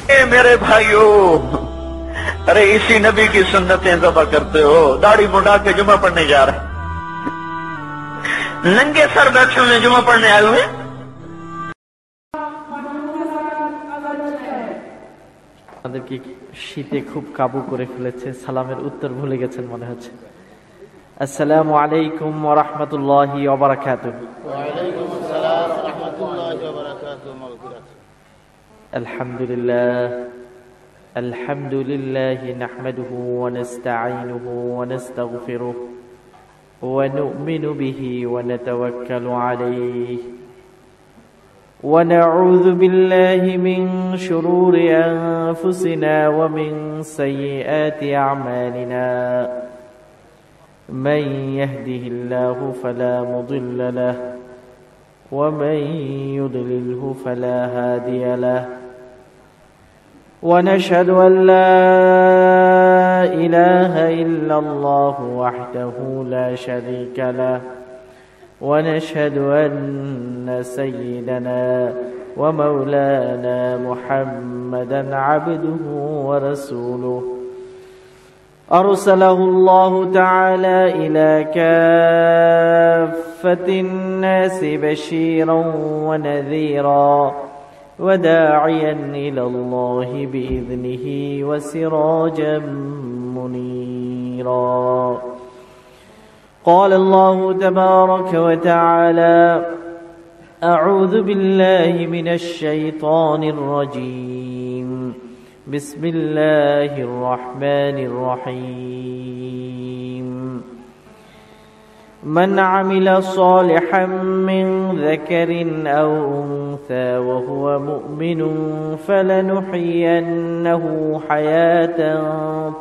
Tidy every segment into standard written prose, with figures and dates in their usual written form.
मेरे भाइयों, अरे इसी नबी की सुन्नतें ज़बा करते हो, दाढ़ी मुंडा के जुमा पढ़ने जा रहे, नंगे सर बैठे हुए जुमा पढ़ने आए हुए। আমাদেরকে শীতে খুব কাবু করে ফেলেছে, সালামের উত্তর ভুলে গেছেন মনে হচ্ছে। আসসালামু আলাইকুম ওয়া রাহমাতুল্লাহি ওয়া বারাকাতুহু। ওয়া আলাইকুম আসসালাম ওয়া রাহমাতুল্লাহি ওয়া বারাকাতুহু। মাগফিরাত। আলহামদুলিল্লাহি নাহমাদুহু ওয়া নাস্তাঈনুহু ওয়া নাস্তাগফিরুহু ওয়া নু'মিনু বিহি ওয়া নাতাওয়াক্কালু আলাইহি ওয়া নাউযু বিল্লাহি মিন শুরুরি আনফুসিনা ওয়া মিন সাইয়্যাতি আ'মালিনা। من يهده الله فلا مضل له ومن يضلله فلا هادي له ونشهد أن لا إله إلا الله وحده لا شريك له ونشهد أن سيدنا ومولانا محمدا عبده ورسوله أرسله الله تعالى إلى كافة الناس بشيرا ونذيرا وداعيا إلى الله بإذنه وسراجا منيرا. قال الله تبارك وتعالى: أعوذ بالله من الشيطان الرجيم. بسم الله الرحمن الرحيم. من عمل صالحا من ذكر أو أنثى وهو مؤمن فلنحيينه حياة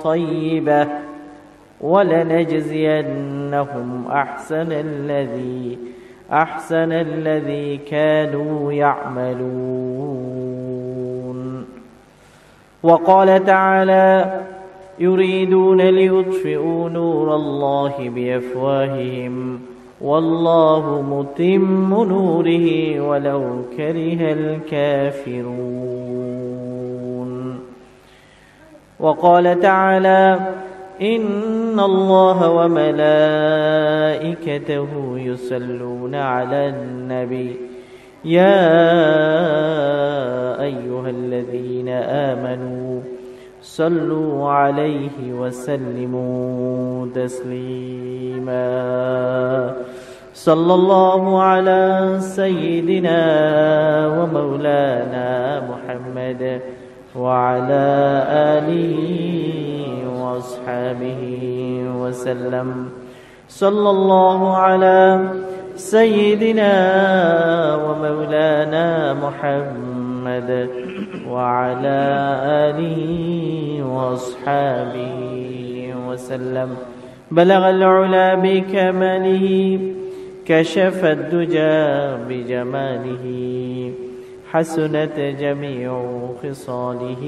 طيبة ولنجزينهم أحسن الذي كانوا يعملون. وقال تعالى: يريدون ليطفئوا نور الله بأفواههم والله متم نوره ولو كره الكافرون. وقال تعالى: إن الله وملائكته يصلون على النبي يا أيها الذين آمنوا صلوا عليه وسلموا تسليما. صلى الله على سيدنا ومولانا محمد وعلى آله وأصحابه وسلم. صلى الله على سيدنا ومولانا محمد وعلى آله وأصحابه وسلم. بلغ العلا بكماله كشف الدجى بجماله حسنت جميع خصاله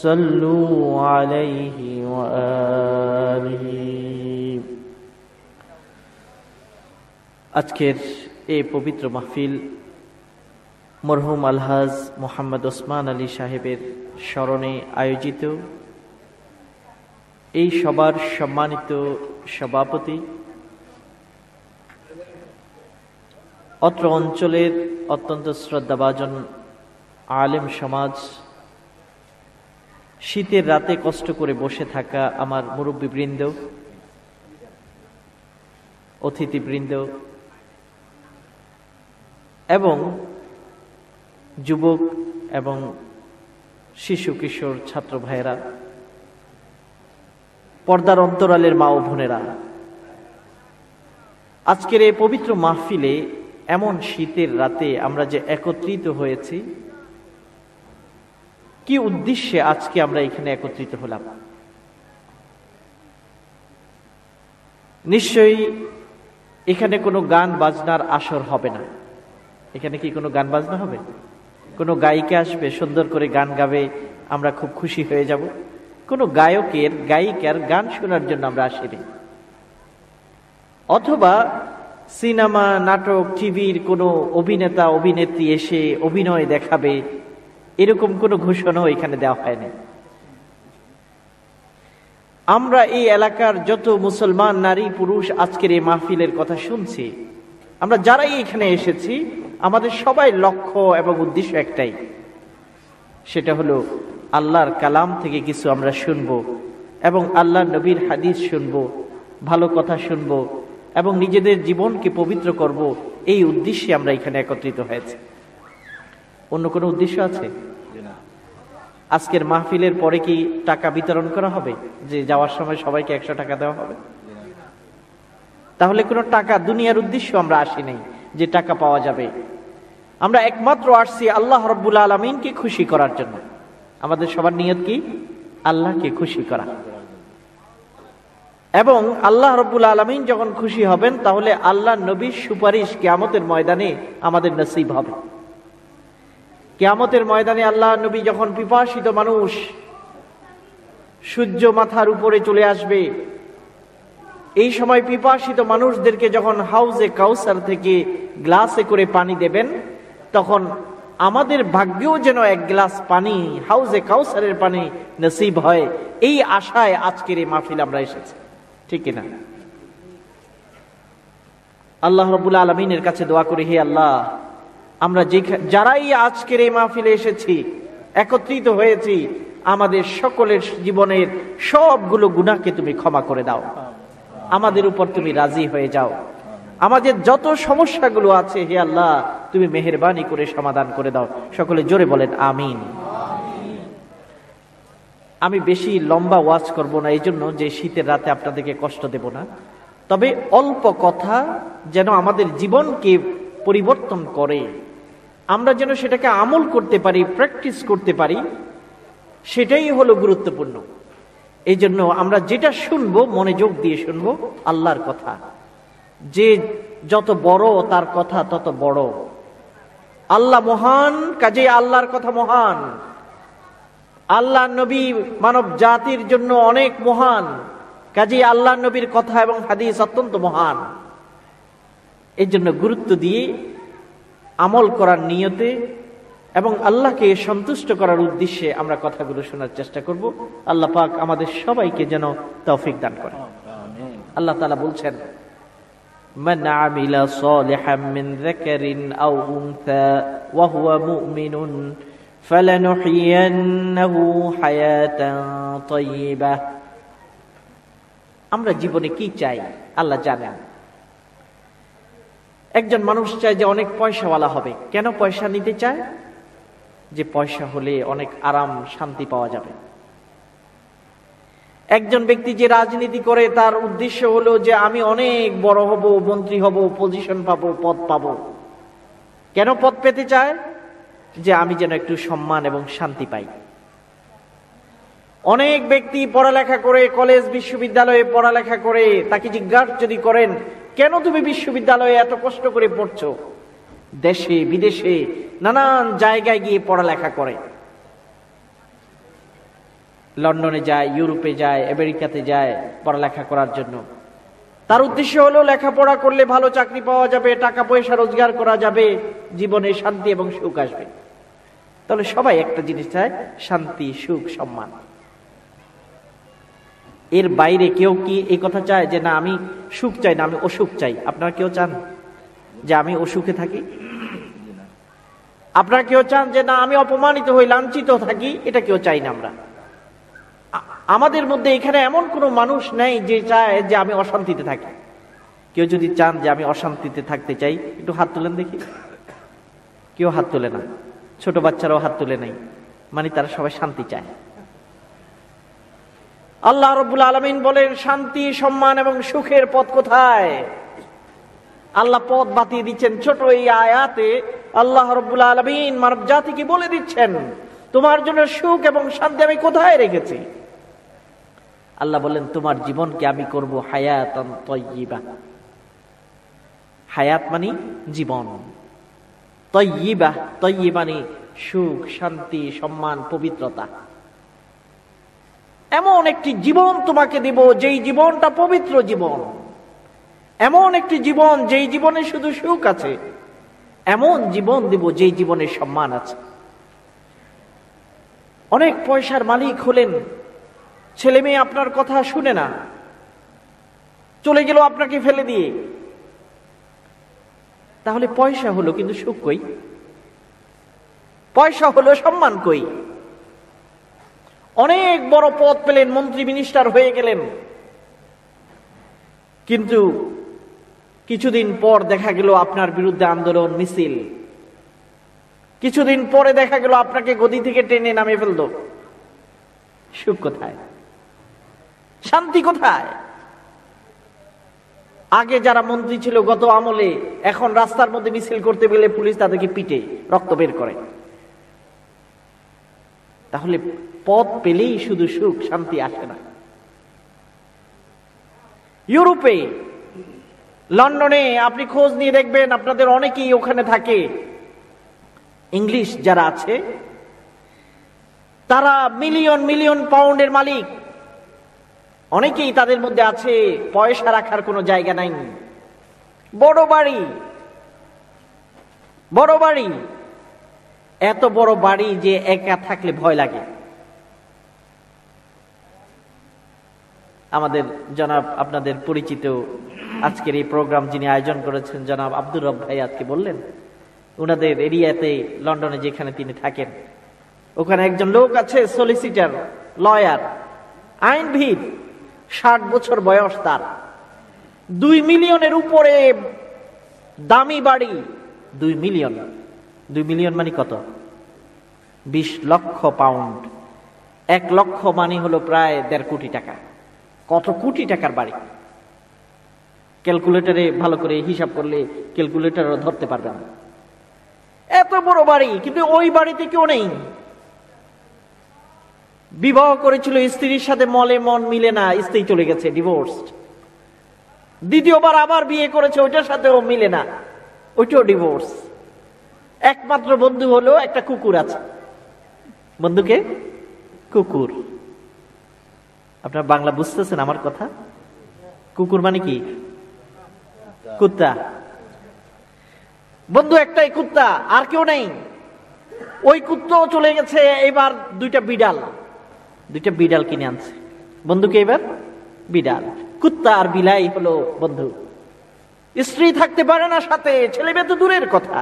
صلوا عليه وآله. আজকের এই পবিত্র মাহফিল মরহুম আলহাজ মোহাম্মদ ওসমান আলী সাহেবের স্মরণে আয়োজিত। এই সবার সম্মানিত সভাপতি, অত্র অঞ্চলের অত্যন্ত শ্রদ্ধাভাজন আলেম সমাজ, শীতের রাতে কষ্ট করে বসে থাকা আমার মুরব্বীবৃন্দ, অতিথিবৃন্দ এবং যুবক এবং শিশু কিশোর ছাত্র ভাইয়েরা, পর্দার অন্তরালের মা ও বোনেরা, আজকের এই পবিত্র মাহফিলে এমন শীতের রাতে আমরা যে একত্রিত হয়েছি, কি উদ্দেশ্যে আজকে আমরা এখানে একত্রিত হলাম? নিশ্চয়ই এখানে কোনো গান বাজনার আসর হবে না। এখানে কি কোনো গান বাজনা হবে? কোনো গায়িকা আসবে, সুন্দর করে গান গাবে, আমরা খুব খুশি হয়ে যাব? কোনো গায়িকার গান শোনার জন্য আমরা আসিনি। অথবা সিনেমা, নাটক, টিভির কোনো অভিনেতা অভিনেত্রী এসে অভিনয় দেখাবে, এরকম কোনো ঘোষণাও এখানে দেওয়া হয়নি। আমরা এই এলাকার যত মুসলমান নারী পুরুষ আজকের এই মাহফিলের কথা শুনছি, আমরা যারাই এখানে এসেছি, আমাদের সবাই লক্ষ্য এবং উদ্দেশ্য একটাই, সেটা হলো আল্লাহর কালাম থেকে কিছু আমরা শুনবো এবং আল্লাহ নবীর হাদিস শুনবো, ভালো কথা শুনবো এবং নিজেদের জীবনকে পবিত্র করব। এই উদ্দেশ্যে আমরা এখানে একত্রিত হয়েছি। অন্য কোনো উদ্দেশ্য আছে? আজকের মাহফিলের পরে কি টাকা বিতরণ করা হবে, যে যাওয়ার সময় সবাইকে 100 টাকা দেওয়া হবে? তাহলে কোনো টাকা, দুনিয়ার উদ্দেশ্য আমরা আসি নাই যে টাকা পাওয়া যাবে। আমরা একমাত্র আসছি আল্লাহ রাব্বুল আলামিনকে খুশি করার জন্য। আমাদের সবার নিয়ত কি? আল্লাহকে খুশি করা। এবং আল্লাহ রাব্বুল আলামিন যখন খুশি হবেন, তাহলে আল্লাহ নবীর সুপারিশ কিয়ামতের ময়দানে আমাদের নসিব হবে। কিয়ামতের ময়দানে আল্লাহ নবী যখন পিপাসিত মানুষ, সূর্য মাথার উপরে চলে আসবে, এই সময় পিপাসিত মানুষদেরকে যখন হাউজে কাউসার থেকে গ্লাসে করে পানি দেবেন, তখন আমাদের ভাগ্যেও যেন এক গ্লাস পানি, হাউজে কাউসারের পানি নসিব হয়, এই আশায় আজকের এই মাহফিল আমরা এসেছি, ঠিক কিনা? আল্লাহ রাব্বুল আলামিনের কাছে দোয়া করি, হে আল্লাহ, আমরা যারাই আজকের এই মাহফিলে এসেছি, একত্রিত হয়েছি, আমাদের সকলের জীবনের সবগুলো গুনাহকে তুমি ক্ষমা করে দাও, আমাদের উপর তুমি রাজি হয়ে যাও। আমাদের যত সমস্যাগুলো আছে, হে আল্লাহ, তুমি মেহেরবানি করে সমাধান করে দাও। সকলে জোরে বলেন আমিন। আমি বেশি লম্বা ওয়াজ করব না, এই জন্য যে শীতের রাতে আপনাদেরকে কষ্ট দেব না। তবে অল্প কথা যেন আমাদের জীবনকে পরিবর্তন করে, আমরা যেন সেটাকে আমল করতে পারি, প্র্যাকটিস করতে পারি, সেটাই হলো গুরুত্বপূর্ণ। এই জন্য আমরা যেটা শুনবো মনোযোগ দিয়ে শুনবো, আল্লাহর কথা। যে যত বড় তার কথা তত বড়। আল্লাহ মহান, কাজেই আল্লাহর কথা মহান। আল্লাহ নবী মানব জাতির জন্য অনেক মহান, কাজেই আল্লাহ নবীর কথা এবং হাদিস অত্যন্ত মহান। এই জন্য গুরুত্ব দিয়ে আমল করার নিয়তে এবং আল্লাহকে সন্তুষ্ট করার উদ্দেশ্যে আমরা কথাগুলো শোনার চেষ্টা করব। আল্লাহ পাক আমাদের সবাইকে যেন তৌফিক দান করেন। আল্লাহ তাআলা বলছেন, মান আমিলা সালিহাম মিন যাকারিন আও উনসা ওয়া হুয়া মুমিনুন ফালানুহইয়ান্নাহু হায়াতান তাইয়্যিবাহ। আমরা জীবনে কি চাই আল্লাহ জানেন। একজন মানুষ চায় যে অনেক পয়সাওয়ালা হবে। কেন পয়সা নিতে চায়? যে পয়সা হলে অনেক আরাম শান্তি পাওয়া যাবে। একজন ব্যক্তি যে রাজনীতি করে, তার উদ্দেশ্য হলো যে আমি অনেক বড় হব, মন্ত্রী হব, পজিশন পাবো, পদ পাবো। কেন পদ পেতে চায়? যে আমি যেন একটু সম্মান এবং শান্তি পাই। অনেক ব্যক্তি পড়ালেখা করে, কলেজ বিশ্ববিদ্যালয়ে পড়ালেখা করে, তাকে জিজ্ঞাসা যদি করেন, কেন তুমি বিশ্ববিদ্যালয়ে এত কষ্ট করে পড়ছো? দেশে বিদেশে নানান জায়গায় গিয়ে পড়ালেখা করে, লন্ডনে যায়, ইউরোপে যায়, আমেরিকাতে যায় পড়ালেখা করার জন্য। তার উদ্দেশ্য হলো লেখাপড়া করলে ভালো চাকরি পাওয়া যাবে, টাকা পয়সা রোজগার করা যাবে, জীবনে শান্তি এবং সুখ আসবে। তাহলে সবাই একটা জিনিস চায়, শান্তি, সুখ, সম্মান। এর বাইরে কেউ কি এই কথা চায় যে না আমি সুখ চাই না, আমি অসুখ চাই? আপনারা কেউ চান যে আমি অসুখে থাকি? আপনারা কেউ চান যে না আমি অপমানিত হই, লাঞ্ছিত থাকি? এটা কেউ চাই না আমরা। আমাদের মধ্যে এখানে এমন কোনো মানুষ নেই যে চায় যে আমি অশান্তিতে থাকি। কেউ যদি চান যে আমি অশান্তিতে থাকতে চাই, একটু হাত তুলেন দেখি। কেউ হাত তুলে না, ছোট বাচ্চারাও হাত তুলে নাই, মানে তারা সবাই শান্তি চায়। আল্লাহ রাব্বুল আলামিন বলেন, শান্তি, সম্মান এবং সুখের পথ কোথায়? আল্লাহ পথ বাতিয়ে দিচ্ছেন। ছোট এই আয়াতে আল্লাহ রাব্বুল আলামিন মানব জাতিকে বলে দিচ্ছেন, তোমার জন্য সুখ এবং শান্তি আমি কোথায় রেখেছি। আল্লাহ বলেন, তোমার জীবনকে আমি করব হায়াতান তাইয়্যিবা। হায়াত মানে জীবন, তাইয়্যিবা, তাইয়্যিব মানে সুখ, শান্তি, সম্মান, পবিত্রতা। এমন একটি জীবন তোমাকে দিব যেই জীবনটা পবিত্র জীবন। এমন একটি জীবন যেই জীবনে শুধু সুখ আছে। এমন জীবন দিব যেই জীবনে সম্মান আছে। অনেক পয়সার মালিক হলেন, ছেলে মেয়ে আপনার কথা শুনে না, চলে গেল আপনাকে ফেলে দিয়ে। তাহলে পয়সা হলো কিন্তু সুখ কই? পয়সা হলো সম্মান কই? অনেক বড় পদ পেলেন, মন্ত্রী মিনিস্টার হয়ে গেলেন, কিন্তু কিছুদিন পর দেখা গেল আপনার বিরুদ্ধে আন্দোলন মিছিল, কিছুদিন পরে দেখা গেল আপনাকে গদি থেকে টেনে নামিয়ে ফেলল। সুখ কোথায়? শান্তি কোথায়? আগে যারা মন্ত্রী ছিল গত আমলে, এখন রাস্তার মধ্যে মিছিল করতে গেলে পুলিশ তাদেরকে পিটে রক্ত বের করে। তাহলে পদ পেলেই শুধু সুখ, শান্তি আসে না। ইউরোপে, লন্ডনে আপনি খোঁজ নিয়ে দেখবেন, আপনাদের অনেকেই ওখানে থাকে, ইংলিশ যারা আছে তারা মিলিয়ন মিলিয়ন পাউন্ডের মালিক। অনেকেই তাদের মধ্যে আছে পয়সা রাখার কোনো জায়গা নাই, বড় বাড়ি, বড় বাড়ি, এত বড় বাড়ি যে একা থাকলে ভয় লাগে। আমাদের জনাব, আপনাদের পরিচিত আজকের এই প্রোগ্রাম যিনি আয়োজন করেছেন, জনাব আব্দুর রব ভাই আজকে বললেন, ওনাদের এরিয়াতে লন্ডনে যেখানে তিনি থাকেন, ওখানে একজন লোক আছে, সলিসিটার, লয়ার, আইনবিদ, 60 বছর বয়স তার, 2 মিলিয়নের উপরে দামি বাড়ি। 2 মিলিয়ন, 2 মিলিয়ন মানে কত? 20 লক্ষ পাউন্ড। 1 লক্ষ মানে হলো প্রায় 1.5 কোটি টাকা। কত কোটি টাকার বাড়ি? ক্যালকুলেটরে ভালো করে হিসাব করলে ক্যালকুলেটরও ধরতে পারবে না, এত বড় বাড়ি। কিন্তু ওই বাড়িতে কেউ নেই। বিবাহ করেছিল, স্ত্রীর সাথে মলে মন মিলে না, স্ত্রী চলে গেছে, ডিভোর্সড। দ্বিতীয়বার আবার বিয়ে করেছে, ওইটার সাথেও মিলে না, ওইটাও ডিভোর্স। একমাত্র বন্ধু হলো একটা কুকুর আছে। বন্ধুকে? কুকুর। আপনার বাংলা বুঝতেছেন আমার কথা? কুকুর মানে কি? কুত্তা। বন্ধু একটাই কুত্তা, আর কেউ নেই। ওই কুত্তাও চলে গেছে। এবার 2টা বিড়াল, 2টা বিড়াল কিনে আনছে বন্ধুকে। এবার বিড়াল, কুত্তা আর বিলাই হলো বন্ধু। স্ত্রী থাকতে পারে না সাথে, ছেলে মেয়ে তো দূরের কথা।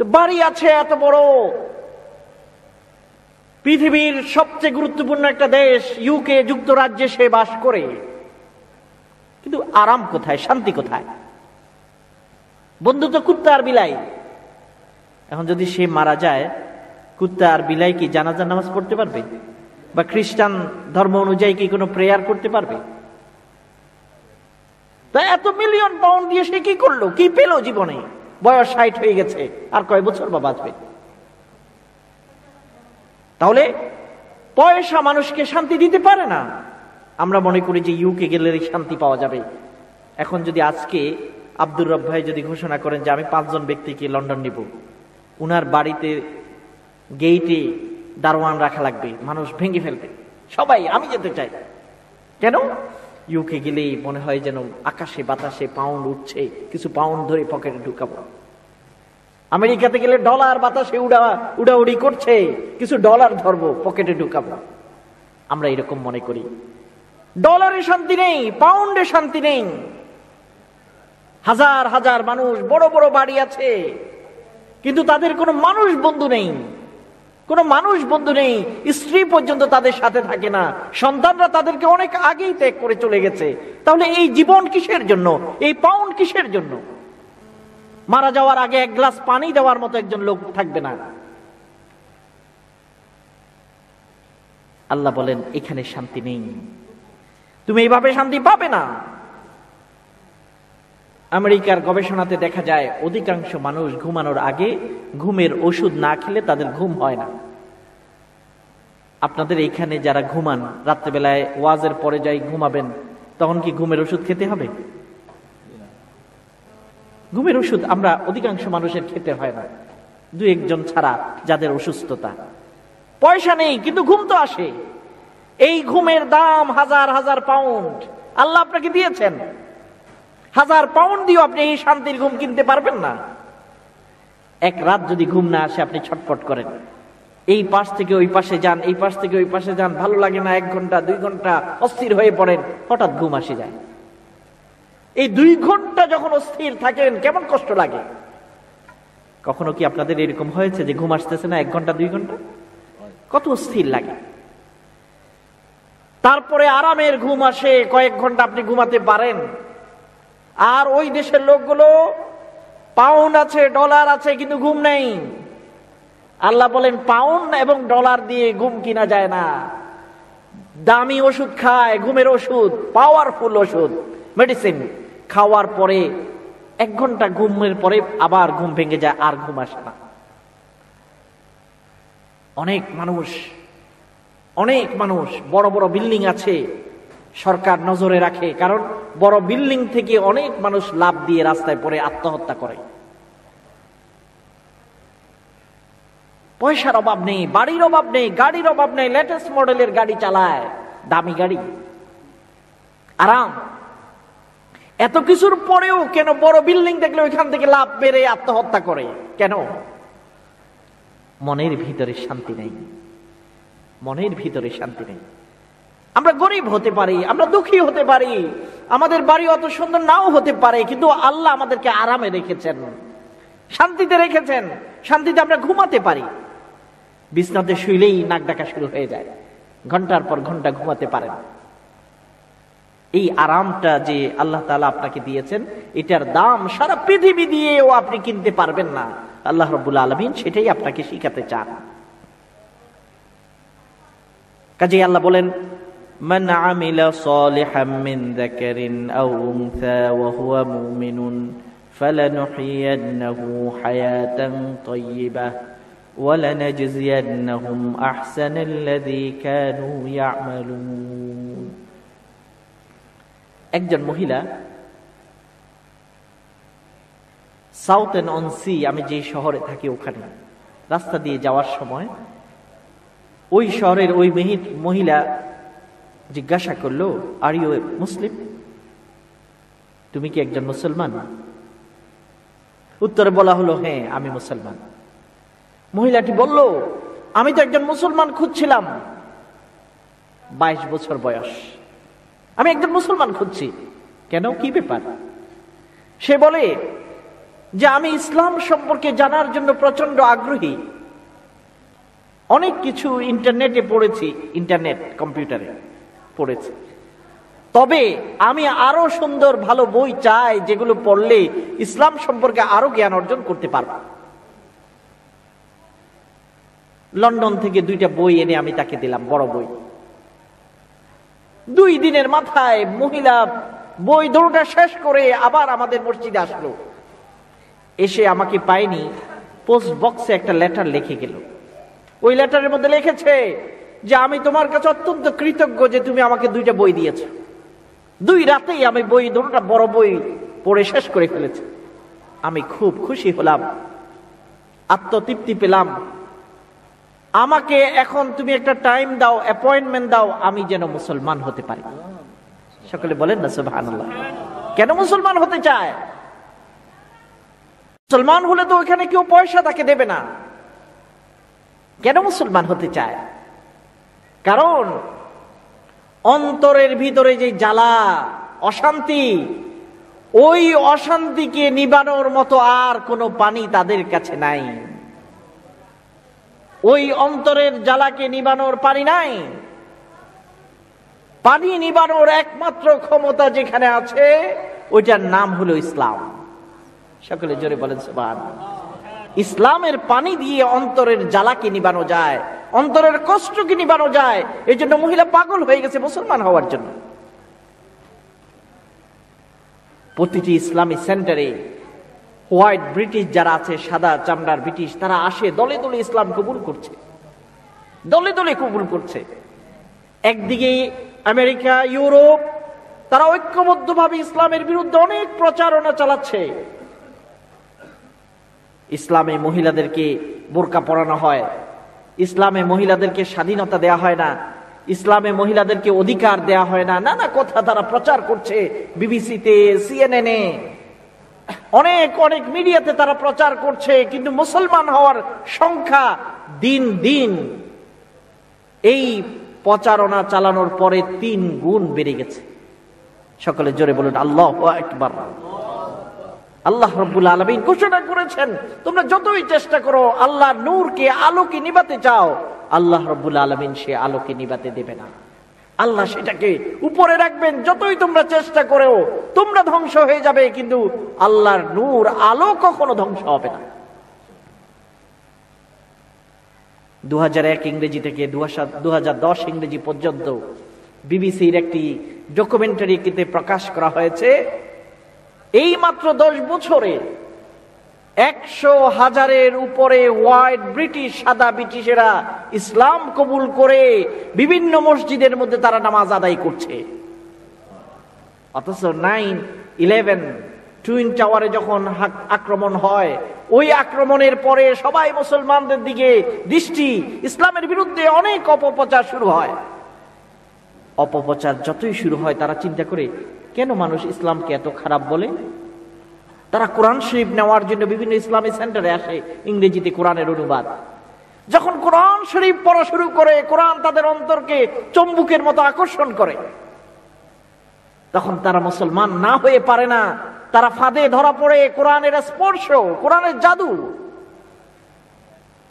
তো বাড়ি আছে এত বড়, পৃথিবীর সবচেয়ে গুরুত্বপূর্ণ একটা দেশ ইউকে, যুক্তরাজ্যে সে বাস করে, কিন্তু আরাম কোথায়, শান্তি কোথায়? বন্ধু তো কুত্তা আর বিলাই। এখন যদি সে মারা যায়, কুত্তা আর বিলাই কি জানাজার নামাজ পড়তে পারবে? বা খ্রিস্টান ধর্ম অনুযায়ী কি কোনো প্রেয়ার করতে পারবে? তা এত মিলিয়ন পাউন্ড দিয়ে সে কি করলো, কি পেল জীবনে? বয়স 60 হয়ে গেছে, আর কয় বছর বা বাঁচবে? তাহলে পয়সা মানুষকে শান্তি দিতে পারে না। আমরা মনে করি যে ইউকে গেলে শান্তি পাওয়া যাবে। এখন যদি আজকে আব্দুর রব ভাই যদি ঘোষণা করেন যে আমি 5 জন ব্যক্তিকে লন্ডন নিব, উনার বাড়িতে গেইটে দারোয়ান রাখা লাগবে, মানুষ ভেঙে ফেলবে, সবাই আমি যেতে চাই। কেন? ইউকে গেলেই মনে হয় যেন আকাশে বাতাসে পাউন্ড উঠছে, কিছু পাউন্ড ধরে পকেটে ঢুকাবো। আমেরিকাতে গেলে ডলার বাতাসে উড়াউড়ি করছে, কিছু ডলার ধরবো, পকেটে ঢুকাবো। আমরা এরকম মনে করি। ডলারে শান্তি নেই, পাউন্ডে শান্তি নেই। হাজার হাজার মানুষ, বড় বড় বাড়ি আছে, কিন্তু তাদের কোনো মানুষ বন্ধু নেই, কোনো মানুষ বন্ধু নেই। স্ত্রী পর্যন্ত তাদের সাথে থাকে না, সন্তানরা তাদেরকে অনেক আগেই ত্যাগ করে চলে গেছে। তাহলে এই জীবন কিসের জন্য? এই পাউন্ড কিসের জন্য? মারা যাওয়ার আগে 1 গ্লাস পানি দেওয়ার মতো একজন লোক থাকবে না। আল্লাহ বলেন এখানে শান্তি নেই, তুমি এইভাবে শান্তি পাবে না। আমেরিকার গবেষণাতে দেখা যায় অধিকাংশ মানুষ ঘুমানোর আগে ঘুমের ওষুধ না খেলে তাদের ঘুম হয় না। আপনাদের এখানে যারা ঘুমান, রাত্রেবেলায় ওয়াজের পরে যাই ঘুমাবেন, তখন কি ঘুমের ওষুধ খেতে হবে? ঘুমের ওষুধ আমরা অধিকাংশ মানুষের খেতে হয় না, 2-1 জন ছাড়া যাদের অসুস্থতা। পয়সা নেই কিন্তু ঘুম তো আসে। এই ঘুমের দাম হাজার হাজার পাউন্ড আল্লাহ আপনাকে দিয়েছেন। 1000 পাউন্ড দিয়েও আপনি এই শান্তির ঘুম কিনতে পারবেন না। 1 রাত যদি ঘুম না আসে আপনি ছটফট করেন, এই পাশ থেকে ওই পাশে যান, এই পাশ থেকে ওই পাশে যান, ভালো লাগে না, 1 ঘন্টা 2 ঘন্টা অস্থির হয়ে পড়েন, হঠাৎ ঘুম আসে যায়। এই 2 ঘন্টা যখন অস্থির থাকেন কেমন কষ্ট লাগে। কখনো কি আপনাদের এরকম হয়েছে যে ঘুম আসতেছে না 1 ঘন্টা 2 ঘন্টা? কত অস্থির লাগে। তারপরে আরামের ঘুম আসে, কয়েক ঘন্টা আপনি ঘুমাতে পারেন। আর ওই দেশের লোকগুলো পাউন্ড আছে, ডলার আছে, কিন্তু ঘুম নেই। আল্লাহ বলেন পাউন্ড এবং ডলার দিয়ে ঘুম কিনা যায় না। দামি ওষুধ খায়, ঘুমের ওষুধ, পাওয়ারফুল ওষুধ, মেডিসিন খাওয়ার পরে 1 ঘন্টা ঘুমের পরে আবার ঘুম ভেঙে যায়, আর ঘুম আসে না। অনেক মানুষ বড় বড় বিল্ডিং আছে, সরকার নজরে রাখে, কারণ বড় বিল্ডিং থেকে অনেক মানুষ লাভ দিয়ে রাস্তায় পড়ে আত্মহত্যা করে। পয়সার অভাব নেই, বাড়ির অভাব নেই, গাড়ির অভাব নেই, লেটেস্ট মডেলের গাড়ি চালায়, দামি গাড়ি, আরাম। এত কিছুর পরেও কেন বড় বিল্ডিং দেখলে ওইখান থেকে লাভ বেড়ে আত্মহত্যা করে? কেন? মনের ভিতরে শান্তি নেই, মনের ভিতরে শান্তি নেই। আমরা গরিব হতে পারি, আমরা দুঃখী হতে পারি, আমাদের বাড়ি অত সুন্দর নাও হতে পারে, কিন্তু আল্লাহ আমাদেরকে আরামে রেখেছেন, শান্তিতে রেখেছেন। শান্তিতে আমরা ঘুমাতে পারি। বিছনাতে শুইলেই নাক ডাকা শুরু হয়ে যায়, ঘন্টার পর ঘন্টা ঘুমাতে পারেন। এই আরামটা যে আল্লাহ তাআলা আপনাকে দিয়েছেন, এটার দাম সারা পৃথিবী দিয়েও আপনি কিনতে পারবেন না। আল্লাহ রাব্বুল আলামিন সেটাই আপনাকে শিখাতে চান। কাজেই আল্লাহ বলেন, মান আমিলা সালিহাম মিন যাকারিন আও উনসা ওয়া হুয়া মুমিনুন ফালানুহইয়ান্নাহু হায়াতান তাইয়্যিবাহ ওয়া লানাজজিয়ান্নাহুম আহসানাল্লাযী কানু ইয়ামালুন। একজন মহিলা সাউথেন অন সি, আমি যে শহরে থাকি ওখানে রাস্তা দিয়ে যাওয়ার সময় ওই শহরের ওই মহিলা জিজ্ঞাসা করলো, আর ইউ এ মুসলিম? তুমি কি একজন মুসলমান? উত্তরে বলা হলো, হ্যাঁ আমি মুসলমান। মহিলাটি বলল, আমি তো একজন মুসলমান খুঁজছিলাম, 22 বছর বয়স, আমি একজন মুসলমান খুঁজছি। কেন, কি ব্যাপার? সে বলে যে আমি ইসলাম সম্পর্কে জানার জন্য প্রচন্ড আগ্রহী, অনেক কিছু ইন্টারনেটে পড়েছি, ইন্টারনেট কম্পিউটারে পড়েছি, তবে আমি আরো সুন্দর ভালো বই চাই যেগুলো পড়লে ইসলাম সম্পর্কে আরো জ্ঞান অর্জন করতে পারব। লন্ডন থেকে 2টা বই এনে আমি তাকে দিলাম, বড় বই। 2 দিনের মাথায় মহিলা বই দুটোটা শেষ করে আবার আমাদের মসজিদে আসলো। এসে আমাকে পায়নি, পোস্ট বক্সে একটা লেটার লিখে গেল। ওই লেটারের মধ্যে লিখেছে যে আমি তোমার কাছে অত্যন্ত কৃতজ্ঞ যে তুমি আমাকে 2টা বই দিয়েছো। 2 রাতেই আমি বই দুটোটা বড় বই পড়ে শেষ করে ফেলেছি। আমি খুব খুশি হলাম, আত্মতৃপ্তি পেলাম। আমাকে এখন তুমি একটা টাইম দাও, অ্যাপয়েন্টমেন্ট দাও, আমি যেন মুসলমান হতে পারি। সকলে বলেন না সুবহানাল্লাহ। কেন মুসলমান হতে চায়? মুসলমান হলে তো ওইখানে কেউ পয়সা তাকে দেবে না। কেন মুসলমান হতে চায়? কারণ অন্তরের ভিতরে যে জ্বালা, অশান্তি, ওই অশান্তিকে নিবানোর মতো আর কোনো পানি তাদের কাছে নাই। ওই অন্তরের জ্বালাকে নিবানোর পানি নাই। পানি নিবানোর একমাত্র ক্ষমতা যেখানে আছে, ওইটার নাম হলো ইসলাম। সকলে জোরে বলেন সুবহানাল্লাহ। ইসলামের পানি দিয়ে অন্তরের জ্বালাকে নিবানো যায়, অন্তরের কষ্টকে নিবানো যায়। এই জন্য মহিলা পাগল হয়ে গেছে মুসলমান হওয়ার জন্য। প্রতিটি ইসলামী সেন্টারে হোয়াইট ব্রিটিশ যারা আছে, সাদা চামড়ার ব্রিটিশ, তারা আসে দলে দলে ইসলাম কবুল করছে, দলে দলে কবুল করছে। একদিকে আমেরিকা, ইউরোপ, তারা ঐক্যবদ্ধভাবে ইসলামের বিরুদ্ধে অনেক প্রচারণা চালাচ্ছে। ইসলামে মহিলাদেরকে বোরকা পরানো হয়, ইসলামে মহিলাদেরকে স্বাধীনতা দেয়া হয় না, ইসলামে মহিলাদেরকে অধিকার দেয়া হয় না, নানা কথা তারা প্রচার করছে বিবিসিতে, সিএনএনে, অনেক অনেক মিডিয়াতে তারা প্রচার করছে, কিন্তু মুসলমান হওয়ার সংখ্যা দিন দিন এই প্রচারণা চালানোর পরে 3 গুণ বেড়ে গেছে। সকলে জোরে বলুন আল্লাহু আকবার। আল্লাহ রাব্বুল আলামিন ঘোষণা করেছেন, তোমরা যতই চেষ্টা করো আল্লাহর নূরকে, আলোকে নিভাতে চাও, আল্লাহ রাব্বুল আলামিন সে আলোকে নিভাতে দেবে না। আল্লাহ সেটাকে উপরে রাখবেন। যতই তোমরা চেষ্টা করো তোমরা ধ্বংস হয়ে যাবে, কিন্তু আল্লাহর নূর, আলো কখনো ধ্বংস হবে না। 2001 ইংরেজি থেকে 2010 ইংরেজি পর্যন্ত বিবিসির একটি ডকুমেন্টারিতে প্রকাশ করা হয়েছে, এই মাত্র 10 বছরে 100,000-এর উপরে হোয়াইট ব্রিটিশ, সাদা ব্রিটিশেরা ইসলাম কবুল করে বিভিন্ন মসজিদের মধ্যে তারা নামাজ আদায় করছে। অথচ 9/11 টুইন টাওয়ারে যখন আক্রমণ হয়, ওই আক্রমণের পরে সবাই মুসলমানদের দিকে দৃষ্টি, ইসলামের বিরুদ্ধে অনেক অপপ্রচার শুরু হয়। অপপ্রচার যতই শুরু হয় তারা চিন্তা করে, কেন মানুষ ইসলামকে এত খারাপ বলে? তারা কোরআন শরীফ নেওয়ার জন্য বিভিন্ন ইসলামী সেন্টারে আসে, ইংরেজিতে কোরআনের অনুবাদ। যখন কোরআন শরীফ পড়া শুরু করে, কোরআন তাদের অন্তরকে চুম্বকের মতো আকর্ষণ করে, তখন তারা মুসলমান না হয়ে পারে না। তারা ফাঁদে ধরা পড়ে কোরআনের স্পর্শ, কোরআনের জাদু।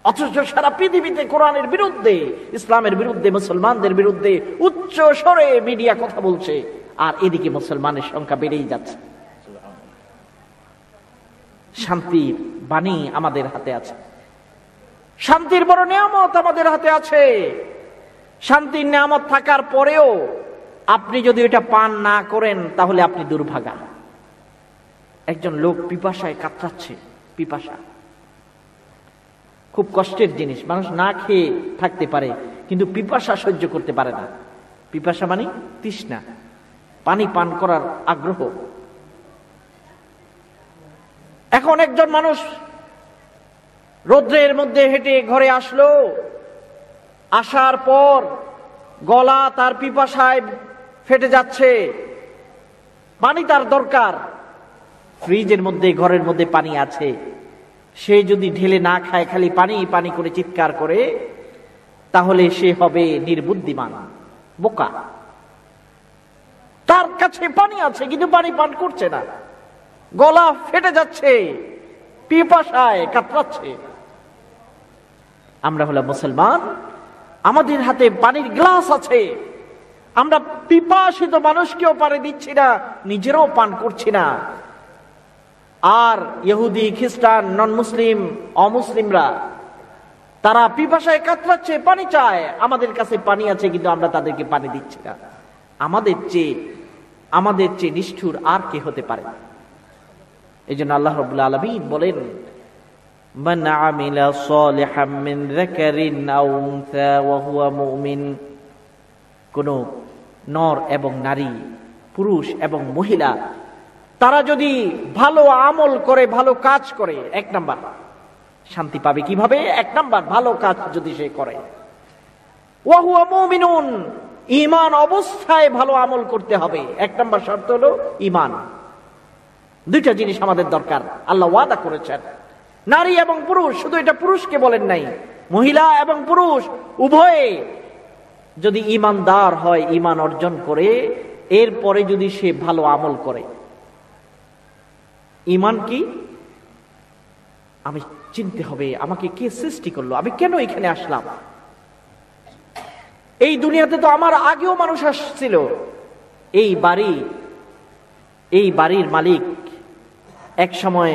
অথচ সারা পৃথিবীতে কোরআনের বিরুদ্ধে, ইসলামের বিরুদ্ধে, মুসলমানদের বিরুদ্ধে উচ্চ স্বরে মিডিয়া কথা বলছে, আর এদিকে মুসলমানের সংখ্যা বেড়েই যাচ্ছে। শান্তির বাণী আমাদের হাতে আছে, শান্তির বড় নিয়ামত আমাদের হাতে আছে। শান্তির নিয়ামত থাকার পরেও আপনি যদি এটা পান না করেন তাহলে আপনি দুর্ভাগা। একজন লোক পিপাসায় কাতরাচ্ছে, পিপাসা খুব কষ্টের জিনিস। মানুষ না খেয়ে থাকতে পারে, কিন্তু পিপাসা সহ্য করতে পারে না। পিপাসা মানে তৃষ্ণা, পানি পান করার আগ্রহ। এখন একজন মানুষ রৌদ্রের মধ্যে হেঁটে ঘরে আসলো, আসার পর গলা তার পিপাসায় ফেটে যাচ্ছে, পানি তার দরকার। ফ্রিজের মধ্যে, ঘরের মধ্যে পানি আছে, সে যদি ঢেলে না খায়, খালি পানি পানি করে চিৎকার করে, তাহলে সে হবে নির্বুদ্ধিমান, বোকা। তার কাছে পানি আছে কিন্তু পানি পান করছে না, গলা ফেটে যাচ্ছে, পিপাসায় কাতরাচ্ছে। আমরা হলাম মুসলমান, আমাদের হাতে পানির গ্লাস আছে, আমরা পিপাসিত মানুষকেও পানি দিচ্ছি না, নিজেরাও পান করছি না। আর ইহুদি, খ্রিস্টান, নন মুসলিম, অমুসলিমরা তারা পিপাসায় কাতরাচ্ছে, পানি চায়। আমাদের কাছে পানি আছে কিন্তু আমরা তাদেরকে পানি দিচ্ছি না। আমাদের চেয়ে নিষ্ঠুর আর কে হতে পারে? এই জন্য আল্লাহ রাব্বুল আলামিন বলেন, মান আমিলা সালিহাম মিন যাকারিন আও উনসা ওয়া হুয়া মুমিন। কোন নর এবং নারী, পুরুষ এবং মহিলা, তারা যদি ভালো আমল করে, ভালো কাজ করে, 1 নাম্বার শান্তি পাবে কিভাবে? 1 নাম্বার ভালো কাজ যদি সে করে। ওয়া হুয়া মুমিনুন, ঈমান অবস্থায় ভালো আমল করতে হবে। 1 নাম্বার শর্ত হলো ঈমান। 2টা জিনিস আমাদের দরকার, আল্লাহ ওয়াদা করেছেন। নারী এবং পুরুষ, শুধু এটা পুরুষকে বলেন নাই, মহিলা এবং পুরুষ উভয়ে যদি ঈমানদার হয়, ঈমান অর্জন করে, এরপরে যদি সে ভালো আমল করে। ঈমান কি? আমি চিনতে হবে, আমাকে কে সৃষ্টি করলো, আমি কেন এখানে আসলাম। এই দুনিয়াতে তো আমার আগেও মানুষ আসছিল। এই বাড়ির মালিক এক সময়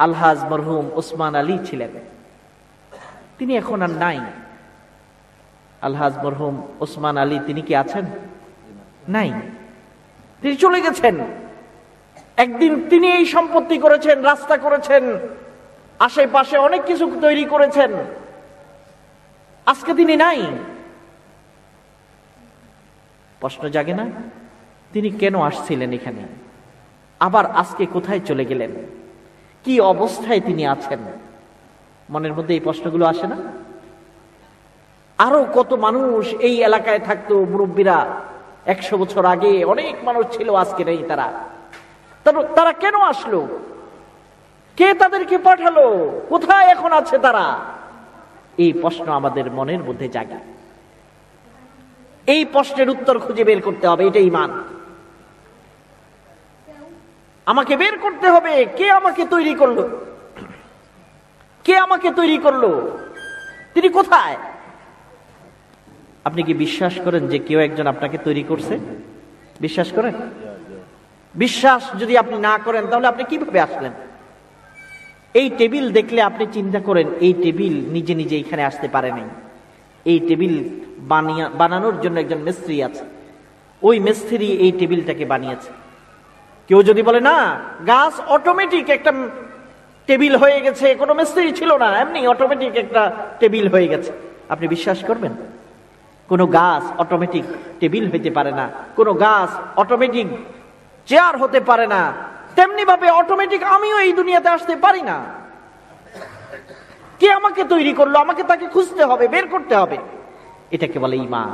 আলহাজ মরহুম ওসমান আলী ছিলেন, তিনি এখন আর নাই। আলহাজ মরহুম ওসমান আলী, তিনি কি আছেন? নাই, তিনি চলে গেছেন। একদিন তিনি এই সম্পত্তি করেছেন, রাস্তা করেছেন, আশেপাশে অনেক কিছু তৈরি করেছেন, আজকে তিনি নাই। প্রশ্ন জাগে না, তিনি কেন আসছিলেন এখানে, আবার আজকে কোথায় চলে গেলেন, কি অবস্থায় তিনি আছেন? মনের মধ্যে এই প্রশ্নগুলো আসে না? আরো কত মানুষ এই এলাকায় থাকতো, মুরব্বীরা 100 বছর আগে অনেক মানুষ ছিল, আজকে নেই। তারা কেন আসলো? কে তাদেরকে পাঠালো? কোথায় এখন আছে তারা? এই প্রশ্ন আমাদের মনের মধ্যে জাগে। এই প্রশ্নের উত্তর খুঁজে বের করতে হবে। এটা ঈমান। আমাকে বের করতে হবে কে আমাকে তৈরি করলো, কে আমাকে তৈরি করলো, তিনি কোথায়? আপনি কি বিশ্বাস করেন যে কেউ একজন আপনাকে তৈরি করছে? বিশ্বাস করেন? বিশ্বাস যদি আপনি না করেন তাহলে আপনি কিভাবে আসলেন? এই টেবিল দেখলে আপনি চিন্তা করেন এই টেবিল নিজে নিজে এখানে আসতে পারে নাই। এই টেবিল বানানোর জন্য একজন মিস্ত্রি আছে, ওই মিস্ত্রি এই টেবিলটাকে বানিয়েছে। কেউ যদি বলে না গাছ অটোমেটিক একটা টেবিল হয়ে গেছে, কোনো মিস্ত্রি ছিল না, এমনি অটোমেটিক একটা টেবিল হয়ে গেছে, আপনি বিশ্বাস করবেন? কোনো গাছ অটোমেটিক টেবিল হইতে পারে না, কোনো গাছ অটোমেটিক চেয়ার হতে পারে না, তেমনি ভাবে অটোমেটিক আমিও এই দুনিয়াতে আসতে পারি না। কে আমাকে তৈরি করলো? আমাকে তাকে খুঁজতে হবে, বের করতে হবে। এটাকে বলে ঈমান।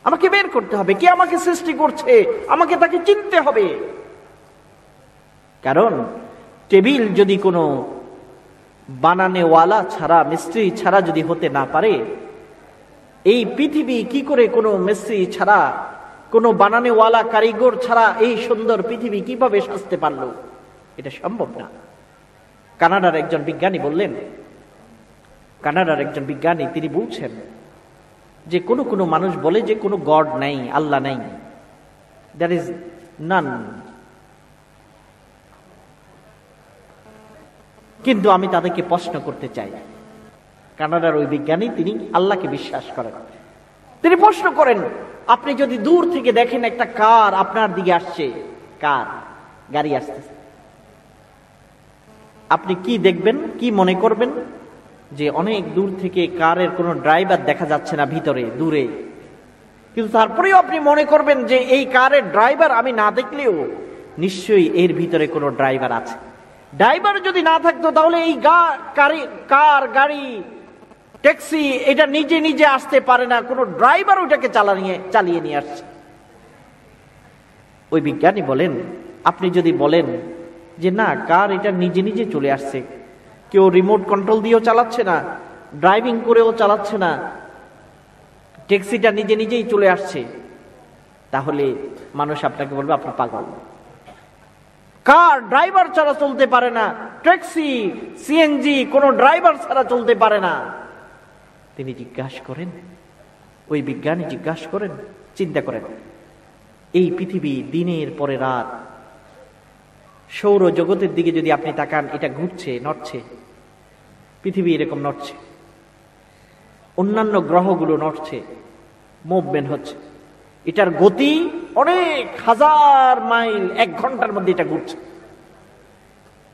আমাকে বের করতে হবে কে আমাকে সৃষ্টি করছে, আমাকে তাকে চিনতে হবে। কারণ টেবিল যদি কোনো বানানেওয়ালা ছাড়া, মিস্ত্রি ছাড়া যদি হতে না পারে, এই পৃথিবী কি করে কোনো মিস্ত্রি ছাড়া, কোনো বানানেওয়ালা কারিগর ছাড়া এই সুন্দর পৃথিবী কিভাবে সাজতে পারলো? এটা সম্ভব না। কানাডার একজন বিজ্ঞানী বললেন, কানাডার একজন বিজ্ঞানী তিনি বলছেন যে কোনো মানুষ বলে যে কোনো গড নাই, আল্লাহ নাই, দ্যার ইজ নান। কিন্তু আমি তাদেরকে প্রশ্ন করতে চাই, কানাডার ওই বিজ্ঞানী তিনি আল্লাহকে বিশ্বাস করেন, তিনি প্রশ্ন করেন, আপনি যদি দূর থেকে দেখেন একটা কার আপনার দিকে আসছে, কার গাড়ি আসতেছে, আপনি কি দেখবেন, কি মনে করবেন? যে অনেক দূর থেকে কারের কোনো ড্রাইভার দেখা যাচ্ছে না, ভিতরে দূরে, কিন্তু তারপরেও আপনি মনে করবেন যে এই কারের ড্রাইভার আমি না দেখলেও নিশ্চয়ই এর ভিতরে কোনো ড্রাইভার আছে। ড্রাইভার যদি না থাকতো তাহলে এই কার, গাড়ি, ট্যাক্সি এটা নিজে নিজে আসতে পারে না, কোনো ড্রাইভার ওইটাকে চালিয়ে নিয়ে আসছে। ওই বিজ্ঞানী বলেন, আপনি যদি বলেন যে না কার এটা নিজে নিজে চলে আসছে, কেউ রিমোট কন্ট্রোল দিয়েও চালাচ্ছে না, ড্রাইভিং করেও চালাচ্ছে না, ট্যাক্সিটা নিজে নিজেই চলে আসছে, তাহলে মানুষ আপনাকে বলবে আপনি পাগল। কার ড্রাইভার ছাড়া চলতে পারে না, ট্যাক্সি, সিএনজি কোনো ড্রাইভার ছাড়া চলতে পারে না। তিনি জিজ্ঞাসা করেন, ওই বিজ্ঞানী জিজ্ঞাসা করেন, চিন্তা করেন, এই পৃথিবী দিনের পরে রাত, সৌর জগতের দিকে যদি আপনি তাকান, এটা ঘুরছে, নড়ছে, পৃথিবী এরকম নড়ছে, অন্যান্য গ্রহগুলো নড়ছে, মুভমেন্ট হচ্ছে, এটার গতি অনেক হাজার মাইল, 1 ঘন্টার মধ্যে এটা ঘুরছে।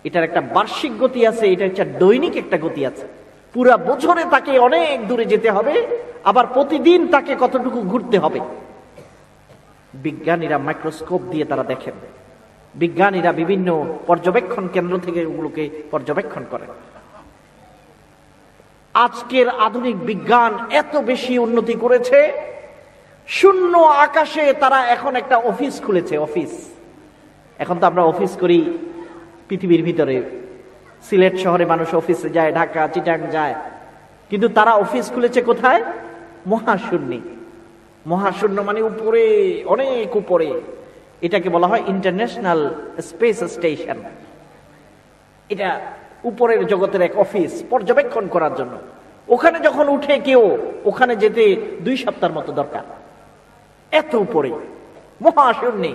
এটার একটা বার্ষিক গতি আছে, এটা হচ্ছে দৈনিক একটা গতি আছে, পুরা বছরে তাকে অনেক দূরে যেতে হবে, আবার প্রতিদিন তাকে কতটুকু ঘুরতে হবে। বিজ্ঞানীরা মাইক্রোস্কোপ দিয়ে তারা দেখেন, বিজ্ঞানীরা বিভিন্ন পর্যবেক্ষণ কেন্দ্র থেকে ওগুলোকে পর্যবেক্ষণ করেন। আজকের আধুনিক বিজ্ঞান এত বেশি উন্নতি করেছে, শূন্য আকাশে তারা এখন একটা অফিস খুলেছে। অফিস, এখন তো আমরা অফিস করি পৃথিবীর ভিতরে, সিলেট শহরে মানুষ অফিসে যায়, ঢাকা, চিটাং যায়, কিন্তু তারা অফিস খুলেছে কোথায়? মহাশূন্যে। মহাশূন্য মানে উপরে, অনেক উপরে। এটাকে বলা হয় ইন্টারন্যাশনাল স্পেস স্টেশন। এটা উপরের জগতের এক অফিস, পর্যবেক্ষণ করার জন্য। ওখানে যখন উঠে কেউ, ওখানে যেতে 2 সপ্তাহের মতো দরকার, এত উপরে মহাশূন্যে।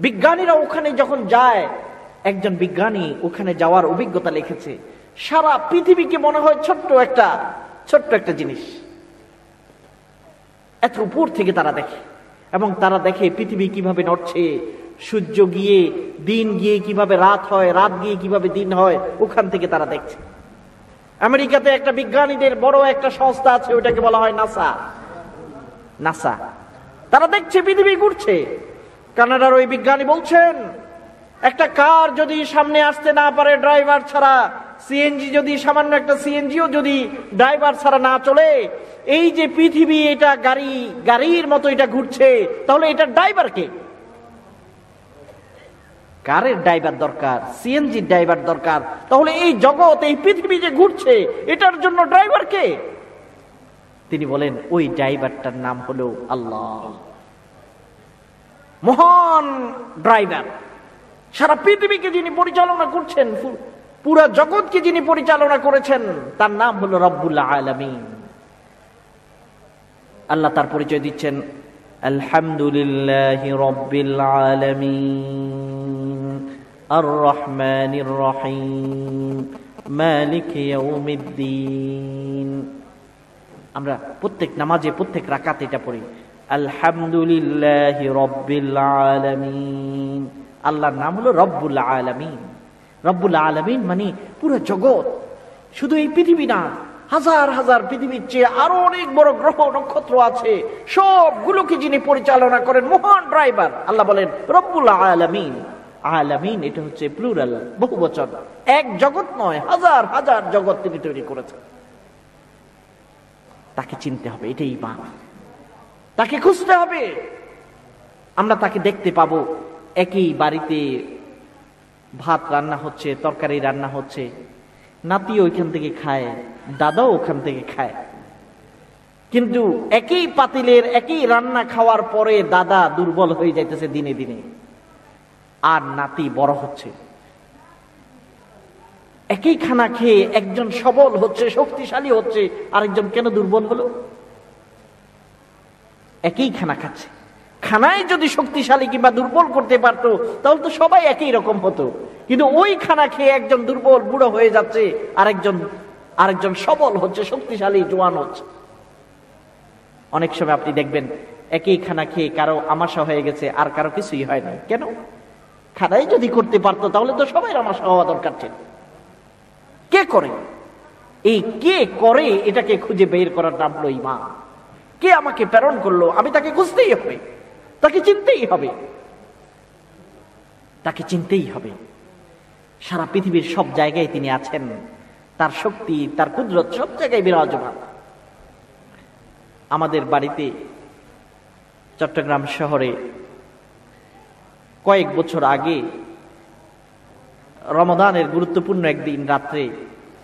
বিজ্ঞানীরা ওখানে যখন যায়, একজন বিজ্ঞানী ওখানে যাওয়ার অভিজ্ঞতা লিখেছে, সারা পৃথিবীকে মনে হয় ছোট্ট একটা জিনিস। এত উপর থেকে তারা দেখে, এবং তারা দেখে পৃথিবী কিভাবে নড়ছে, সূর্য গিয়ে দিন গিয়ে কিভাবে রাত হয়, রাত গিয়ে কিভাবে দিন হয়, ওখান থেকে তারা দেখছে। আমেরিকাতে একটা বিজ্ঞানীদের বড় একটা সংস্থা আছে, ওটাকে বলা হয় নাসা। তারা দেখছে পৃথিবী ঘুরছে। কানাডার ওই বিজ্ঞানী বলছেন, একটা কার যদি সামনে আসতে না পারে ড্রাইভার ছাড়া, সিএনজি যদি, সামান্য একটা সিএনজিও যদি ড্রাইভার ছাড়া না চলে, এই যে পৃথিবী এটা গাড়ির মতো এটা ঘুরছে, তাহলে এটা ড্রাইভার কে? কারের ড্রাইভার দরকার, সিএনজি ড্রাইভার দরকার, তাহলে এই জগৎ, এই পৃথিবী যে ঘুরছে এটার জন্য ড্রাইভার কে? তিনি বলেন ওই ড্রাইভারটার নাম হলো আল্লাহ। মহান ড্রাইভার, সারা পৃথিবীকে যিনি পরিচালনা করছেন, পুরা জগৎকে যিনি পরিচালনা করেছেন, তার নাম হলো রব্বুল আলামিন। আল্লাহ তার পরিচয় দিচ্ছেন আলহামদুলিল্লাহি রব্বিল আলামিন আর রহমানির রহিম মালিক ইয়াউমিদ্দিন। আমরা প্রত্যেক নামাজে প্রত্যেক রাকাতে এটা পড়ি, আলহামদুলিল্লাহি রব্বিল আলামিন। আল্লাহর নাম হলো রব্বুল আলামিন। রব্বুল আলামিন মানে পুরো জগৎ, শুধু এই পৃথিবী না, হাজার হাজার পৃথিবীর চেয়ে আরো অনেক বড় গ্রহ নক্ষত্র আছে, সবগুলোকে যিনি পরিচালনা করেন, মহান ড্রাইভার। আল্লাহ বলেন রব্বুল আলামিন। আলামিন এটা হচ্ছে প্লুরাল, বহুবচন। এক জগৎ নয়, হাজার হাজার জগৎ তিনি তৈরি করেছেন। তাকে চিনতে হবে, এটাই ঈমান। তাকে খুঁজতে হবে। আমরা তাকে দেখতে পাবো একই বাড়িতে ভাত রান্না হচ্ছে, তরকারি রান্না হচ্ছে, নাতি ওইখান থেকে খায়, দাদাও ওখান থেকে খায়, কিন্তু একই পাতিলের একই রান্না খাওয়ার পরে দাদা দুর্বল হয়ে যাইতেছে দিনে দিনে, আর নাতি বড় হচ্ছে। একই খানা খেয়ে একজন সবল হচ্ছে, শক্তিশালী হচ্ছে, আরেকজন কেন দুর্বল হলো? একই খানা খাচ্ছে, খানায় যদি শক্তিশালী কিংবা দুর্বল করতে পারতো তাহলে তো সবাই একই রকম হতো, কিন্তু ওই খানা খেয়ে একজন দুর্বল বুড়ো হয়ে যাচ্ছে, আরেকজন সবল হচ্ছে, শক্তিশালী জোয়ান হচ্ছে। অনেক সময় আপনি দেখবেন একই খানা খেয়ে কারো আমাশা হয়ে গেছে, আর কারো কিছুই হয় না। কেন? খানাই যদি করতে পারতো তাহলে তো সবাই আমাশা হওয়া দরকার ছিল। কে করে? এই কে করে এটাকে খুঁজে বের করার নাম হলো ঈমান। কে আমাকে প্রেরণ করলো, আমি তাকে খুঁজতেই হবে, তাকে চিনতেই হবে, তাকে চিনতেই হবে। সারা পৃথিবীর সব জায়গায় তিনি আছেন, তার শক্তি, তার কুদরত সব জায়গায় বিরাজমান। আমাদের বাড়িতে চট্টগ্রাম শহরে কয়েক বছর আগে রমাদানের গুরুত্বপূর্ণ একদিন রাত্রে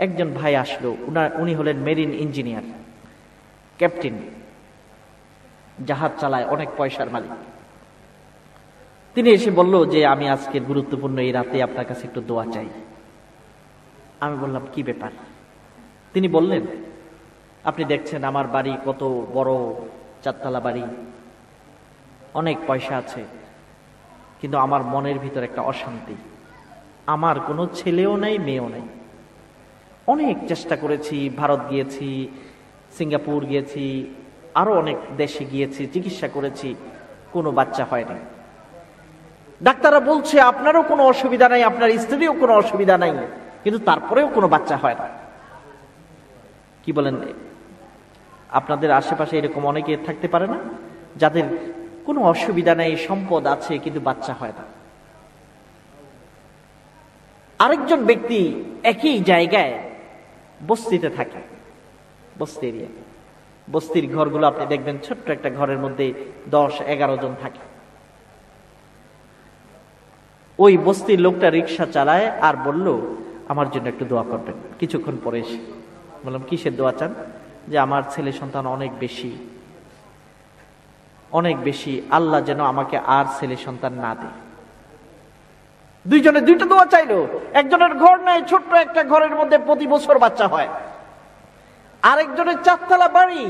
একজন ভাই আসলো। উনি হলেন মেরিন ইঞ্জিনিয়ার, ক্যাপ্টেন, জাহাজ চালায়, অনেক পয়সার মালিক। তিনি এসে বলল যে আমি আজকের গুরুত্বপূর্ণ এই রাতে আপনার কাছে একটু দোয়া চাই। আমি বললাম কি ব্যাপার? তিনি বললেন আপনি দেখছেন আমার বাড়ি কত বড়, 4 তলা বাড়ি, অনেক পয়সা আছে, কিন্তু আমার মনের ভিতর একটা অশান্তি। আমার কোনো ছেলেও নাই, মেয়েও নাই। অনেক চেষ্টা করেছি, ভারত গিয়েছি, সিঙ্গাপুর গিয়েছি, আরো অনেক দেশে গিয়েছি, চিকিৎসা করেছি, কোনো বাচ্চা হয় না। ডাক্তাররা বলছে আপনারও কোনো অসুবিধা নাই, আপনার স্ত্রীরও কোনো অসুবিধা নাই, কিন্তু তারপরেও কোনো বাচ্চা হয় না। কি বলেন? আপনাদের আশেপাশে এরকম অনেকে থাকতে পারে না, যাদের কোনো অসুবিধা নেই, সম্পদ আছে, কিন্তু বাচ্চা হয় না। আরেকজন ব্যক্তি একই জায়গায় বস্তিতে থাকে, বস্তি এরিয়া, বস্তির ঘরগুলো আপনি দেখবেন ছোট্ট একটা ঘরের মধ্যে 10-11 জন থাকে। ওই বস্তির লোকটা রিক্সা চালায় আর বলল আমার জন্য একটু দোয়া করবেন। কিছুক্ষণ পরে এসে বললাম কিসের দোয়া চান? যে আমার ছেলে সন্তান অনেক বেশি, অনেক বেশি, আল্লাহ যেন আমাকে আর ছেলে সন্তান না দেয়। দুইজনে দুইটা দোয়া চাইলো। একজনের ঘর নাই, ছোট্ট একটা ঘরের মধ্যে প্রতি বছর বাচ্চা হয়। আরেকজনের 4 তলা বাড়ি,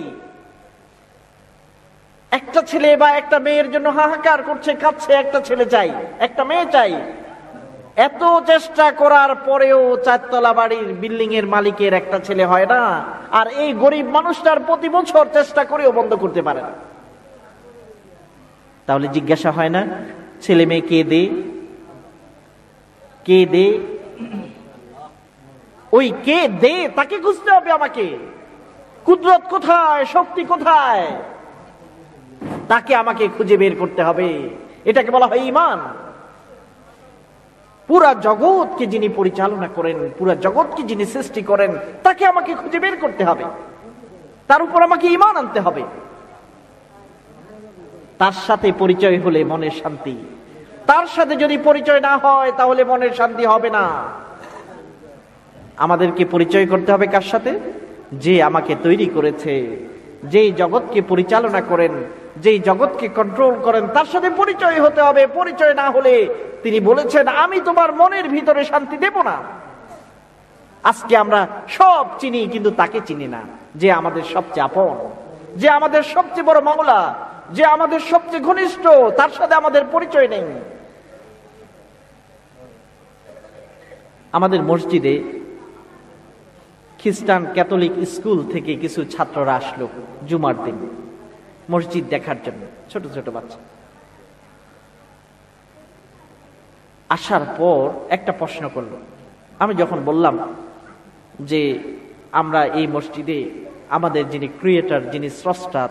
একটা ছেলে বা একটা মেয়ের জন্য হাহাকার করছে, কাঁদছে, একটা ছেলে চাই, একটা মেয়ে চাই। এত চেষ্টা করার পরেও 4 তলা বাড়ির বিল্ডিং এর মালিকের একটা ছেলে হয় না, আর এই গরিব মানুষটার প্রতি বছর চেষ্টা করেও বন্ধ করতে পারে না। তাহলে জিজ্ঞাসা হয় না ছেলে মেয়ে কে দে? কে দে? ওই কে দে তাকে খুঁজতে হবে আমাকে। কুদরত কোথায়, শক্তি কোথায়, তাকে আমাকে খুঁজে বের করতে হবে। এটাকে বলা হয় ঈমান। পুরা জগৎকে যিনি পরিচালনা করেন, পুরা জগৎকে যিনি সৃষ্টি করেন, তাকে আমাকে খুঁজে বের করতে হবে, তার উপর আমাকে ঈমান আনতে হবে। তার সাথে পরিচয় হলে মনের শান্তি, তার সাথে যদি পরিচয় না হয় তাহলে মনের শান্তি হবে না। আমাদেরকে পরিচয় করতে হবে কার সাথে? যে আমাকে তৈরি করেছে, যেই জগৎকে পরিচালনা করেন, যেই জগৎকে কন্ট্রোল করেন, তার সাথে পরিচয় হতে হবে। পরিচয় না হলে তিনি বলেছেন, আমি তোমার মনের ভিতরে শান্তি দেব না। আজকে আমরা সব চিনি, কিন্তু তাকে চিনি না, যে আমাদের সবচেয়ে আপন, যে আমাদের সবচেয়ে বড় মাওলা, যে আমাদের সবচেয়ে ঘনিষ্ঠ, তার সাথে আমাদের পরিচয় নেই। আমাদের মসজিদে খ্রিস্টান ক্যাথলিক স্কুল থেকে কিছু ছাত্ররা আসলো জুমার দিন মসজিদ দেখার জন্য, ছোট ছোট বাচ্চা। আসার পর একটা প্রশ্ন করলো। আমি যখন বললাম যে আমরা এই মসজিদে আমাদের যিনি ক্রিয়েটর, যিনি স্রষ্টা,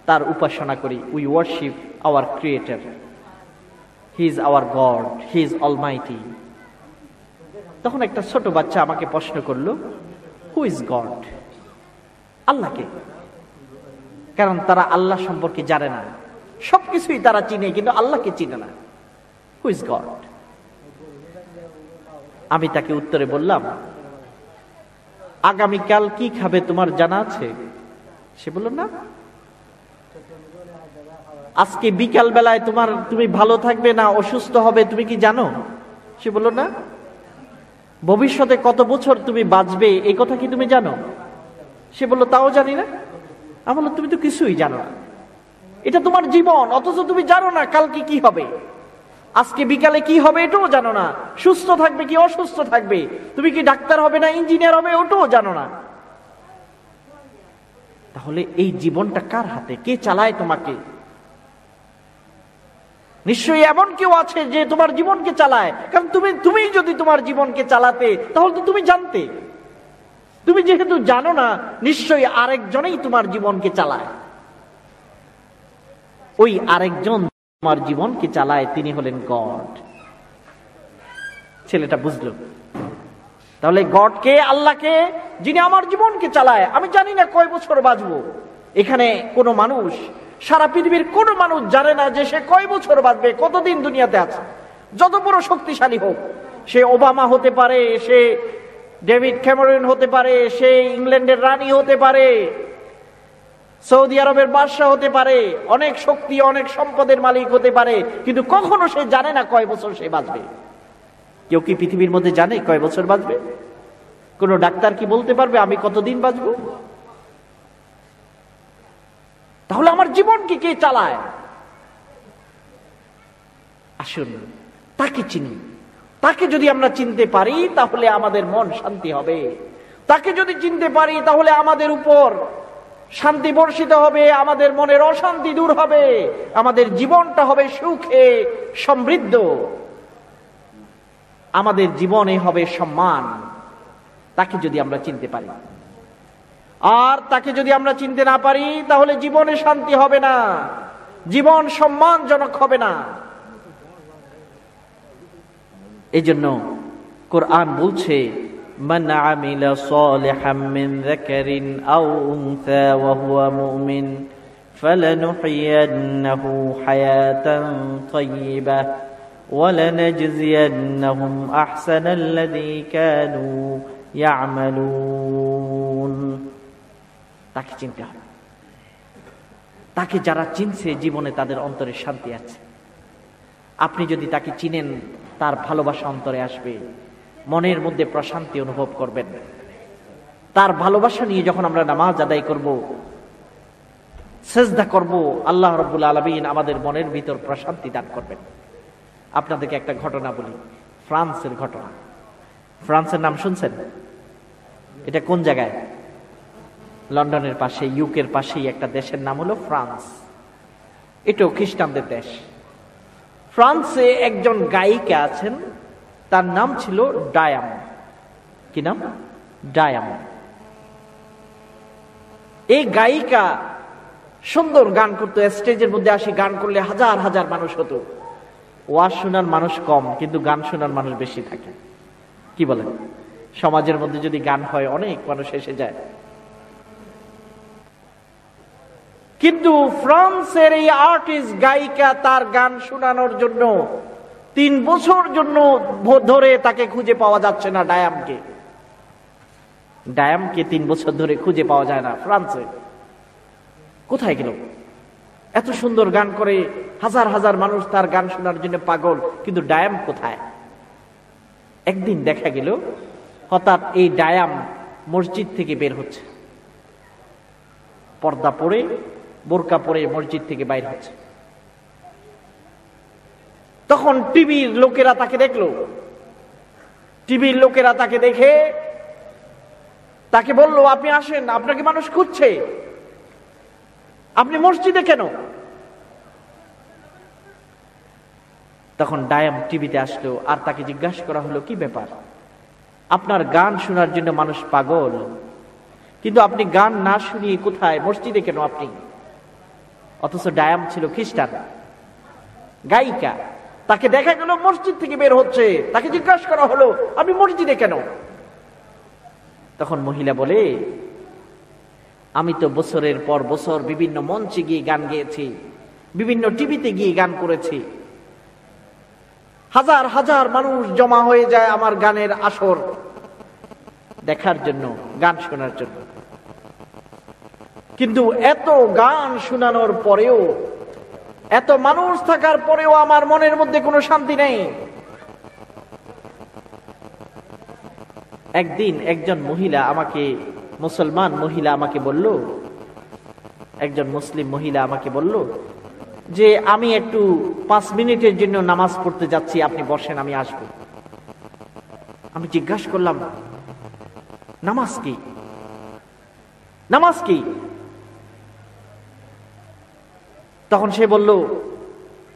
তার উপাসনা করি, we worship hour creator, he is our god, he is Almighty. তখন একটা ছোট বাচ্চা আমাকে প্রশ্ন করলো, হু ইজ গড? আল্লাহকে। কারণ তারা আল্লাহ সম্পর্কে জানে না, সবকিছুই তারা চিনে কিন্তু আল্লাহকে চিনে না। Who is god? আমি তাকে উত্তরে বললাম, আগামীকাল কি খাবে তোমার জানা আছে? সে বলল না। আজকে বিকাল বেলায় তুমি ভালো থাকবে না অসুস্থ হবে তুমি কি জানো? সে বলল না। ভবিষ্যতে কত বছর তুমি বাঁচবে এই কথা কি তুমি জানো? সে বলল তাও জানি না। আমি বললাম তুমি তো কিছুই জানো না, এটা তোমার জীবন, অথচ তুমি জানো না কালকে কি হবে, আজকে বিকালে কি হবে এটাও জানো না, সুস্থ থাকবে কি অসুস্থ থাকবে, তুমি কি ডাক্তার হবে না ইঞ্জিনিয়ার হবে ওটাও জানো না। তাহলে এই জীবনটা কার হাতে? কে চালায় তোমাকে? নিশ্চয়ই এমন কেউ আছে যে তোমার জীবনকে চালায়। কারণ তুমি যদি তোমার জীবনকে চালাতে তাহলে তো তুমি জানতে। তুমি যেহেতু জানো না, নিশ্চয়ই আরেকজনেই তোমার জীবনকে চালায়। ওই আরেকজন তোমার জীবনকে চালায়, তিনি হলেন গড। ছেলেটা বুঝলো। তাহলে গডকে, আল্লাহকে, যিনি আমার জীবনকে চালায়। আমি জানি না কয় বছর বাঁচবো। এখানে কোনো মানুষ, সারা পৃথিবীর কোন মানুষ জানে না যে সে কয় বছর বাঁচবে, কতদিন দুনিয়াতে আছে। যত বড় শক্তিশালী হোক, সে ওবামা হতে পারে, সে ডেভিড ক্যামেরন হতে পারে, সে ইংল্যান্ডের রানী হতে পারে, সৌদি আরবের বাদশাহ হতে পারে, অনেক শক্তি অনেক সম্পদের মালিক হতে পারে, কিন্তু কখনো সে জানে না কয় বছর সে বাঁচবে। কেউ কি পৃথিবীর মধ্যে জানে কয় বছর বাঁচবে? কোন ডাক্তার কি বলতে পারবে আমি কতদিন বাঁচবো? তাহলে আমার জীবনকে কে চালায়? আসুন তাকে চিনি। তাকে যদি আমরা চিনতে পারি তাহলে আমাদের মন শান্তি হবে। তাকে যদি চিনতে পারি তাহলে আমাদের উপর শান্তি বর্ষিত হবে, আমাদের মনের অশান্তি দূর হবে, আমাদের জীবনটা হবে সুখে সমৃদ্ধ, আমাদের জীবনে হবে সম্মান। তাকে যদি আমরা চিনতে পারি। আর তাকে যদি আমরা চিনতে না পারি তাহলে জীবনে শান্তি হবে না, জীবন সম্মানজনক হবে না। এই জন্য কোরআন বলছে, মান আমিলা সালিহাম মিন যাকারিন আও উনসা ওয়া হুয়া মুমিন ফালানুহইয়ান্নাহু হায়াতান তাইয়্যিবাহ ওয়া লানাজজিয়ান্নাহুম আহসানাল্লাযী কানু ইয়ামালুন। তাকে চিনতে হবে। তাকে যারা চিনছে জীবনে তাদের অন্তরে শান্তি আছে। আপনি যদি তাকে চিনেন, তার ভালোবাসা অন্তরে আসবে, মনের মধ্যে প্রশান্তি অনুভব করবেন। তার ভালোবাসা নিয়ে যখন আমরা নামাজ আদায় করব, সেজদা করব, আল্লাহ রাব্বুল আলামিন আমাদের মনের ভিতর প্রশান্তি দান করবেন। আপনাদেরকে একটা ঘটনা বলি, ফ্রান্সের ঘটনা। ফ্রান্সের নাম শুনছেন? এটা কোন জায়গায়? লন্ডনের পাশে, ইউকের পাশেই একটা দেশের নাম হলো ফ্রান্স। এটাও খ্রিস্টানদের দেশ। ফ্রান্সে একজন গায়িকা আছেন, তার নাম ছিল ডায়াম। কি নাম? ডায়াম। এই গায়িকা সুন্দর গান করতো, স্টেজের মধ্যে আসি গান করলে হাজার হাজার মানুষ হতো। ওয়াজ শোনার মানুষ কম, কিন্তু গান শোনার মানুষ বেশি থাকে। কি বলেন? সমাজের মধ্যে যদি গান হয় অনেক মানুষ এসে যায়। কিন্তু ফ্রান্সের এই আর্টিস্ট গায়িকা তার গান শোনানোর জন্য 3 বছর জন্য ধরে তাকে খুঁজে পাওয়া যাচ্ছে না। ডায়ামকে 3 বছর ধরে খুঁজে পাওয়া যায় না ফ্রান্সে। কোথায় গেল? এত সুন্দর গান করে, হাজার হাজার মানুষ তার গান শোনার জন্য পাগল, কিন্তু ডায়াম কোথায়? একদিন দেখা গেল হঠাৎ এই ডায়াম মসজিদ থেকে বের হচ্ছে, পর্দা পরে, বোরকা পরে মসজিদ থেকে বাইর হচ্ছে। তখন টিভির লোকেরা তাকে দেখলো। টিভির লোকেরা তাকে দেখে তাকে বলল, আপনি আসেন, আপনাকে মানুষ খুঁজছে, আপনি মসজিদে কেন? তখন ডায়াম টিভিতে আসলো, আর তাকে জিজ্ঞাসা করা হলো, কি ব্যাপার, আপনার গান শোনার জন্য মানুষ পাগল, কিন্তু আপনি গান না শুনিয়ে কোথায়, মসজিদে কেন আপনি? অথচ ডায়াম ছিল খ্রিস্টান গায়িকা। তাকে দেখা গেল মসজিদ থেকে বের হচ্ছে, তাকে জিজ্ঞাসা করা হলো, আপনি মসজিদে কেন? তখন মহিলা বলে, আমি তো বছরের পর বছর বিভিন্ন মঞ্চে গিয়ে গান গেয়েছি, বিভিন্ন টিভিতে গিয়ে গান করেছি, হাজার হাজার মানুষ জমা হয়ে যায় আমার গানের আসর দেখার জন্য, গান শোনার জন্য, কিন্তু এত গান শোনানোর পরেও, এত মানুষ থাকার পরেও আমার মনের মধ্যে কোনো শান্তি নেই। একদিন একজন মহিলা আমাকে, মুসলমান মহিলা আমাকে বলল, একজন মুসলিম মহিলা আমাকে বলল যে আমি একটু 5 মিনিটের জন্য নামাজ পড়তে যাচ্ছি, আপনি বসেন, আমি আসব। আমি জিজ্ঞাসা করলাম, নামাজ কি? নামাজ কি? তখন সে বলল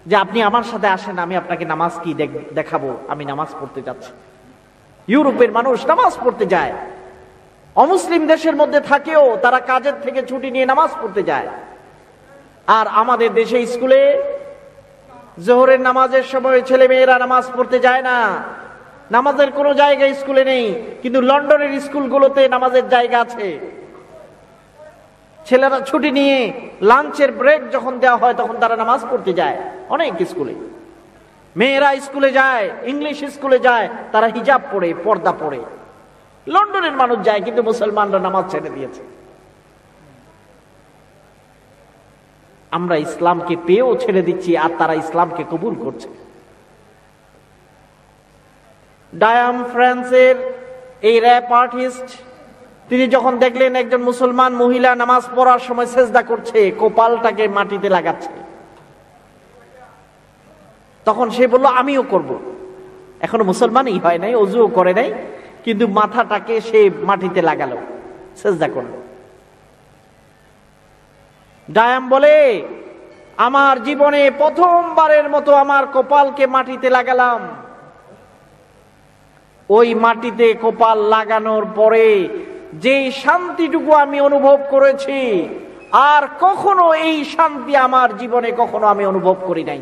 যে আপনি আমার সাথে আসেন, আমি আপনাকে নামাজ কি দেখাবো, আমি নামাজ পড়তে যাচ্ছি। ইউরোপের মানুষ নামাজ পড়তে যায়, অমুসলিম দেশের মধ্যে থাকেও তারা কাজের থেকে ছুটি নিয়ে নামাজ পড়তে যায়। আর আমাদের দেশে স্কুলে জোহরের নামাজের সময় ছেলে মেয়েরা নামাজ পড়তে যায় না, নামাজের কোনো জায়গা স্কুলে নেই, কিন্তু লন্ডনের স্কুলগুলোতে নামাজের জায়গা আছে। ছেলেরা ছুটি নিয়ে লাঞ্চের ব্রেক যখন দেওয়া হয় তখন তারা নামাজ পড়তে যায় অনেক স্কুলে। মেয়েরা স্কুলে যায়, ইংলিশ স্কুলে যায়, তারা হিজাব পরে, পর্দা পরে। লন্ডনের মানুষ যায়, কিন্তু মুসলমানরা নামাজ ছেড়ে দিয়েছে। আমরা ইসলামকে পেয়েও ছেড়ে দিচ্ছি, আর তারা ইসলামকে কবুল করছে। ডায়াম ফ্রান্সের এই র‍্যাপ আর্টিস্ট, তিনি যখন দেখলেন একজন মুসলমান মহিলা নামাজ পড়ার সময় সেজদা করছে, কপালটাকে মাটিতে লাগাচ্ছে, তখন সে বলল আমিও করব। এখনো মুসলমানই হয় নাই, ওযুও করে নাই, কিন্তু মাথাটাকে সে মাটিতে লাগালো, সেজদা করলো। ডায়াম বলে, আমার জীবনে প্রথমবারের মতো আমার কপালকে মাটিতে লাগালাম। ওই মাটিতে কপাল লাগানোর পরে যে শান্তিটুকু আমি অনুভব করেছি, আর কখনো এই শান্তি আমার জীবনে কখনো আমি অনুভব করি নাই।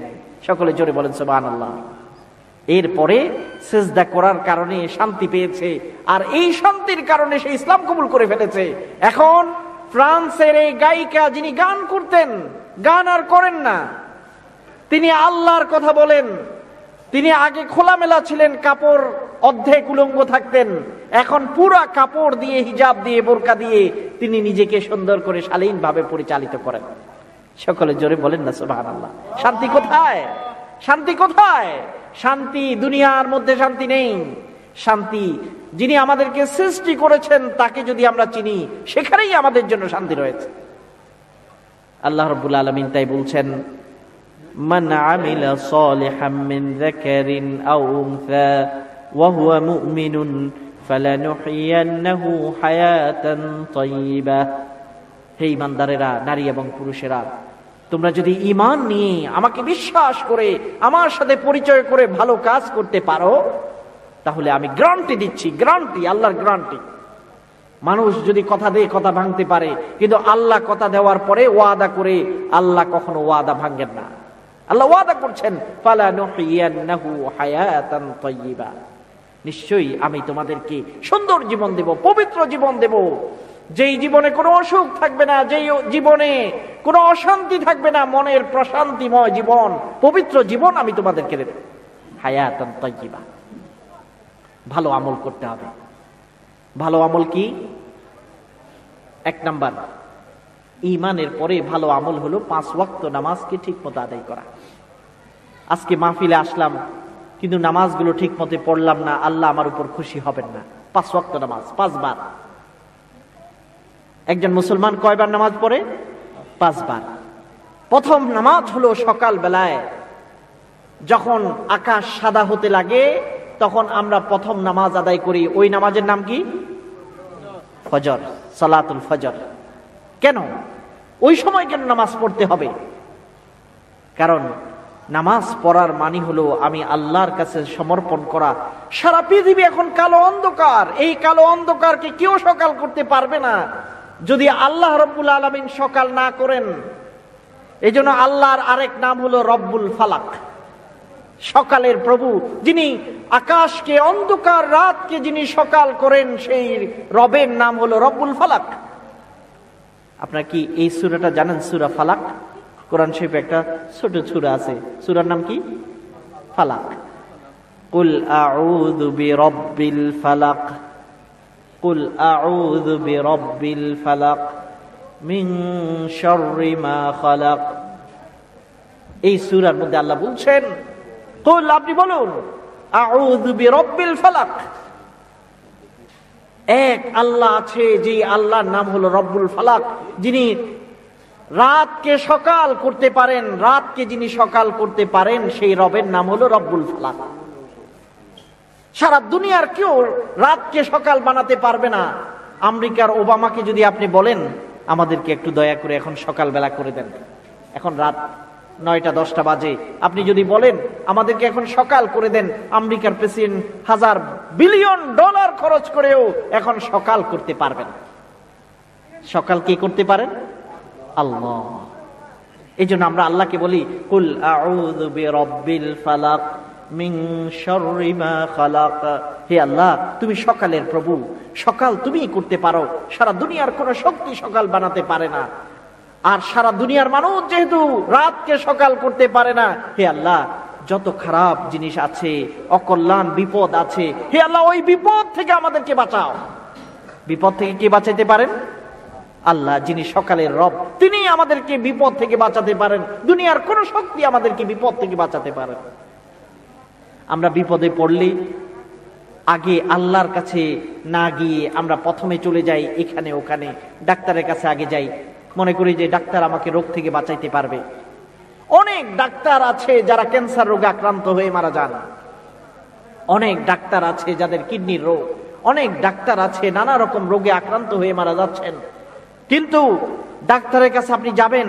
সকলে জোরে বলেন সুবহানাল্লাহ। এরপরে সিজদা করার কারণে শান্তি পেয়েছে, আর এই শান্তির কারণে সে ইসলাম কবুল করে ফেলেছে। এখন ফ্রান্সের এই গায়িকা, যিনি গান করতেন, গান আর করেন না, তিনি আল্লাহর কথা বলেন। তিনি আগে খোলামেলা ছিলেন, কাপড় অর্ধেক উলঙ্গ থাকতেন, এখন পুরা কাপড় দিয়ে, হিজাব দিয়ে, বোরকা দিয়ে তিনি নিজেকে সুন্দর করে শালীনভাবে পরিচালিত করেন। সকলে জোরে বলেন না সুবহানাল্লাহ। শান্তি কোথায়? শান্তি কোথায়? শান্তি দুনিয়ার মধ্যে শান্তি নেই। শান্তি যিনি আমাদেরকে সৃষ্টি করেছেন তাকে যদি আমরা চিনি, সেখানেই আমাদের জন্য শান্তি রয়েছে। আল্লাহ রাব্বুল আলামিন তাই বলছেন, মান আমিলা সালিহাম মিন যাকারিন আও উনসা ওয়া হুয়া মুমিনুন ফালানুহইয়ান্নাহু হায়াতান তাইয়্যিবা। হে ঈমানদারেরা, নারী এবং পুরুষেরা, তোমরা যদি ঈমান নিয়ে আমাকে বিশ্বাস করে আমার সাথে পরিচয় করে ভালো কাজ করতে পারো, তাহলে আমি গ্যারান্টি দিচ্ছি, গ্যারান্টি, আল্লাহর গ্যারান্টি। মানুষ যদি কথা দিয়ে কথা ভাঙতে পারে, কিন্তু আল্লাহ কথা দেওয়ার পরে ওয়াদা করে আল্লাহ কখনো ওয়াদা ভাঙেন না। আল্লাহ ওয়াদা করছেন, ফালানুহইয়ান্নাহু হায়াতান তাইয়্যিবা, নিশ্চয়ই আমি তোমাদেরকে সুন্দর জীবন দেব, পবিত্র জীবন দেব, যেই জীবনে কোনো অসুখ থাকবে না, যেই জীবনে কোনো অশান্তি থাকবে না, মনের প্রশান্তিময় জীবন, পবিত্র জীবন আমি তোমাদেরকে দেব। হায়াতান তাইয়্যিবা। ভালো আমল করতে হবে। ভালো আমল কি? 1 নাম্বার, ঈমানের পরে ভালো আমল হলো 5 ওয়াক্ত নামাজকে ঠিকমতো আদায় করা। আজকে মাহফিলে আসলাম কিন্তু নামাজগুলো ঠিকমতো পড়লাম না, আল্লাহ আমার উপর খুশি হবেন না। 5 ওয়াক্ত নামাজ 5 বার। একজন মুসলমান কয়বার নামাজ পড়ে? 5 বার। প্রথম নামাজ হলো সকাল বেলায়, যখন আকাশ সাদা হতে লাগে তখন আমরা প্রথম নামাজ আদায় করি। ওই নামাজের নাম কি? ফজর, সালাতুল ফজর। কেন ওই সময় কেন নামাজ পড়তে হবে? কারণ নামাজ পড়ার মানে হলো আমি আল্লাহর কাছে সমর্পণ করা। সারা পৃথিবী এখন কালো অন্ধকার, এই কালো অন্ধকারকে কেউ সকাল করতে পারবে না যদি আল্লাহ রব্বুল আলামিন সকাল না করেন। এই জন্য আল্লাহর আরেক নাম হলো রব্বুল ফালাক, সকালের প্রভু। যিনি আকাশকে, অন্ধকার রাতকে যিনি সকাল করেন, সেই রবের নাম হলো রব্বুল ফালাক। আপনারা কি এই সূরাটা জানেন? সূরা ফালাক, কোরআন শরীফে একটা ছোট সূরা আছে, সূরার নাম কি? ফালাক। কুল আউযু বিরাব্বিল ফালাক, কুল আউযু বিরাব্বিল ফালাক মিন শাররি মা খালাক। এই সূরার মধ্যে আল্লাহ বলছেন, কুল, আপনি বলুন, আউযু বিরাব্বিল ফালাক। এক আল্লাহ আছে, যে আল্লাহর নাম হলো রব্বুল ফালাক, যিনি রাতকে সকাল করতে পারেন। রাতকে যিনি সকাল করতে পারেন সেই রবের নাম হলো রব্বুল ফালাক। সারা দুনিয়ার কেউ রাতকে সকাল বানাতে পারবে না। আমেরিকার ওবামাকে যদি আপনি বলেন আমাদেরকে একটু দয়া করে এখন সকালবেলা করে দেন, এখন রাত 9টা-10টা বাজে, আপনি যদি বলেন আমাদেরকে এখন সকাল করে দেন, আমেরিকার প্রেসিডেন্ট $1000 বিলিয়ন খরচ করেও এখন সকাল করতে পারবেন। সকাল কে করতে পারেন? আল্লাহ। এই জন্য আমরা আল্লাহকে বলি, কুল আউযু বিরাব্বিল ফালাক মিন শাররি মা খালাক। হে আল্লাহ, তুমি সকালের প্রভু, সকাল তুমিই করতে পারো, সারা দুনিয়ার কোনো শক্তি সকাল বানাতে পারে না। আর সারা দুনিয়ার মানুষ যেহেতু রাতকে সকাল করতে পারে না, হে আল্লাহ, যত খারাপ জিনিস আছে, অকল্যাণ বিপদ আছে, হে আল্লাহ, ওই বিপদ থেকে আমাদেরকে বাঁচাও। বিপদ থেকে কে বাঁচাতে পারেন? আল্লাহ, যিনি সকালের রব, তিনি আমাদেরকে বিপদ থেকে বাঁচাতে পারেন। দুনিয়ার কোন শক্তি আমাদেরকে বিপদ থেকে বাঁচাতে পারে? আমরা বিপদে পড়লে আগে আল্লাহর কাছে না গিয়ে আমরা প্রথমে চলে যাই এখানে ওখানে, ডাক্তারের কাছে আগে যাই, মনে করি যে ডাক্তার আমাকে রোগ থেকে বাঁচাইতে পারবে। অনেক ডাক্তার আছে যারা ক্যান্সার রোগে আক্রান্ত হয়ে মারা যান। অনেক ডাক্তার আছে যাদের কিডনির রোগ। অনেক ডাক্তার আছে নানা রকম রোগে আক্রান্ত হয়ে মারা যাচ্ছেন। কিন্তু ডাক্তারের কাছে আপনি যাবেন,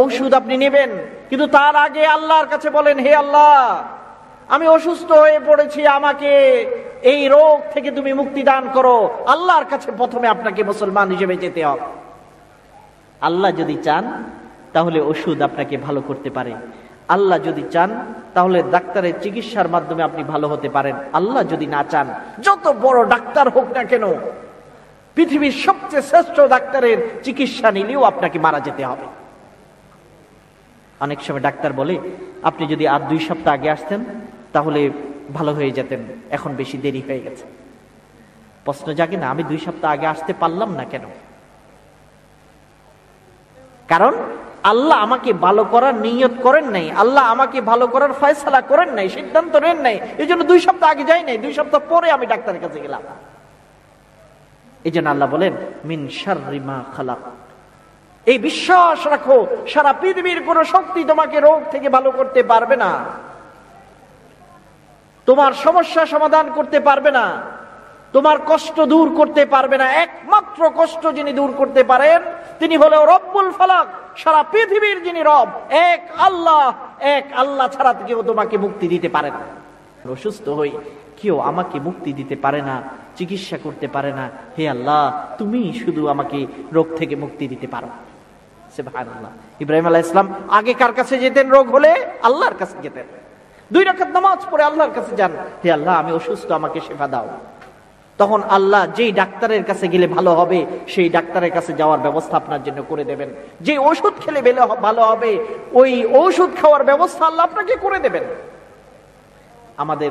ঔষধ আপনি নেবেন, কিন্তু তার আগে আল্লাহর কাছে বলেন, হে আল্লাহ, আমি অসুস্থ হয়ে পড়েছি, আমাকে এই রোগ থেকে তুমি মুক্তি দান করো। আল্লাহর কাছে প্রথমে আপনাকে মুসলমান হিসেবে যেতে হবে। আল্লাহ যদি চান তাহলে ওষুধ আপনাকে ভালো করতে পারে। আল্লাহ যদি চান তাহলে ডাক্তারের চিকিৎসার মাধ্যমে আপনি ভালো হতে পারেন। আল্লাহ যদি না চান, যত বড় ডাক্তার হোক না কেন, পৃথিবীর সবচেয়ে শ্রেষ্ঠ ডাক্তারের চিকিৎসা নিলেও আপনাকে মারা যেতে হবে। অনেক সময় ডাক্তার বলে, আপনি যদি আর 2 সপ্তাহ আগে আসতেন তাহলে ভালো হয়ে যেতেন, এখন বেশি দেরি হয়ে গেছে। প্রশ্ন জাগে না, আমি 2 সপ্তাহ আগে আসতে পারলাম না কেন? কারণ আল্লাহ আমাকে ভালো করার নিয়ত করেন নাই, আল্লাহ আমাকে ভালো করার ফয়সালা করেন নাই, সিদ্ধান্ত নেন নাই। এই জন্য 2 সপ্তাহ আগে যাই নাই, 2 সপ্তাহ পরে আমি ডাক্তারের কাছে গেলাম। এই জন্য আল্লাহ বলেন, মিন শাররি মা খালাক। এই বিশ্বাস রাখো, সারা পৃথিবীর কোন শক্তি তোমাকে রোগ থেকে ভালো করতে পারবে না, তোমার সমস্যা সমাধান করতে পারবে না, তোমার কষ্ট দূর করতে পারবে না। একমাত্র কষ্ট যিনি দূর করতে পারেন তিনি হলো রব্বুল ফালাক, সারা পৃথিবীর যিনি রব, এক আল্লাহ। এক আল্লাহ ছাড়া কেউ তোমাকে মুক্তি দিতে পারে না। অসুস্থ হই, কেউ আমাকে মুক্তি দিতে পারে না, চিকিৎসা করতে পারে না। হে আল্লাহ, তুমি শুধু আমাকে রোগ থেকে মুক্তি দিতে পারো। সুবহানাল্লাহ। ইব্রাহিম আলাইহিস সালাম আগে কার কাছে যেতেন? রোগ হলে আল্লাহর কাছে যেতেন। 2 রাকাত নামাজ পড়ে আল্লাহর কাছে যান, হে আল্লাহ, আমি অসুস্থ, আমাকে শিফা দাও। তখন আল্লাহ যেই ডাক্তারের কাছে গেলে ভালো হবে সেই ডাক্তারের কাছে যাওয়ার ব্যবস্থা আপনার জন্য করে দেবেন। যে ওষুধ খেলে ভালো হবে ওই ওষুধ খাওয়ার ব্যবস্থা আল্লাহ আপনাকে করে দেবেন। আমাদের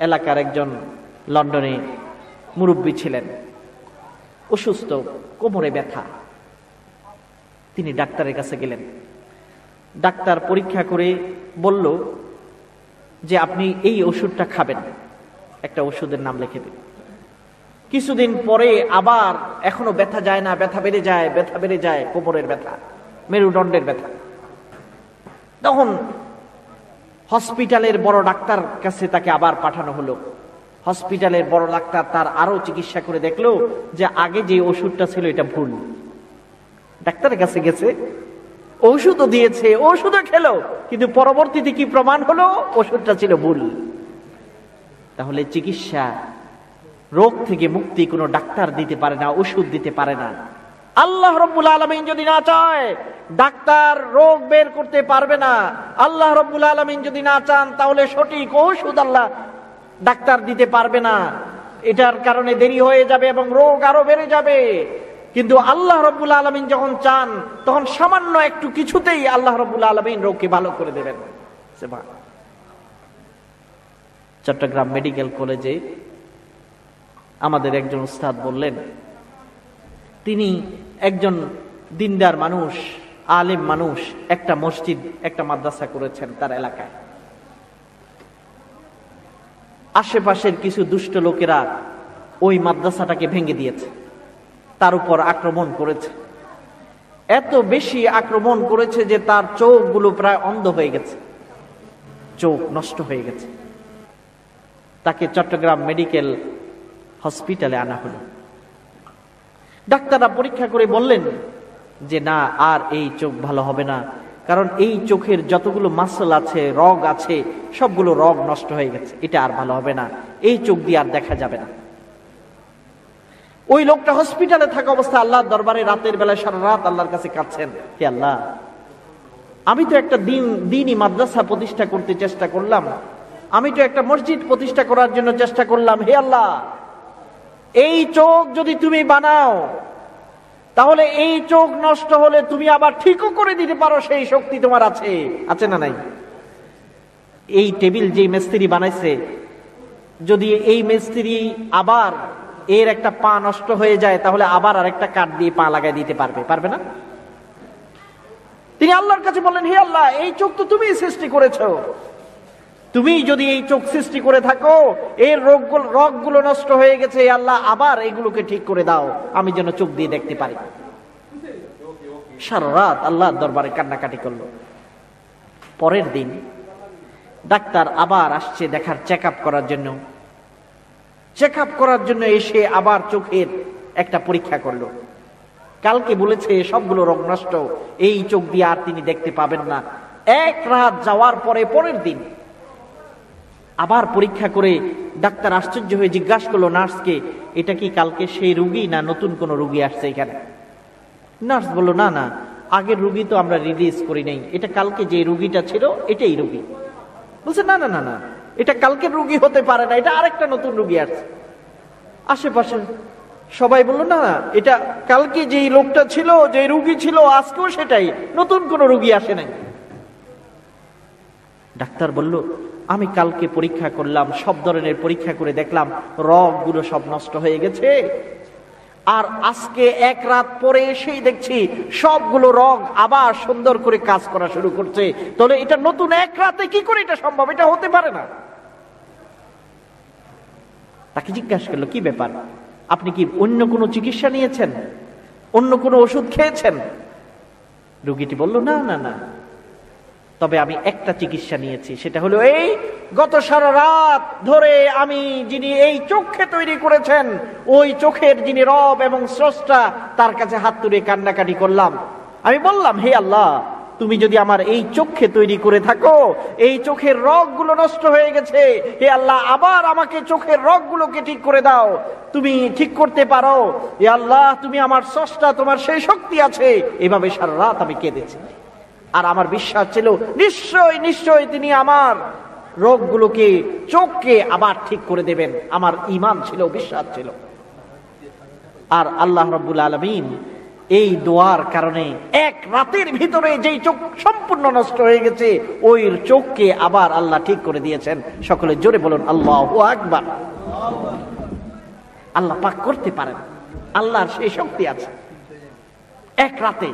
এলাকার একজন লন্ডনে মুরব্বী ছিলেন, অসুস্থ, কোমরে ব্যথা। তিনি ডাক্তারের কাছে গেলেন। ডাক্তার পরীক্ষা করে বলল যে আপনি এই ওষুধটা খাবেন, একটা ওষুধের নাম লিখে দিন। কিছুদিন পরে আবার এখনো ব্যথা যায় না, ব্যথা বেড়ে যায়, কোমরের ব্যথা, মেরুদণ্ডের ব্যথা। তখন হসপিটালের বড় ডাক্তার কাছে তাকে আবার পাঠানো হলো। হসপিটালের বড় ডাক্তার তার আরো চিকিৎসা করে দেখলো যে আগে যে ওষুধটা ছিল এটা ভুল। ডাক্তারের কাছে গেছে, ওষুধও দিয়েছে, ওষুধও খেলো, কিন্তু পরবর্তীতে কি প্রমাণ হলো? ওষুধটা ছিল ভুল। তাহলে চিকিৎসা, রোগ থেকে মুক্তি কোনো ডাক্তার দিতে পারে না, ওষুধ দিতে পারে না। আল্লাহ রাব্বুল আলামিন যদি না চায় ডাক্তার রোগ বের করতে পারবে না। আল্লাহ রাব্বুল আলামিন যদি না চান তাহলে সঠিক ওষুধ আল্লাহ ডাক্তার দিতে পারবে না। এটার কারণে দেরি হয়ে যাবে এবং রোগ আরো বেড়ে যাবে। কিন্তু আল্লাহ রাব্বুল আলামিন যখন চান তখন সামান্য একটু কিছুতেই আল্লাহ রাব্বুল আলামিন রোগকে ভালো করে দেবেন। চট্টগ্রাম মেডিকেল কলেজে আমাদের একজন উস্তাদ বললেন, তিনি একজন দিনদার মানুষ, আলেম মানুষ, একটা মসজিদ, একটা মাদ্রাসা করেছেন তার এলাকায়। আশেপাশের কিছু দুষ্ট লোকেরা ওই মাদ্রাসাটাকে ভেঙে দিয়েছে, তার উপর আক্রমণ করেছে। এত বেশি আক্রমণ করেছে যে তার চোখগুলো প্রায় অন্ধ হয়ে গেছে, চোখ নষ্ট হয়ে গেছে। তাকে চট্টগ্রাম মেডিকেল হসপিটালে আনা হলো। ডাক্তাররা পরীক্ষা করে বললেন যে না, আর এই চোখ ভালো হবে না, কারণ এই চোখের যতগুলো মাসল আছে, রগ আছে, সবগুলো রগ নষ্ট হয়ে গেছে, এটা আর ভালো হবে না, এই চোখ দিয়ে আর দেখা যাবে না। ওই লোকটা হসপিটালে থাকা অবস্থায় আল্লাহর দরবারে রাতের বেলায় সারা রাত আল্লাহর কাছে কাঁদছেন, হে আল্লাহ, আমি তো একটা দিনই মাদ্রাসা প্রতিষ্ঠা করতে চেষ্টা করলাম, আমি তো একটা মসজিদ প্রতিষ্ঠা করার জন্য চেষ্টা করলাম, হে আল্লাহ, এই চোখ যদি তুমি বানাও তাহলে এই চোখ নষ্ট হলে তুমি আবার ঠিকও করে দিতে পারো, সেই শক্তি তোমার আছে না নাই? এই টেবিল যে মিস্ত্রি বানাইছে, যদি এই মিস্ত্রি আবার এর একটা পা নষ্ট হয়ে যায় তাহলে আবার আরেকটা কাঠ দিয়ে পা লাগাই দিতে পারবে না? তিনি আল্লাহর কাছে বললেন, হে আল্লাহ, এই চোখ তো তুমি সৃষ্টি করেছো, তুমি যদি এই চোখ সৃষ্টি করে থাকো, এর রগগুলো নষ্ট হয়ে গেছে, আল্লাহ আবার এগুলোকে ঠিক করে দাও, আমি যেন চোখ দিয়ে দেখতে পারি। সারা রাত আল্লাহর দরবারে কান্নাকাটি করলো। পরের দিন ডাক্তার আবার আসছে দেখার, চেক আপ করার জন্য এসে আবার চোখের একটা পরীক্ষা করলো। কালকে বলেছে সবগুলো রোগ নষ্ট, এই চোখ দিয়ে আর তিনি দেখতে পাবেন না। এক রাত যাওয়ার পরে পরের দিন আবার পরীক্ষা করে ডাক্তার আশ্চর্য হয়ে জিজ্ঞাসা করলো নার্সকে, এটা কি কালকে সেই রুগী না নতুন কোন রুগী আসছে এখানে? নার্স বললো, না না, আগের রুগী তো আমরা রিলিজ করি নাই, এটা কালকে যে রুগীটা ছিল এটাই রুগী। বলছে, না না না না, এটা কালকের রুগী হতে পারে না, এটা আরেকটা নতুন রুগী আসছে। আশেপাশে সবাই বললো, না না, এটা কালকে যেই লোকটা ছিল, যে রুগী ছিল, আজকেও সেটাই, নতুন কোন রুগী আসে নাই। ডাক্তার বলল, আমি কালকে পরীক্ষা করলাম, সব ধরনের পরীক্ষা করে দেখলাম রগগুলো সব নষ্ট হয়ে গেছে, আর আজকে এক রাত পরে এসেই দেখছি সবগুলো রগ আবার সুন্দর করে কাজ করা শুরু করছে, তাহলে এটা নতুন এক রাতে কি করে এটা সম্ভব? এটা হতে পারে না। তাকে জিজ্ঞাসা করলো, কি ব্যাপার, আপনি কি অন্য কোনো চিকিৎসা নিয়েছেন, অন্য কোনো ওষুধ খেয়েছেন? রোগীটি বলল, না না না, তবে আমি একটা চিকিৎসা নিয়েছি, সেটা হলো এই গত সারা রাত ধরে আমি যিনি এই চোখে তৈরি করেছেন, ওই চোখের যিনি রব এবং স্রষ্টা, তার কাছে হাত তুলে কান্নাকাটি করলাম। আমি বললাম, হে আল্লাহ, তুমি যদি আমার এই চোখে তৈরি করে থাকো, এই চোখের রগগুলো নষ্ট হয়ে গেছে, হে আল্লাহ, আবার আমাকে চোখের রগগুলোকে ঠিক করে দাও, তুমি ঠিক করতে পারো, হে আল্লাহ, তুমি আমার স্রষ্টা, তোমার সেই শক্তি আছে। এভাবে সারা রাত আমি কেঁদেছি। আর আমার বিশ্বাস ছিল নিশ্চয় নিশ্চয় তিনি আমার রোগগুলোকে, চোখকে আবার ঠিক করে দেবেন। আমার ঈমান ছিল, বিশ্বাস ছিল। আর আল্লাহ রাব্বুল আলামিন এই দোয়ার কারণে এক রাতের ভিতরে যেই চোখ সম্পূর্ণ নষ্ট হয়ে গেছে, ওই চোখকে আবার আল্লাহ ঠিক করে দিয়েছেন। সকলে জোরে বলুন আল্লাহু আকবার। আল্লাহ পাক করতে পারেন, আল্লাহর সেই শক্তি আছে এক রাতে।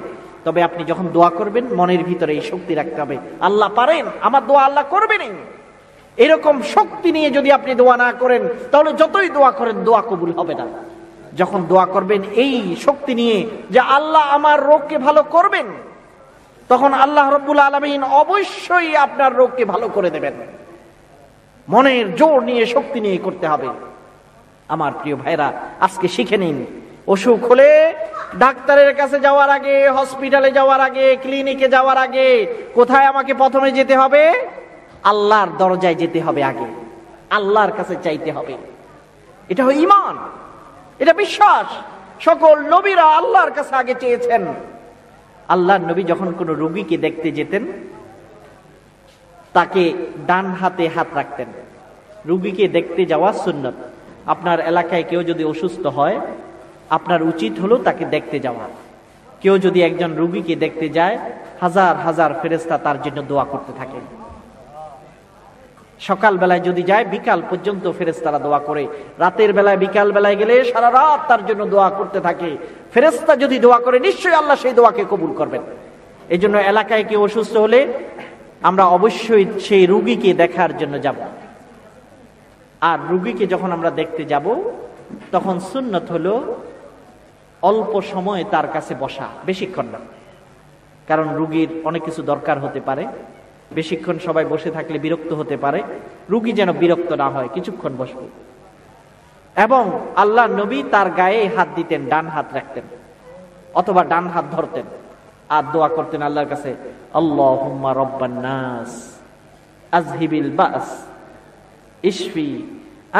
তবে আপনি যখন দোয়া করবেন মনের ভিতরে এই শক্তি রাখতে হবে, আল্লাহ পারেন, আমার দোয়া আল্লাহ করবেন। এরকম শক্তি নিয়ে যদি আপনি দোয়া না করেন, তাহলে যতই দোয়া করেন দোয়া কবুল হবে না। যখন দোয়া করবেন এই শক্তি নিয়ে যে আল্লাহ আমার রোগকে ভালো করবেন, তখন আল্লাহ রাব্বুল আলামিন অবশ্যই আপনার রোগকে ভালো করে দেবেন। মনের জোর নিয়ে, শক্তি নিয়ে করতে হবে। আমার প্রিয় ভাইরা, আজকে শিখে নিন, অসুখ হলে ডাক্তারের কাছে যাওয়ার আগে, হসপিটালে যাওয়ার আগে, ক্লিনিকে যাওয়ার আগে কোথায় আমাকে প্রথমে যেতে হবে? আল্লাহর দরজায় যেতে হবে। আগে আল্লাহর কাছে চাইতে হবে। এটা হলো ঈমান, এটা বিশ্বাস। সকল নবীরা আল্লাহর কাছে আগে চেয়েছেন। আল্লাহর নবী যখন কোনো রোগীকে দেখতে যেতেন, তাকে ডান হাতে হাত রাখতেন। রোগীকে দেখতে যাওয়া সুন্নত। আপনার এলাকায় কেউ যদি অসুস্থ হয়, আপনার উচিত হলো তাকে দেখতে যাওয়া। কেউ যদি একজন রোগীকে দেখতে যায়, হাজার হাজার ফেরেশতা তার জন্য দোয়া করতে থাকে। সকাল বেলায় যদি যায়, বিকাল পর্যন্ত ফেরেশতারা দোয়া করে। রাতের বেলায়, বিকাল বেলায় গেলে সারা রাত তার জন্য দোয়া করতে থাকে। ফেরেশতা যদি দোয়া করে, নিশ্চয়ই আল্লাহ সেই দোয়াকে কবুল করবেন। এই জন্য এলাকায় কেউ অসুস্থ হলে আমরা অবশ্যই সেই রোগীকে দেখার জন্য যাব। আর রোগীকে যখন আমরা দেখতে যাব, তখন সুন্নত হলো অল্প সময় তার কাছে বসা, বেশিক্ষণ না। কারণ রোগীর অনেক কিছু দরকার হতে পারে, বেশিক্ষণ সবাই বসে থাকলে বিরক্ত হতে পারে। রোগী যেন বিরক্ত না হয়, কিছুক্ষণ বসবে। এবং আল্লাহ নবী তার গায়ে হাত দিতেন, ডান হাত রাখতেন অথবা ডান হাত ধরতেন আর দোয়া করতেন আল্লাহর কাছে, আল্লাহুম্মা রাব্বান নাস আযহিবিল বাস ইশফি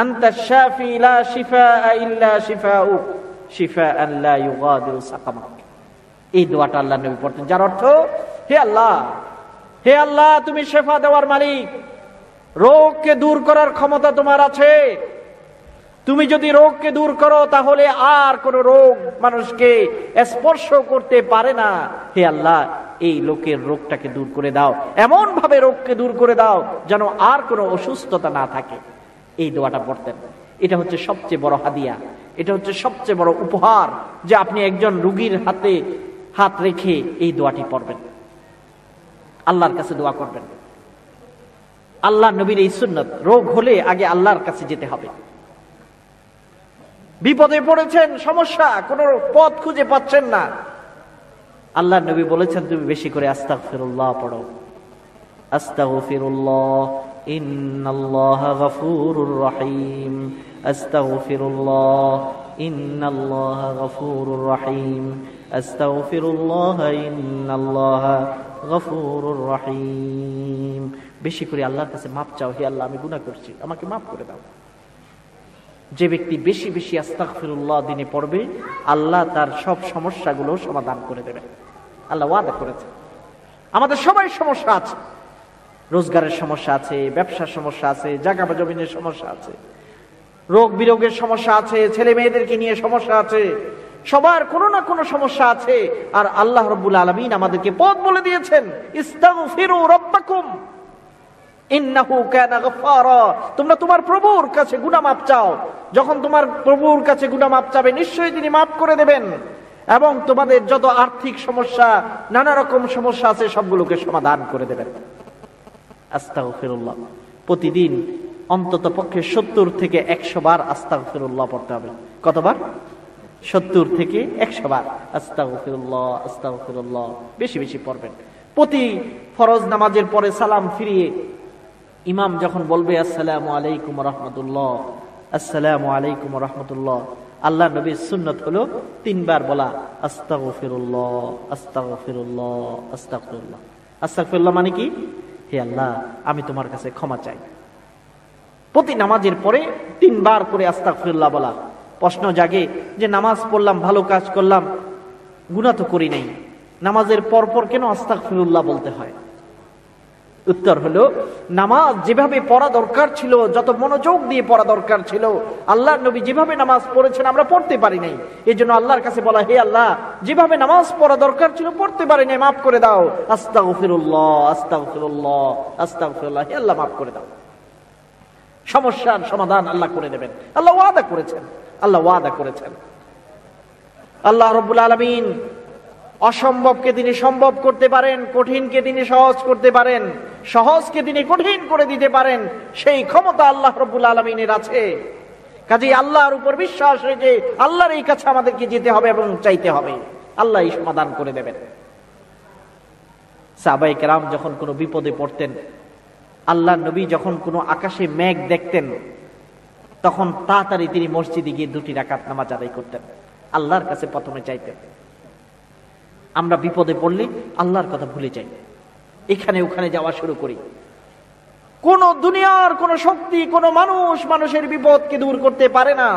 আনতা শাফি লা শিফাআ ইল্লা শিফাউক শিফাআন লা ইউগাদিরু সাকামাক। এই দোয়াটা আল্লাহ নবী পড়তেন, যার অর্থ, হে আল্লাহ, হে আল্লাহ, তুমি শেফা দেওয়ার মালিক, রোগকে দূর করার ক্ষমতা তোমার আছে। তুমি যদি রোগকে দূর করো, তাহলে আর কোন রোগ মানুষকে স্পর্শ করতে পারে না। হে আল্লাহ, এই লোকের রোগটাকে দূর করে দাও, এমন ভাবে রোগকে দূর করে দাও যেন আর কোনো অসুস্থতা না থাকে। এই দোয়াটা পড়তেন। এটা হচ্ছে সবচেয়ে বড় হাদিয়া, এটা হচ্ছে সবচেয়ে বড় উপহার, যে আপনি একজন রোগীর হাতে হাত রেখে এই দোয়াটি পড়বেন, আল্লাহর কাছে দোয়া করবেন। আল্লাহ নবীর এই সুন্নত। রোগ হলে আগে আল্লাহর কাছে যেতে হবে। বিপদে পড়েছেন, সমস্যা, কোন পথ খুঁজে পাচ্ছেন না, আল্লাহ নবী বলেছেন তুমি বেশি করে আস্তাগফিরুল্লাহ পড়ো। আস্তাগফিরুল্লাহ ইন্নাল্লাহা গফুরুর রহিম, আস্তাগফিরুল্লাহ ইন্নাল্লাহা গফুরুর রহিম, আস্তাগফিরুল্লাহ ইন্নাল্লাহা গফুরুর রহিম। বেশি করে আল্লাহর কাছে মাপ চাও, হে আল্লাহ, আমি গুনাহ করছি, আমাকে মাফ করে দাও। যে ব্যক্তি বেশি বেশি আস্তাগফিরুল্লাহ দিনে পড়বে, আল্লাহ তার সব সমস্যাগুলো সমাধান করে দেবে। আল্লাহ ওয়াদা করেছে। আমাদের সবাই সমস্যা আছে, রোজগারের সমস্যা আছে, ব্যবসার সমস্যা আছে, জায়গা জমিনের সমস্যা আছে, রোগ বিরোগের সমস্যা আছে, ছেলে মেয়েদেরকে নিয়ে সমস্যা আছে, সবার কোনো না কোনো সমস্যা আছে। আর আল্লাহ রাব্বুল আলামিন আমাদেরকে পথ বলে দিয়েছেন, ইস্তাগফিরু রাব্বাকুম ইন্নাহু কানা গফফারা। তোমরা তোমার প্রভুর কাছে গুনাহ মাপ চাও। যখন তোমার প্রভুর কাছে গুনাহ মাপ চাবে, নিশ্চয়ই তিনি মাফ করে দেবেন এবং তোমাদের যত আর্থিক সমস্যা, নানা রকম সমস্যা আছে, সবগুলোকে সমাধান করে দেবেন। আস্তাগফিরুল্লাহ প্রতিদিন অন্তত পক্ষে 70 থেকে 100 বার আস্তাগফিরুল্লাহ পড়তে হবে। কতবার? 70 থেকে 100 বার আস্তাগফিরুল্লাহ, আস্তাগফিরুল্লাহ বেশি বেশি পড়বেন। প্রতি ফরজ নামাজের পরে সালাম ফিরিয়ে ইমাম যখন বলবে আসসালামু আলাইকুম ওয়া রাহমাতুল্লাহ, আসসালামু আলাইকুম ওয়া রাহমাতুল্লাহ, আল্লাহ নবীর সুন্নত হলো 3 বার বলা আস্তাগফিরুল্লাহ, আস্তাগফিরুল্লাহ, আস্তাগফিরুল্লাহ। আস্তাগফিরুল্লাহ মানে কি? হে আল্লাহ, আমি তোমার কাছে ক্ষমা চাই। প্রতি নামাজের পরে 3 বার করে আস্তাগফিরুল্লাহ বলা। প্রশ্ন জাগে যে নামাজ পড়লাম, ভালো কাজ করলাম, গুনাহ তো করি নাই, নামাজের পর পর কেন আস্তাগফিরুল্লাহ বলতে হয়? উত্তর হলো, নামাজ যেভাবে পড়া দরকার ছিল, যত মনোযোগ দিয়ে পড়া দরকার ছিল, আল্লাহ নবী যেভাবে নামাজ পড়েছেন আমরা পড়তে পারি নাই। এই জন্য আল্লাহর কাছে বলা, হে আল্লাহ, যেভাবে নামাজ পড়া দরকার ছিল পড়তে পারি নাই, মাফ করে দাও। আস্তাগফিরুল্লাহ, আস্তাগফিরুল্লাহ, আস্তাগফিরুল্লাহ, হে আল্লাহ মাফ করে দাও। সমস্যার সমাধান আল্লাহ করে দেবেন, আল্লাহ ওয়াদা করেছেন, আল্লাহ ওয়াদা করেছেন। আল্লাহ রাব্বুল আলামিন অসম্ভবকে তিনি সম্ভব করতে পারেন, কঠিনকে তিনি সহজ করতে পারেন, সহজকে তিনি কঠিন করে দিতে পারেন। সেই ক্ষমতা আল্লাহ রাব্বুল আলামিনের আছে। কাজেই আল্লাহর উপর বিশ্বাস রেখে আল্লাহর এই কাছে আমাদেরকে যেতে হবে এবং চাইতে হবে, আল্লাহ এই সমাধান করে দেবেন। সাহাবায়ে কেরাম যখন কোনো বিপদে পড়তেন, আল্লাহ নবী যখন কোনো আকাশে মেঘ দেখতেন, তখন তাড়াতাড়ি তিনি মসজিদে গিয়ে 2 রাকাত নামাজ আদায় করতেন, আল্লাহর কাছে প্রথমে চাইতেন। আমরা বিপদে পড়লে আল্লাহর কথা ভুলে যাই, এখানে ওখানে যাওয়া শুরু করি। কোন দুনিয়ার কোন শক্তি, কোন মানুষ মানুষের বিপদকে দূর করতে পারে না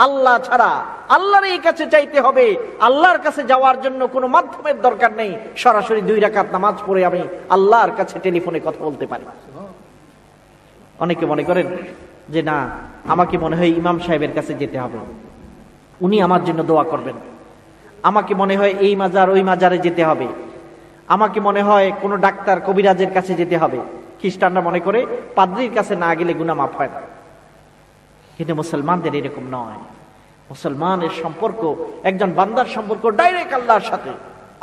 আল্লাহ ছাড়া। আল্লাহর এই কাছে চাইতে হবে। আল্লাহর কাছে যাওয়ার জন্য কোনো মাধ্যমের দরকার নেই, সরাসরি 2 রাকাত নামাজ পড়ে আমি আল্লাহর কাছে টেলিফোনে কথা বলতে পারি। অনেকে মনে করেন যে না, আমাকে মনে হয় ইমাম সাহেবের কাছে যেতে হবে, উনি আমার জন্য দোয়া করবেন। আমাকে মনে হয় এই মাজার ওই মাজারে যেতে হবে, আমাকে মনে হয় কোনো ডাক্তার কবিরাজের কাছে যেতে হবে। খ্রিস্টানরা মনে করে পাদ্রীর কাছে না গেলে গুনাহ মাফ হয় না, কিন্তু মুসলমানদের এরকম নয়। মুসলমানের সম্পর্ক, একজন বান্দার সম্পর্ক ডাইরেক্ট আল্লাহর সাথে,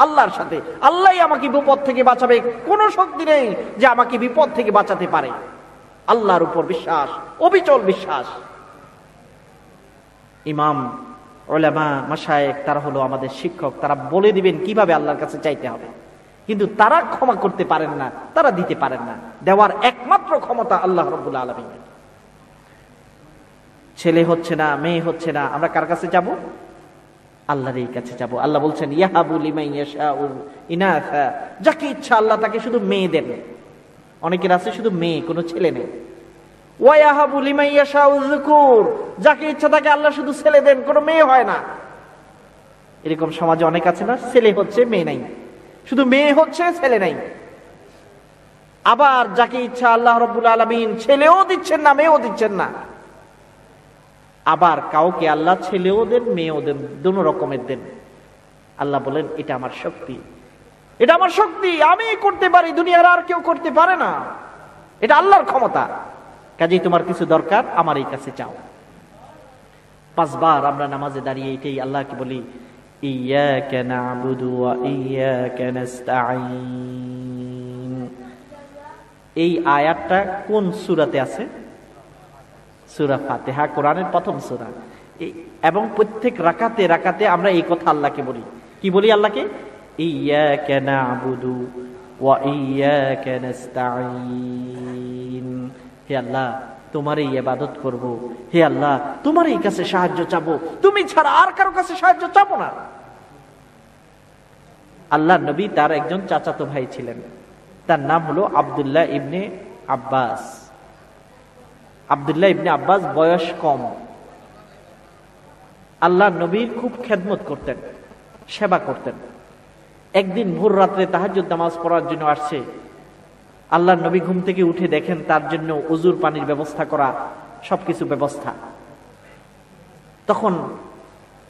আল্লাহর সাথে। আল্লাহই আমাকে বিপদ থেকে বাঁচাবে, কোনো শক্তি নেই যে আমাকে বিপদ থেকে বাঁচাতে পারে। আল্লাহর উপর বিশ্বাস, অবিচল বিশ্বাস। ইমাম, উলামা, মাশায়েখ তারা হলো আমাদের শিক্ষক, তারা বলে দিবেন কিভাবে আল্লাহর কাছে চাইতে হবে, কিন্তু তারা ক্ষমা করতে পারেন না, তারা দিতে পারেন না। দেওয়ার একমাত্র ক্ষমতা আল্লাহ রাব্বুল আলামিনের। ছেলে হচ্ছে না, মেয়ে হচ্ছে না, আমরা কার কাছে যাব? আল্লাহর এই কাছে যাব। আল্লাহ বলছেন, ইয়াহাবু লিমান ইয়াশাউ ইনাসা, যাকে ইচ্ছা আল্লাহ তাকে শুধু মেয়ে দেন। অনেকের আছে শুধু মেয়ে, কোনো ছেলে নেই। ওয়া ইয়াহাবু লিমান ইয়াশাউ যুকুর, যাকে ইচ্ছা তাকে আল্লাহ শুধু ছেলে দেন, কোনো মেয়ে হয় না। এরকম সমাজে অনেক আছে না, ছেলে হচ্ছে মেয়ে নাই, শুধু মেয়ে হচ্ছে ছেলে নাই। আবার যাকে ইচ্ছা আল্লাহ রাব্বুল আলামিন ছেলেও দিচ্ছেন না, মেয়েও দিচ্ছেন না। আবার কাউকে আল্লাহ ছেলেও দেন, মেয়েও দেন, দুটো রকমের দেন। আল্লাহ বলেন, এটা আমার শক্তি, এটা আমার শক্তি, আমি করতে পারি, দুনিয়ার আর কেউ করতে পারে না। এটা আল্লাহর ক্ষমতা। কাজেই তোমার কিছু দরকার, আমার এই কাছে চাও। 5 বার আমরা নামাজে দাঁড়িয়ে এটাই আল্লাহকে বলি, ইয়াকা না'বুদু ওয়া ইয়াকা নাস্তাঈন। এই আয়াতটা কোন সূরাতে আছে? সূরা ফাতিহা, কোরআনের প্রথম সূরা। এবং প্রত্যেক রাকাতে রাকাতে আমরা এই কথা আল্লাহকে বলি। কি বলি আল্লাহকে? ইয়াকা না'বুদু ওয়া ইয়াকা নাস্তাঈন। হে আল্লাহ, তোমারই ইবাদত করব, হে আল্লাহ তোমারই কাছে সাহায্য চাবো, তুমি ছাড়া আর কারো কাছে সাহায্য চাবো না। আল্লাহ নবী তার একজন চাচাতো ভাই ছিলেন, তার নাম হলো আব্দুল্লাহ ইবনে আব্বাস। আব্দুল্লাহ ইবনে আব্বাস বয়স কম, আল্লাহ নবীর খুব খেদমত করতেন, সেবা করতেন। একদিন ভোর রাত্রে তাহাজ্জুদ নামাজ পড়ার জন্য আসছে। আল্লাহ নবী ঘুম থেকে উঠে দেখেন তার জন্য ওযুর পানির ব্যবস্থা করা, সবকিছু ব্যবস্থা। তখন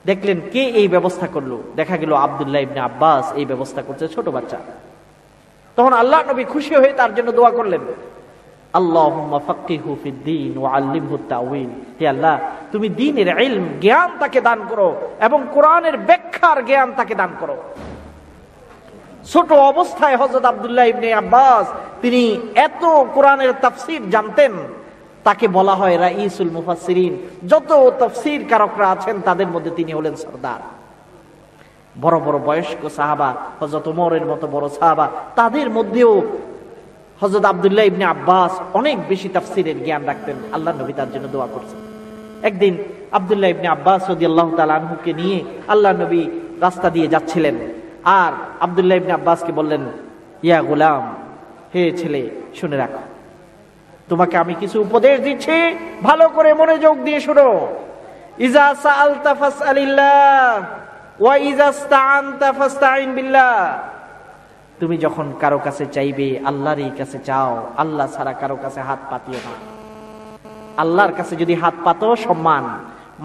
দেখলেন কে এই ব্যবস্থা করলো, দেখা গেল আব্দুল্লাহ ইবনে আব্বাস এই ব্যবস্থা করছে, ছোট বাচ্চা। তখন আল্লাহ নবী খুশি হয়ে তার জন্য দোয়া করলেন, আল্লাহুম্মা ফাক্কিহু ফিদ্দীন ওয়া আল্লিমহু তাওয়িল। হে আল্লাহ, তুমি দ্বীনের ইলম, জ্ঞান তাকে দান করো এবং কোরআনের ব্যাখ্যার জ্ঞান তাকে দান করো। ছোট অবস্থায় হযরত আব্দুল্লাহ ইবনে আব্বাস তিনি এত কোরআনের তাফসীর জানতেন, তাকে বলা হয় রাইসুল মুফাসসিরিন। যত তাফসীর কারকরা আছেন তাদের মধ্যে তিনি হলেন সরদার। বড় বড় বয়স্ক সাহাবা, হযরত ওমরের মতো বড় সাহাবা, তাদের মধ্যেও হযরত আব্দুল্লাহ ইবনে আব্বাস অনেক বেশি তাফসীরের জ্ঞান রাখতেন। আল্লাহ নবী তার জন্য দোয়া করছেন। একদিন আব্দুল্লাহ ইবনে আব্বাস রাদিয়াল্লাহু তাআলা আনহুকে নিয়ে আল্লাহ নবী রাস্তা দিয়ে যাচ্ছিলেন, আর আব্দুল্লাহ ইবনে আব্বাসকে বললেন, ইয়া গোলাম, হে ছেলে শুনে রাখো, তোমাকে আমি কিছু উপদেশ দিচ্ছি, ভালো করে মনোযোগ দিয়ে শোনো। ইজা সাআলতা ফাসআলিল্লাহ ওয়া ইজা ইসতাআনতা ফাসতাঈন বিল্লাহ। তুমি যখন কারো কাছে চাইবে আল্লাহরই কাছে চাও, আল্লাহ ছাড়া কারো কাছে হাত পাতিও না। আল্লাহর কাছে যদি হাত পাতো সম্মান,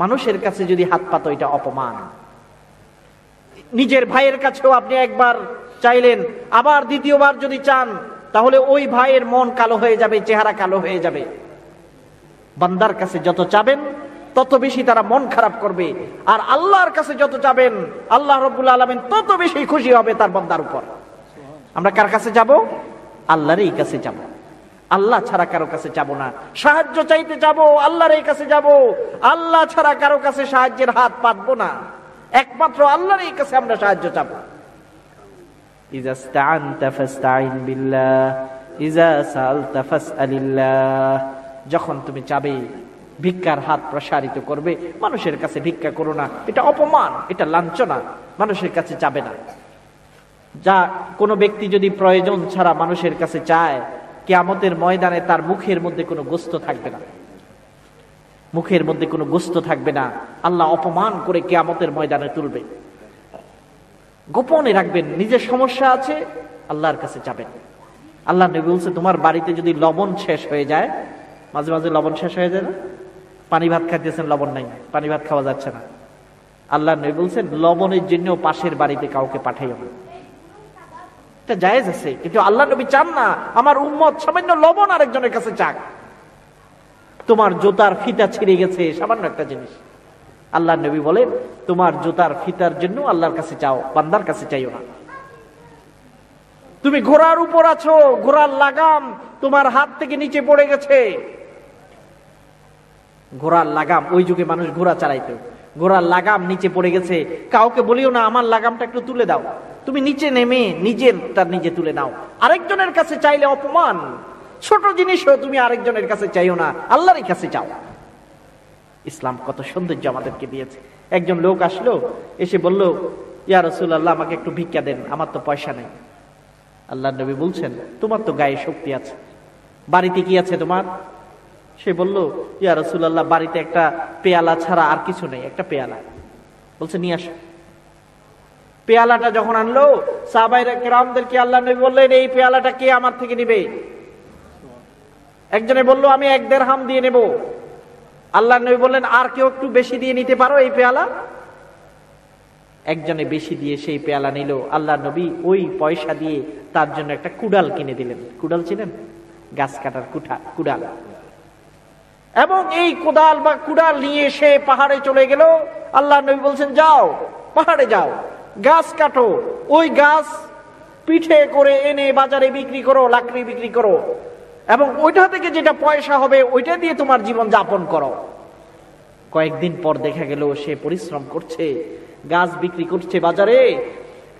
মানুষের কাছে যদি হাত পাতো এটা অপমান। নিজের ভাইয়ের কাছেও আপনি একবার চাইলেন, আবার দ্বিতীয়বার যদি চান তাহলে ওই ভাইয়ের মন কালো হয়ে যাবে, চেহারা কালো হয়ে যাবে। বান্দার কাছে যত চাবেন তত বেশি তারা মন খারাপ করবে, আর আল্লাহর কাছে যত চাবেন আল্লাহ রাব্বুল আলামিন তত বেশি খুশি হবে তার বান্দার উপর। আমরা কার কাছে যাব? আল্লাহরই কাছে যাব। আল্লাহ ছাড়া কারো কাছে যাব না। সাহায্য চাইতে যাব আল্লাহর কাছে যাব, আল্লাহ ছাড়া কারো কাছে সাহায্যের হাত পাতবো না। একমাত্র আল্লাহর কাছে আমরা সাহায্য চাব। ইযা ইসতাআনতা ফাসতাঈন বিল্লাহ, ইযা সাআলতা ফাসআলিল্লাহ। যখন তুমি চাবে ভিক্ষার হাত প্রসারিত করবে, মানুষের কাছে ভিক্ষা করো না, এটা অপমান, এটা লাঞ্ছনা। মানুষের কাছে চাবে না। যা কোনো ব্যক্তি যদি প্রয়োজন ছাড়া মানুষের কাছে চায়, কিয়ামতের ময়দানে তার মুখের মধ্যে কোনো গোশত থাকবে না, মুখের মধ্যে কোনো গোশত থাকবে না। আল্লাহ অপমান করে কিয়ামতের ময়দানে তুলবে। গোপনে রাখবেন, নিজের সমস্যা আছে আল্লাহর কাছে যাবেন। আল্লাহ নবী বলছে তোমার বাড়িতে যদি লবণ শেষ হয়ে যায়, মাঝে মাঝে লবণ শেষ হয়ে যায় না, পানি ভাত খাইতেছেন লবণ নাই, পানি ভাত খাওয়া যাচ্ছে না, আল্লাহ নবী বলছেন লবণের জন্য পাশের বাড়িতে কাউকে পাঠাইও না। এটা জায়েজ আছে, কিন্তু আল্লাহ নবী চান না আমার উম্মত সামান্য লবণ আরেকজনের কাছে চাক। তোমার জুতার ফিতা ছিঁড়ে গেছে, সামান্য একটা জিনিস, আল্লাহ নবী বলেন তোমার জুতার ফিতার জন্য আল্লাহর কাছে চাও, বান্দার কাছে চাইও না। তুমি ঘোড়ার উপর আছো, ঘোড়ার লাগাম তোমার হাত থেকে নিচে পড়ে গেছে। ঘোড়ার লাগাম, ওই যুগে মানুষ ঘোড়া চালাইতো, ঘোড়ার লাগাম নিচে পড়ে গেছে, কাউকে বলিও না আমার লাগামটা একটু তুলে দাও। তুমি নিচে নেমে নিজেরটা নিজে তুলে নাও। আরেকজনের কাছে চাইলে অপমান। ছোট জিনিসও তুমি আরেকজনের কাছে চাইও না, আল্লাহরই কাছে চাও। ইসলাম কত সৌন্দর্য আমাদেরকে দিয়েছে। একজন লোক আসলো, এসে বলল ইয়া রাসূলুল্লাহ আমাকে একটু ভিক্ষা দেন, আমার তো পয়সা নেই। আল্লাহ নবী বলছেন তোমার তো গায়ে শক্তি আছে, বাড়িতে কি আছে তোমার? সে বলল ইয়া রাসূলুল্লাহ বাড়িতে একটা পেয়ালা ছাড়া আর কিছু নেই, একটা পেয়ালা। বলছে নিয়ে আসো। পেয়ালাটা যখন আনলো, সাহাবায়ে কেরামদেরকে আল্লাহ নবী বললেন এই পেয়ালাটা কে আমার থেকে নিবে? একজনে বলল আমি 1 দিরহাম দিয়ে নেব। আল্লাহ নবী বললেন আর কেউ একটু বেশি দিয়ে নিতে পারো এই পেয়ালা? একজনে বেশি দিয়ে সেই পেয়ালা নিল। আল্লাহ নবী ওই পয়সা দিয়ে তার জন্য একটা কুড়াল কিনে দিলেন। কুড়াল ছিলেন গাছ কাটার কুড়াল। এবং এই কোদাল বা কুড়াল নিয়ে সে পাহাড়ে চলে গেল। আল্লাহ নবী বলছেন যাও পাহাড়ে যাও, গাছ কাটো, ওই গাছ পিঠে করে এনে বাজারে বিক্রি করো, লাকড়ি বিক্রি করো, এবং ওইটা থেকে যেটা পয়সা হবে ওইটা দিয়ে তোমার জীবন যাপন করো। কয়েকদিন পর দেখা গেল সে পরিশ্রম করছে, গাছ বিক্রি করছে বাজারে,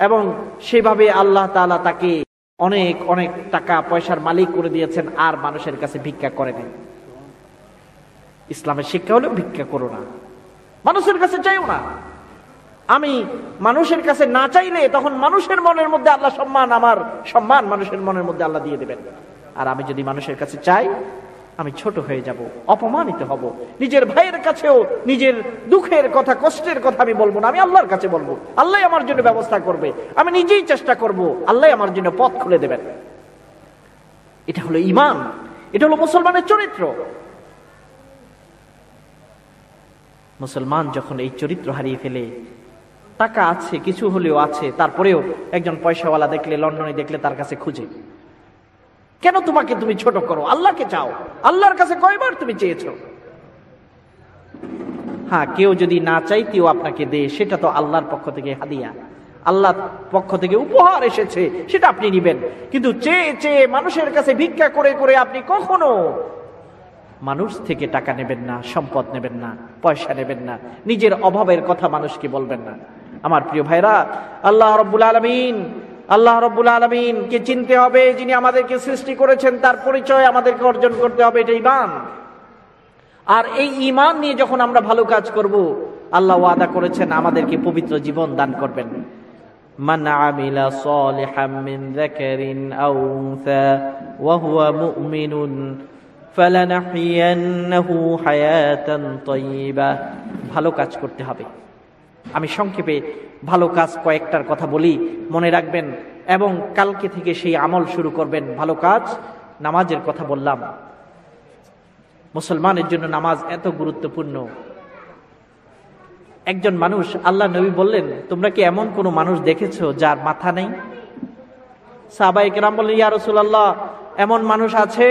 এবং সেভাবে আল্লাহ তাআলা তাকে অনেক অনেক টাকা পয়সার মালিক করে দিয়েছেন, আর মানুষের কাছে ভিক্ষা করে নাই। ইসলামের শিক্ষা হলো ভিক্ষা করো না, মানুষের কাছে চাইও না। আমি মানুষের কাছে না চাইলে তখন মানুষের মনের মধ্যে আল্লাহ সম্মান, আমার সম্মান মানুষের মনের মধ্যে আল্লাহ দিয়ে দেবেন। আর আমি যদি মানুষের কাছে চাই আমি ছোট হয়ে যাব, অপমানিত হব। নিজের ভাইয়ের কাছেও নিজের দুঃখের কথা, কষ্টের কথা আমি বলবো না, আমি আল্লাহর কাছে বলবো। আল্লাহ আমার জন্য ব্যবস্থা করবে, আমি নিজেই চেষ্টা করব, আল্লাহ আমার জন্য পথ খুলে দেবেন। এটা হলো ঈমান, এটা হলো মুসলমানের চরিত্র। মুসলমান যখন এই চরিত্র হারিয়ে ফেলে, টাকা আছে কিছু হলেও আছে, তারপরেও একজন পয়সাওয়ালা দেখলে, লন্ডনে দেখলে তার কাছে খুঁজে। কেন তোমাকে তুমি ছোট করো? আল্লাহকে চাও। আল্লাহর কাছে কয়বার তুমি চেয়েছো? হ্যাঁ, কেউ যদি না চাইতেও আপনাকে দেয়, সেটা তো আল্লাহর পক্ষ থেকে হাদিয়া, আল্লাহর পক্ষ থেকে উপহার এসেছে, সেটা আপনি নিবেন। কিন্তু চেয়ে চেয়ে মানুষের কাছে ভিক্ষা করে করে আপনি কখনো মানুষ থেকে টাকা নেবেন না, সম্পদ নেবেন না, পয়সা নেবেন না, নিজের অভাবের কথা মানুষকে বলবেন না। আমার প্রিয় ভাইরা, আল্লাহ রাব্বুল আলামিন কে চিনতে হবে, যিনি আমাদেরকে সৃষ্টি করেছেন, তার পরিচয় আমাদেরকে অর্জন করতে হবে, এটা ঈমান। আর এই ঈমান নিয়ে যখন আমরা ভালো কাজ করব, আল্লাহ ওয়াদা করেছেন আমাদেরকে পবিত্র জীবন দান করবেন। মান আমিলা সালিহাম মিন যাকারিন আও উনসা ওয়া হুয়া মুমিনুন ফালানাহইয়ান্নাহু হায়াতান তাইয়্যিবা। ভালো কাজ করতে হবে। আমি সংক্ষেপে ভালো কাজ কয়েকটার কথা বলি, মনে রাখবেন। এবং কালকে থেকে সেই আমল শুরু করবেন। ভালো কাজ, নামাজের কথা বললাম, মুসলমানের জন্য নামাজ এত গুরুত্বপূর্ণ। একজন মানুষ, আল্লাহ নবী বললেন, তোমরা কি এমন কোন মানুষ দেখেছো যার মাথা নেই? সাহাবায়ে কেরাম বললেন, ইয়া রাসূলুল্লাহ, এমন মানুষ আছে,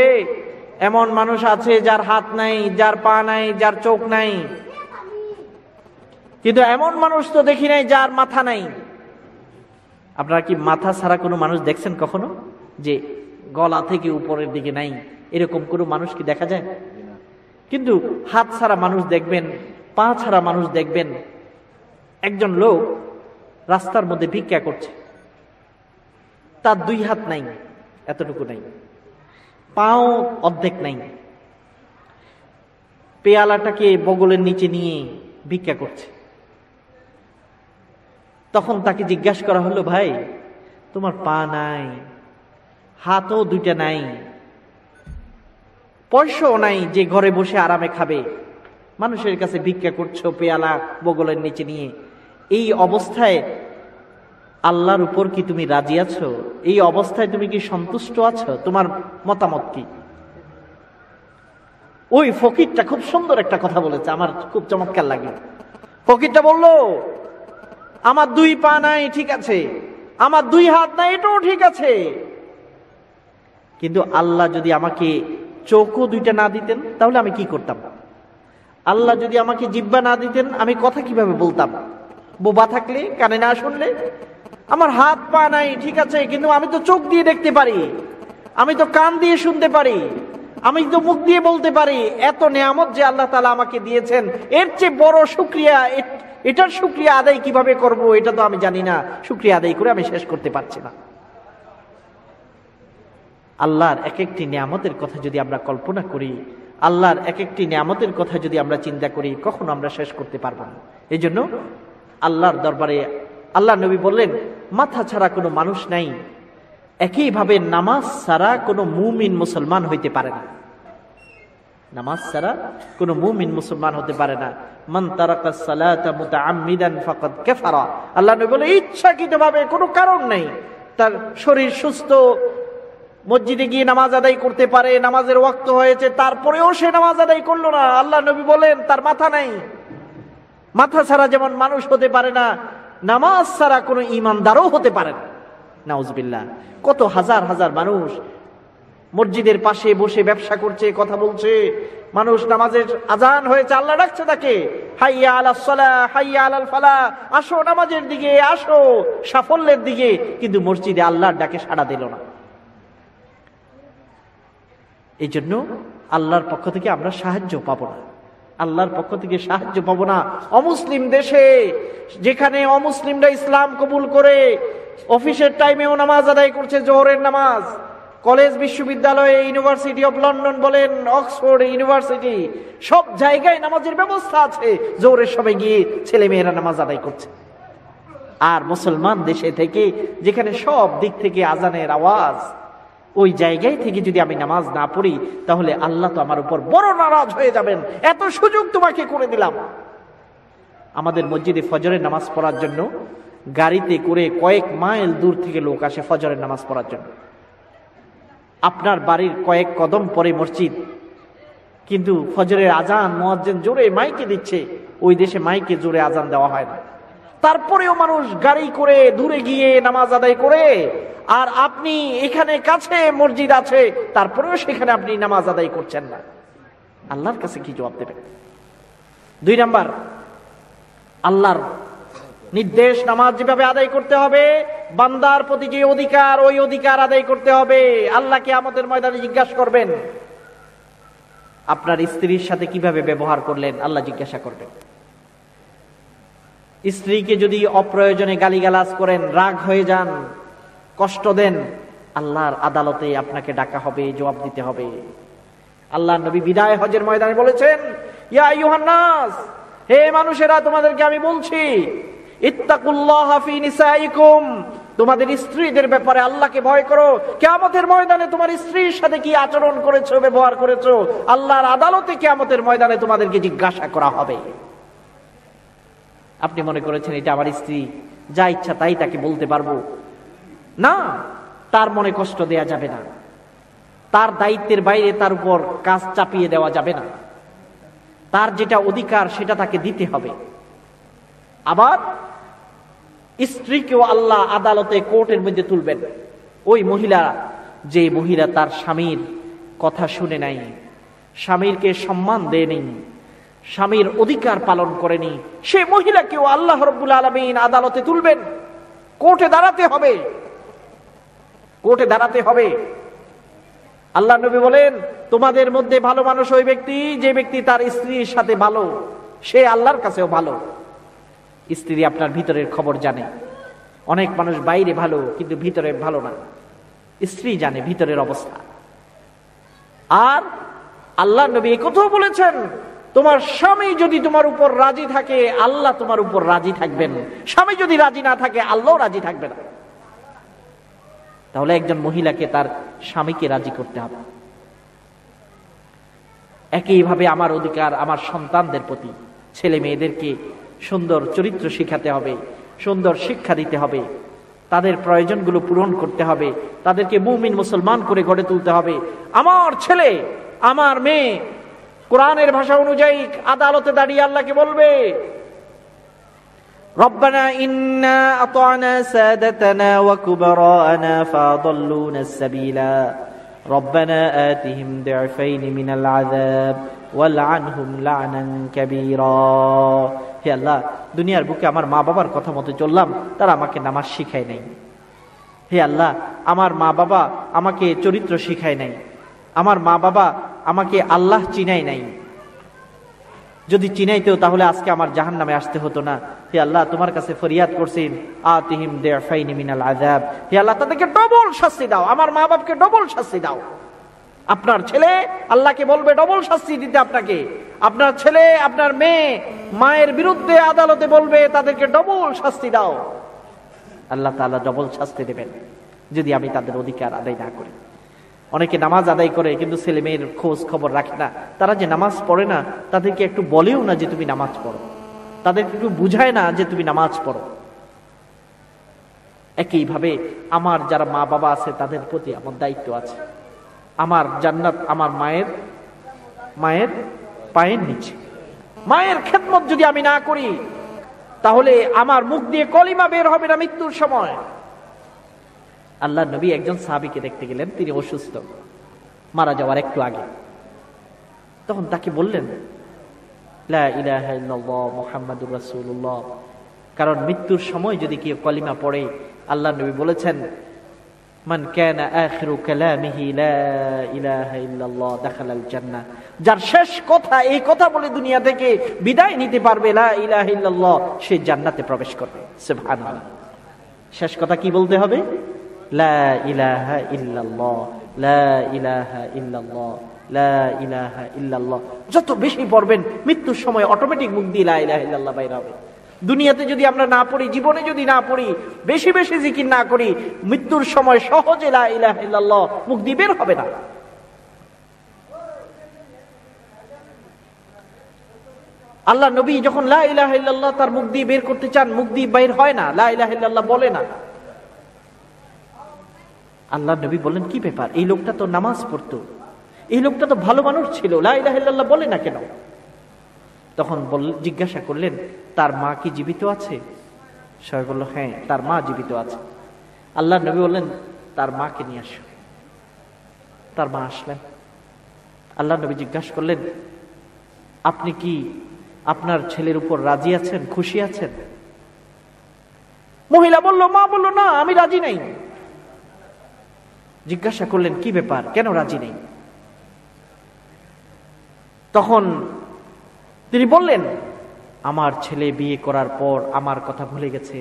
এমন মানুষ আছে যার হাত নাই, যার পা নাই, যার চোখ নাই, কিন্তু এমন মানুষ তো দেখি নাই যার মাথা নাই। আপনারা কি মাথা ছাড়া কোনো মানুষ দেখছেন কখনো, যে গলা থেকে উপরের দিকে নাই, এরকম কোনো মানুষ কি দেখা যায়? কিন্তু হাত ছাড়া মানুষ দেখবেন, পা ছাড়া মানুষ দেখবেন। একজন লোক রাস্তার মধ্যে ভিক্ষা করছে, তার দুই হাত নাই, এতটুকু নাই, পাও অর্ধেক নাই, পেয়ালাটাকে বগলের নিচে নিয়ে ভিক্ষা করছে। তখন তাকে জিজ্ঞাসা করা হলো, ভাই তোমার পা নাই, হাতও দুইটা নাই, পয়সাও নাই যে ঘরে বসে আরামে খাবে, মানুষের কাছে ভিক্ষা করছো পেয়ালা বগলের নিচে নিয়ে, এই অবস্থায় আল্লাহর উপর কি তুমি রাজি আছো? এই অবস্থায় তুমি কি সন্তুষ্ট আছো? তোমার মতামত কি? ওই ফকিরটা খুব সুন্দর একটা কথা বলেছে, আমার খুব চমৎকার লাগে। ফকিরটা বলল, আমার দুই পা নাই ঠিক আছে, আমার দুই হাত নাই এটাও ঠিক আছে, কিন্তু আল্লাহ যদি আমাকে চোখও দুইটা না দিতেন তাহলে আমি কি করতাম? আল্লাহ যদি আমাকে জিহ্বা না দিতেন আমি কথা কিভাবে বলতাম? বোবা থাকলে, কানে না শুনলে? আমার হাত পা নাই ঠিক আছে, কিন্তু আমি তো চোখ দিয়ে দেখতে পারি, আমি তো কান দিয়ে শুনতে পারি, আমি তো মুখ দিয়ে বলতে পারি। এত নেয়ামত যে আল্লাহ তাআলা আমাকে দিয়েছেন, এর চেয়ে বড় শুকরিয়া, এটার শুকরিয়া আদায় কিভাবে করব এটা তো আমি জানি না, শুকরিয়া আদায় করে আমি শেষ করতে পারছি না। আল্লাহর এক একটি নিয়ামতের কথা যদি আমরা কল্পনা করি, আল্লাহর এক একটি নিয়ামতের কথা যদি আমরা চিন্তা করি, কখনো আমরা শেষ করতে পারবো না। এই জন্য আল্লাহর দরবারে আল্লাহ নবী বললেন, মাথা ছাড়া কোনো মানুষ নাই। একইভাবে নামাজ ছাড়া কোনো মুমিন মুসলমান হইতে পারে না। নামাজ ছাড়া কোনো মুমিন মুসলমান হতে পারে না। মান তারাকাস সালাতা মুতাআম্মিদান ফাকাদ কাফারা। আল্লাহ নবী বলে, ইচ্ছাকৃতভাবে কোনো কারণ নেই, তার শরীর সুস্থ, মসজিদে গিয়ে নামাজ আদায় করতে পারে, নামাজের ওয়াক্ত হয়েছে, তারপরেও সে নামাজ আদায় করলো না, আল্লাহ নবী বলেন তার মাথা নাই। মাথা ছাড়া যেমন মানুষ হতে পারে না, নামাজ ছাড়া কোনো ঈমানদারও হতে পারে না। নাউজুবিল্লাহ। কত হাজার হাজার মানুষ মসজিদের পাশে বসে ব্যবসা করছে, কথা বলছে, মানুষ নামাজের আজান হয়েছে, আল্লাহ ডাকছে তাকে, হাইয়া আলাস সালাহ, হাইয়া আলাল ফালাহ, আসো নামাজের দিকে, আসো সাফল্যের দিকে, কিন্তু মসজিদে আল্লাহর ডাকে সাড়া দিল না। এই জন্য আল্লাহর পক্ষ থেকে আমরা সাহায্য পাবো না, আল্লাহর পক্ষ থেকে সাহায্য পাবো না। অমুসলিম দেশে, যেখানে অমুসলিমরা ইসলাম কবুল করে অফিসের টাইমেও নামাজ আদায় করছে, জোহরের নামাজ, কলেজ, বিশ্ববিদ্যালয়ে, ইউনিভার্সিটি অফ লন্ডন বলেন, অক্সফোর্ড ইউনিভার্সিটি, সব জায়গায় নামাজের ব্যবস্থা আছে, জোহরের সময় গিয়ে ছেলে মেয়েরা নামাজ আদায় করছে। আর মুসলমান দেশে থেকে, যেখানে সব দিক থেকে আজানের আওয়াজ, ওই জায়গায় থেকে যদি আমি নামাজ না পড়ি, তাহলে আল্লাহ তো আমার উপর বড় নারাজ হয়ে যাবেন। এত সুযোগ তোমাকে করে দিলাম। আমাদের মসজিদে ফজরের নামাজ পড়ার জন্য গাড়িতে করে কয়েক মাইল দূর থেকে লোক আসে ফজরের নামাজ পড়ার জন্য। আপনার বাড়ির কয়েক কদম পরে মসজিদ, কিন্তু ফজরের আজান মুয়াজ্জিন জোরে মাইকে দিচ্ছে, ওই দেশে মাইকে জোরে আজান দেওয়া হয় না। তারপরেও মানুষ গাড়ি করে দূরে গিয়ে নামাজ আদায় করে, আর আপনি এখানে কাছে মসজিদ আছে, তারপরেও সেখানে আপনি নামাজ আদায় করছেন না। আল্লাহর কাছে কি জবাব দেবেন? 2 নাম্বার, আল্লাহর নির্দেশ নামাজ যেভাবে আদায় করতে হবে, বান্দার প্রতি যে অধিকার, ওই অধিকার আদায় করতে হবে। আল্লাহ কিয়ামতের ময়দানে জিজ্ঞাসা করবেন, আপনার স্ত্রীর সাথে কিভাবে ব্যবহার করলেন, আল্লাহ জিজ্ঞাসা করবেন। স্ত্রীকে যদি অপ্রয়োজনে গালিগালাজ করেন, রাগ হয়ে যান, কষ্ট দেন, আল্লাহর আদালতে আপনাকে ডাকা হবে, জবাব দিতে হবে। আল্লাহ নবী বিদায় হজের ময়দানে বলেছেন, ইয়া আইয়ুহান নাস, হে মানুষেরা, তোমাদেরকে আমি বলছি, ইত্তাকুল্লাহা ফি নিসাইকুম, তোমাদের স্ত্রীদের ব্যাপারে আল্লাহকে ভয় করো। কিয়ামতের ময়দানে তোমার স্ত্রীর সাথে কি আচরণ করেছো, ব্যবহার করেছো, আল্লাহর আদালতে কিয়ামতের ময়দানে তোমাদেরকে জিজ্ঞাসা করা হবে। আপনি মনে করেছেন এটা আমার স্ত্রী, যা ইচ্ছা তাই তাকে বলতে পারবো, না, তার মনে কষ্ট দেয়া যাবে না, তার দায়িত্বের বাইরে তার উপর কাজ চাপিয়ে দেওয়া যাবে না, তার যেটা অধিকার সেটা তাকে দিতে হবে। আবার স্ত্রীকেও আল্লাহ আদালতে কোর্টের মধ্যে তুলবেন। ওই মহিলা, যে মহিলা তার স্বামীর কথা শুনে নাই, স্বামীরকে সম্মান দেয়নি, স্বামীর অধিকার পালন করেনি, সে মহিলাকেও আল্লাহ রাব্বুল আলামিন আদালতে তুলবেন। কোর্টে দাঁড়াতে হবে, কোর্টে দাঁড়াতে হবে। আল্লাহ নবী বলেন, তোমাদের মধ্যে ভালো মানুষ ওই ব্যক্তি যে ব্যক্তি তার স্ত্রীর সাথে ভালো, সে আল্লাহর কাছেও ভালো। স্ত্রী আপনার ভিতরের খবর জানে। অনেক মানুষ বাইরে ভালো কিন্তু ভিতরে ভালো না। স্ত্রী জানে ভিতরের অবস্থা। আর আল্লাহ নবী এই কথাও বলেছেন, তোমার স্বামী যদি তোমার উপর রাজি থাকে, আল্লাহ তোমার উপর রাজি থাকবেন। স্বামী যদি রাজি না থাকে, আল্লাহ রাজি থাকবে না। তাহলে একজন মহিলাকে তার স্বামীকে রাজি করতে হবে। একইভাবে আমার অধিকার আমার সন্তানদের প্রতি, ছেলে মেয়েদেরকে সুন্দর চরিত্র শিখাতে হবে, সুন্দর শিক্ষা দিতে হবে, তাদের প্রয়োজনগুলো পূরণ করতে হবে, তাদেরকে মুমিন মুসলমান করে গড়ে তুলতে হবে। আমার ছেলে আমার মেয়ে কোরআনের ভাষা অনুযায়ী আদালতে দাঁড়িয়ে আল্লাহকে বলবে, রব্বানা ইন্না আতা'না সাদাতানা ওয়া কুবারা'না ফাদাল্লুনা আস-সাবিলা রব্বানা আতিহিম দি'ফাইনি মিনাল আযাব ওয়ালআনহুম লা'নান কাবীরা। হে আল্লাহ, দুনিয়ার বুকে আমার মা বাবার কথা মতো চললাম, তারা আমাকে নামাজ শিখায় নাই। হে আল্লাহ, আমার মা বাবা আমাকে চরিত্র শিখায় নাই, আমার মা বাবা আমাকে আল্লাহ চিনাই নাই। যদি চিনাইতেও তাহলে আজকে আমার জাহান্নামে আসতে হতো না। হে আল্লাহ, তোমার কাছে ফরিয়াদ করছেন, আতিহিম দি'ফাইনি মিনাল আযাব। হে আল্লাহ, তাদেরকে ডবল শাস্তি দাও, আমার মা বাপকে ডবল শাস্তি দাও। আপনার ছেলে আল্লাহকে বলবে ডবল শাস্তি দিতে আপনাকে। আপনার ছেলে আপনার মেয়ে মায়ের বিরুদ্ধে আদালতে বলবে তাদেরকে ডবল শাস্তি দাও। আল্লাহ তাআলা ডবল শাস্তি দেবেন যদি আমি তাদের অধিকার আদায় না করি। অনেকে নামাজ আদায় করে কিন্তু ছেলে মেয়ের খোঁজ খবর রাখে না। তারা যে নামাজ পড়ে না তাদেরকে একটু বলেও না যে তুমি নামাজ পড়ো, তাদেরকে একটু বুঝায় না যে তুমি নামাজ পড়ো। একইভাবে আমার যারা মা বাবা আছে তাদের প্রতি আমার দায়িত্ব আছে। আমার জান্নাত আমার মায়ের পায়ের নিচে। মায়ের খেদমত যদি আমি না করি তাহলে আমার মুখ দিয়ে কলিমা বের হবে না মৃত্যুর সময়। আল্লাহ নবী একজন সাহাবীকে দেখতে গেলেন, তিনি অসুস্থ, মারা যাওয়ার একটু আগে। তখন তাকে বললেন, লা ইলাহা ইল্লাল্লাহ মুহাম্মাদুর রাসূলুল্লাহ। কারণ মৃত্যুর সময় যদি কেউ কলিমা পড়ে, আল্লাহ নবী বলেছেন, মান কানা আখিরু কালামিহি লা ইলাহা ইল্লাল্লাহ দাখালাল জান্নাহ। যার শেষ কথা এই কথা বলে দুনিয়া থেকে বিদায় নিতে পারবে, লা ইলাহা ইল্লাল্লাহ, সে জান্নাতে প্রবেশ করবে। সুবহানাল্লাহ। শেষ কথা কি বলতে হবে? লা ইলাহা ইল্লাল্লাহ, লা ইলাহা ইল্লাল্লাহ, লা ইলাহা ইল্লাল্লাহ। যত বেশি পড়বেন মৃত্যুর সময় অটোমেটিক মুখ দিয়ে লা ইলাহা ইল্লাল্লাহ বাইরে হবে। দুনিয়াতে যদি আমরা না পড়ি, জীবনে যদি না পড়ি, বেশি বেশি জিকির না করি, মৃত্যুর সময় সহজে লা ইলাহা ইল্লাল্লাহ মুখ দিয়ে বের হবে না। আল্লাহ নবী যখন লা ইলাহা ইল্লাল্লাহ তার মুখ দিয়ে বের করতে চান, মুখ দিয়ে বের হয় না, লা ইলাহা ইল্লাল্লাহ বলে না। আল্লাহ নবী বললেন, কি ব্যাপার, এই লোকটা তো নামাজ পড়তো, এই লোকটা তো ভালো মানুষ ছিল, লা ইলাহা ইল্লাল্লাহ বলে না কেন? তখন জিজ্ঞাসা করলেন, তার মা কি জীবিত আছে? সবাই বলল, হ্যাঁ, তার মা জীবিত আছে। আল্লাহ নবী বললেন, তার মাকে নিয়ে আসো। তার মা আসলেন। আল্লাহ নবী জিজ্ঞাসা করলেন, আপনি কি আপনার ছেলের উপর রাজি আছেন, খুশি আছেন? মহিলা বলল, মা বলল, না, আমি রাজি নাই। জিজ্ঞাসা করলেন, কি ব্যাপার, কেন রাজি নেই? তখন তিনি বললেন, আমার ছেলে বিয়ে করার পর আমার কথা ভুলে গেছে।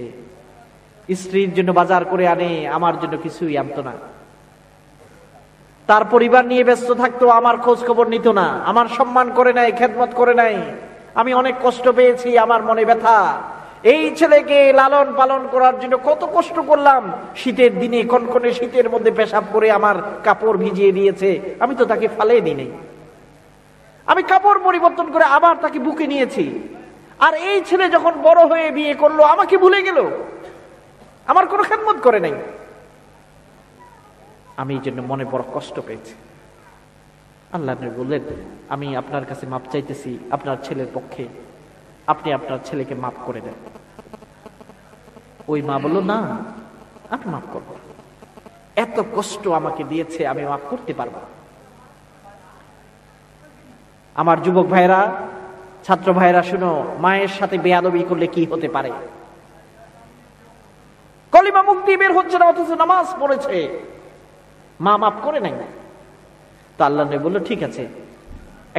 স্ত্রীর জন্য বাজার করে আনে, আমার জন্য কিছুই আনতো না। তার পরিবার নিয়ে ব্যস্ত থাকতো, আমার খোঁজ খবর নিত না, আমার সম্মান করে নাই, খেদমত করে নাই। আমি অনেক কষ্ট পেয়েছি, আমার মনে ব্যথা। এই ছেলেকে লালন পালন করার জন্য কত কষ্ট করলাম। শীতের দিনে কনকনে শীতের মধ্যে পেশাব করে আমার কাপড় ভিজিয়ে দিয়েছে, আমি তো তাকে ফালে দিই নাই। আমি কাপড় পরিবর্তন করে আবার তাকে বুকে নিয়েছি। আর এই ছেলে যখন বড় হয়ে বিয়ে করলো আমাকে ভুলে গেল, আমার কোনো খেদমত করে নাই। আমি এই জন্য মনে বড় কষ্ট পেয়েছি। আল্লাহ নবী বললেন, আমি আপনার কাছে মাপ চাইতেছি আপনার ছেলের পক্ষে, আপনি আপনার ছেলেকে মাফ করে দেন। ওই মা বলল, না আমি মাফ করব, এত কষ্ট আমাকে দিয়েছে, আমি মাফ করতে পারবো। আমার যুবক ভাইরা, ছাত্র ভাইরা, শুনো, মায়ের সাথে বেয়াদবি করলে কি হতে পারে। কলিমা মুখ দিয়ে বের হচ্ছে না, অথচ নামাজ পড়েছে, মা মাফ করে নাই। তো আল্লাহ নবী বলল, ঠিক আছে।